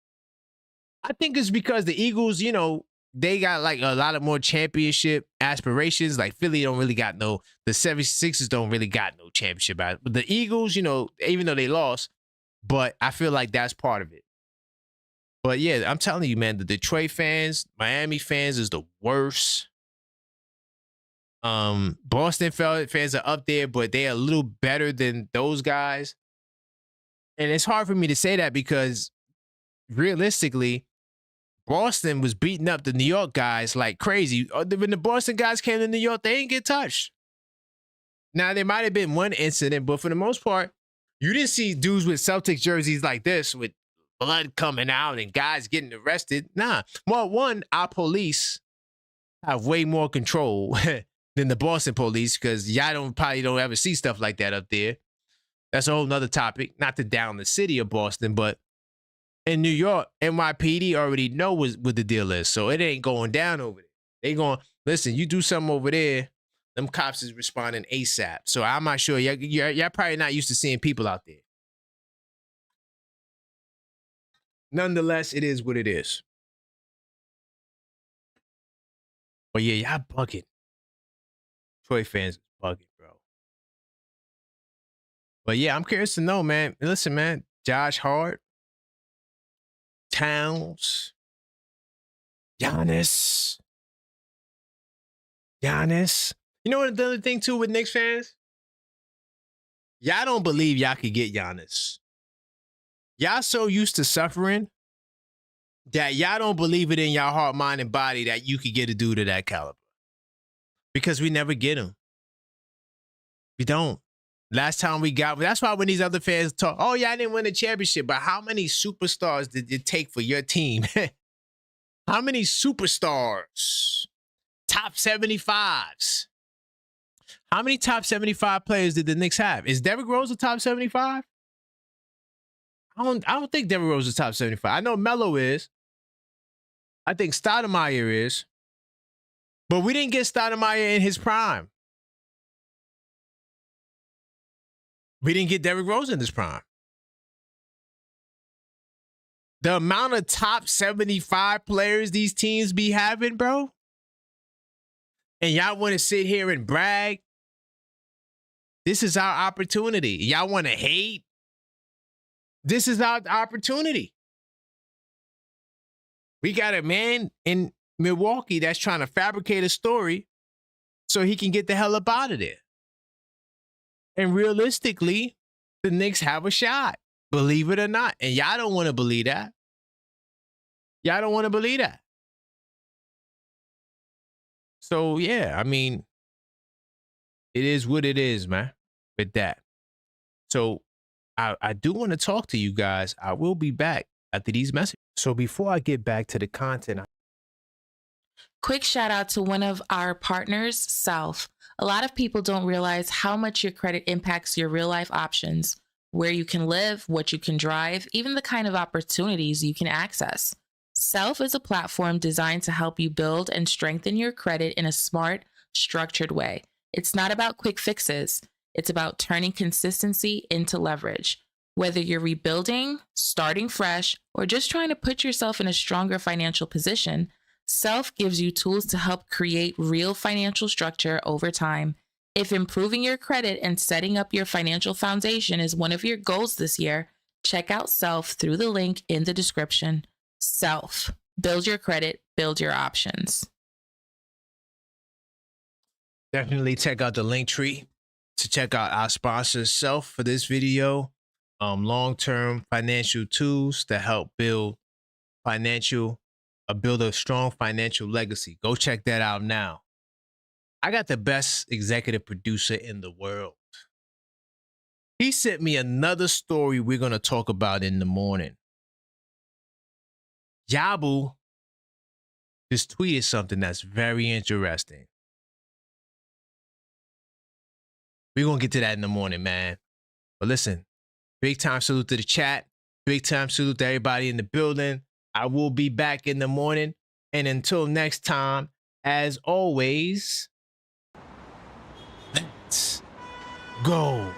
S1: I think it's because the Eagles, you know, they got like a lot of more championship aspirations. Like Philly don't really got the 76ers don't really got no championship. But the Eagles, you know, even though they lost, but I feel like that's part of it. But yeah, I'm telling you, man, the Detroit fans, Miami fans is the worst. Boston fans are up there, but they're a little better than those guys. And it's hard for me to say that because realistically, Boston was beating up the New York guys like crazy. When the Boston guys came to New York, they didn't get touched. Now, there might have been one incident, but for the most part, you didn't see dudes with Celtics jerseys like this with blood coming out and guys getting arrested. Nah. Well, one, our police have way more control than the Boston police because y'all probably don't ever see stuff like that up there. That's a whole nother topic. Not to down the city of Boston, but in New York, NYPD already know what the deal is. So it ain't going down over there. They going, listen, you do something over there, them cops is responding ASAP. So I'm not sure. Y'all probably not used to seeing people out there. Nonetheless, it is what it is. But yeah, y'all bugging. Detroit fans bugging, bro. But yeah, I'm curious to know, man. Listen, man, Josh Hart, Towns, Giannis. You know what the other thing too with Knicks fans? Y'all don't believe y'all could get Giannis. Y'all so used to suffering that y'all don't believe it in y'all heart, mind, and body that you could get a dude of that caliber. Because we never get him. We don't. Last time we got, that's why when these other fans talk, oh yeah, I didn't win a championship, but how many superstars did it take for your team? How many superstars? Top 75s. How many top 75 players did the Knicks have? Is Derrick Rose a top 75? I don't think Derrick Rose is top 75. I know Melo is. I think Stoudemire is. But we didn't get Stoudemire in his prime. We didn't get Derrick Rose in his prime. The amount of top 75 players these teams be having, bro. And y'all want to sit here and brag. This is our opportunity. Y'all want to hate. This is our opportunity. We got a man in Milwaukee that's trying to fabricate a story so he can get the hell up out of there. And realistically, the Knicks have a shot, believe it or not. And y'all don't want to believe that. Y'all don't want to believe that. So yeah, I mean, it is what it is, man, with that. So I do want to talk to you guys. I will be back after these messages. So before I get back to the content,
S3: quick shout out to one of our partners, Self. A lot of people don't realize how much your credit impacts your real life options, where you can live, what you can drive, even the kind of opportunities you can access. Self is a platform designed to help you build and strengthen your credit in a smart, structured way. It's not about quick fixes. It's about turning consistency into leverage. Whether you're rebuilding, starting fresh, or just trying to put yourself in a stronger financial position, Self gives you tools to help create real financial structure over time. If improving your credit and setting up your financial foundation is one of your goals this year, check out Self through the link in the description. Self. Build your credit, build your options.
S1: definitely check out the link tree to check out our sponsor Self for this video. Long-term financial tools to help build a strong financial legacy. Go check that out now. I got the best executive producer in the world. He sent me another story we're going to talk about in the morning. Yabu just tweeted something that's very interesting. We're going to get to that in the morning, man. But listen, big time salute to the chat. Big time salute to everybody in the building. I will be back in the morning. And until next time, as always, let's go.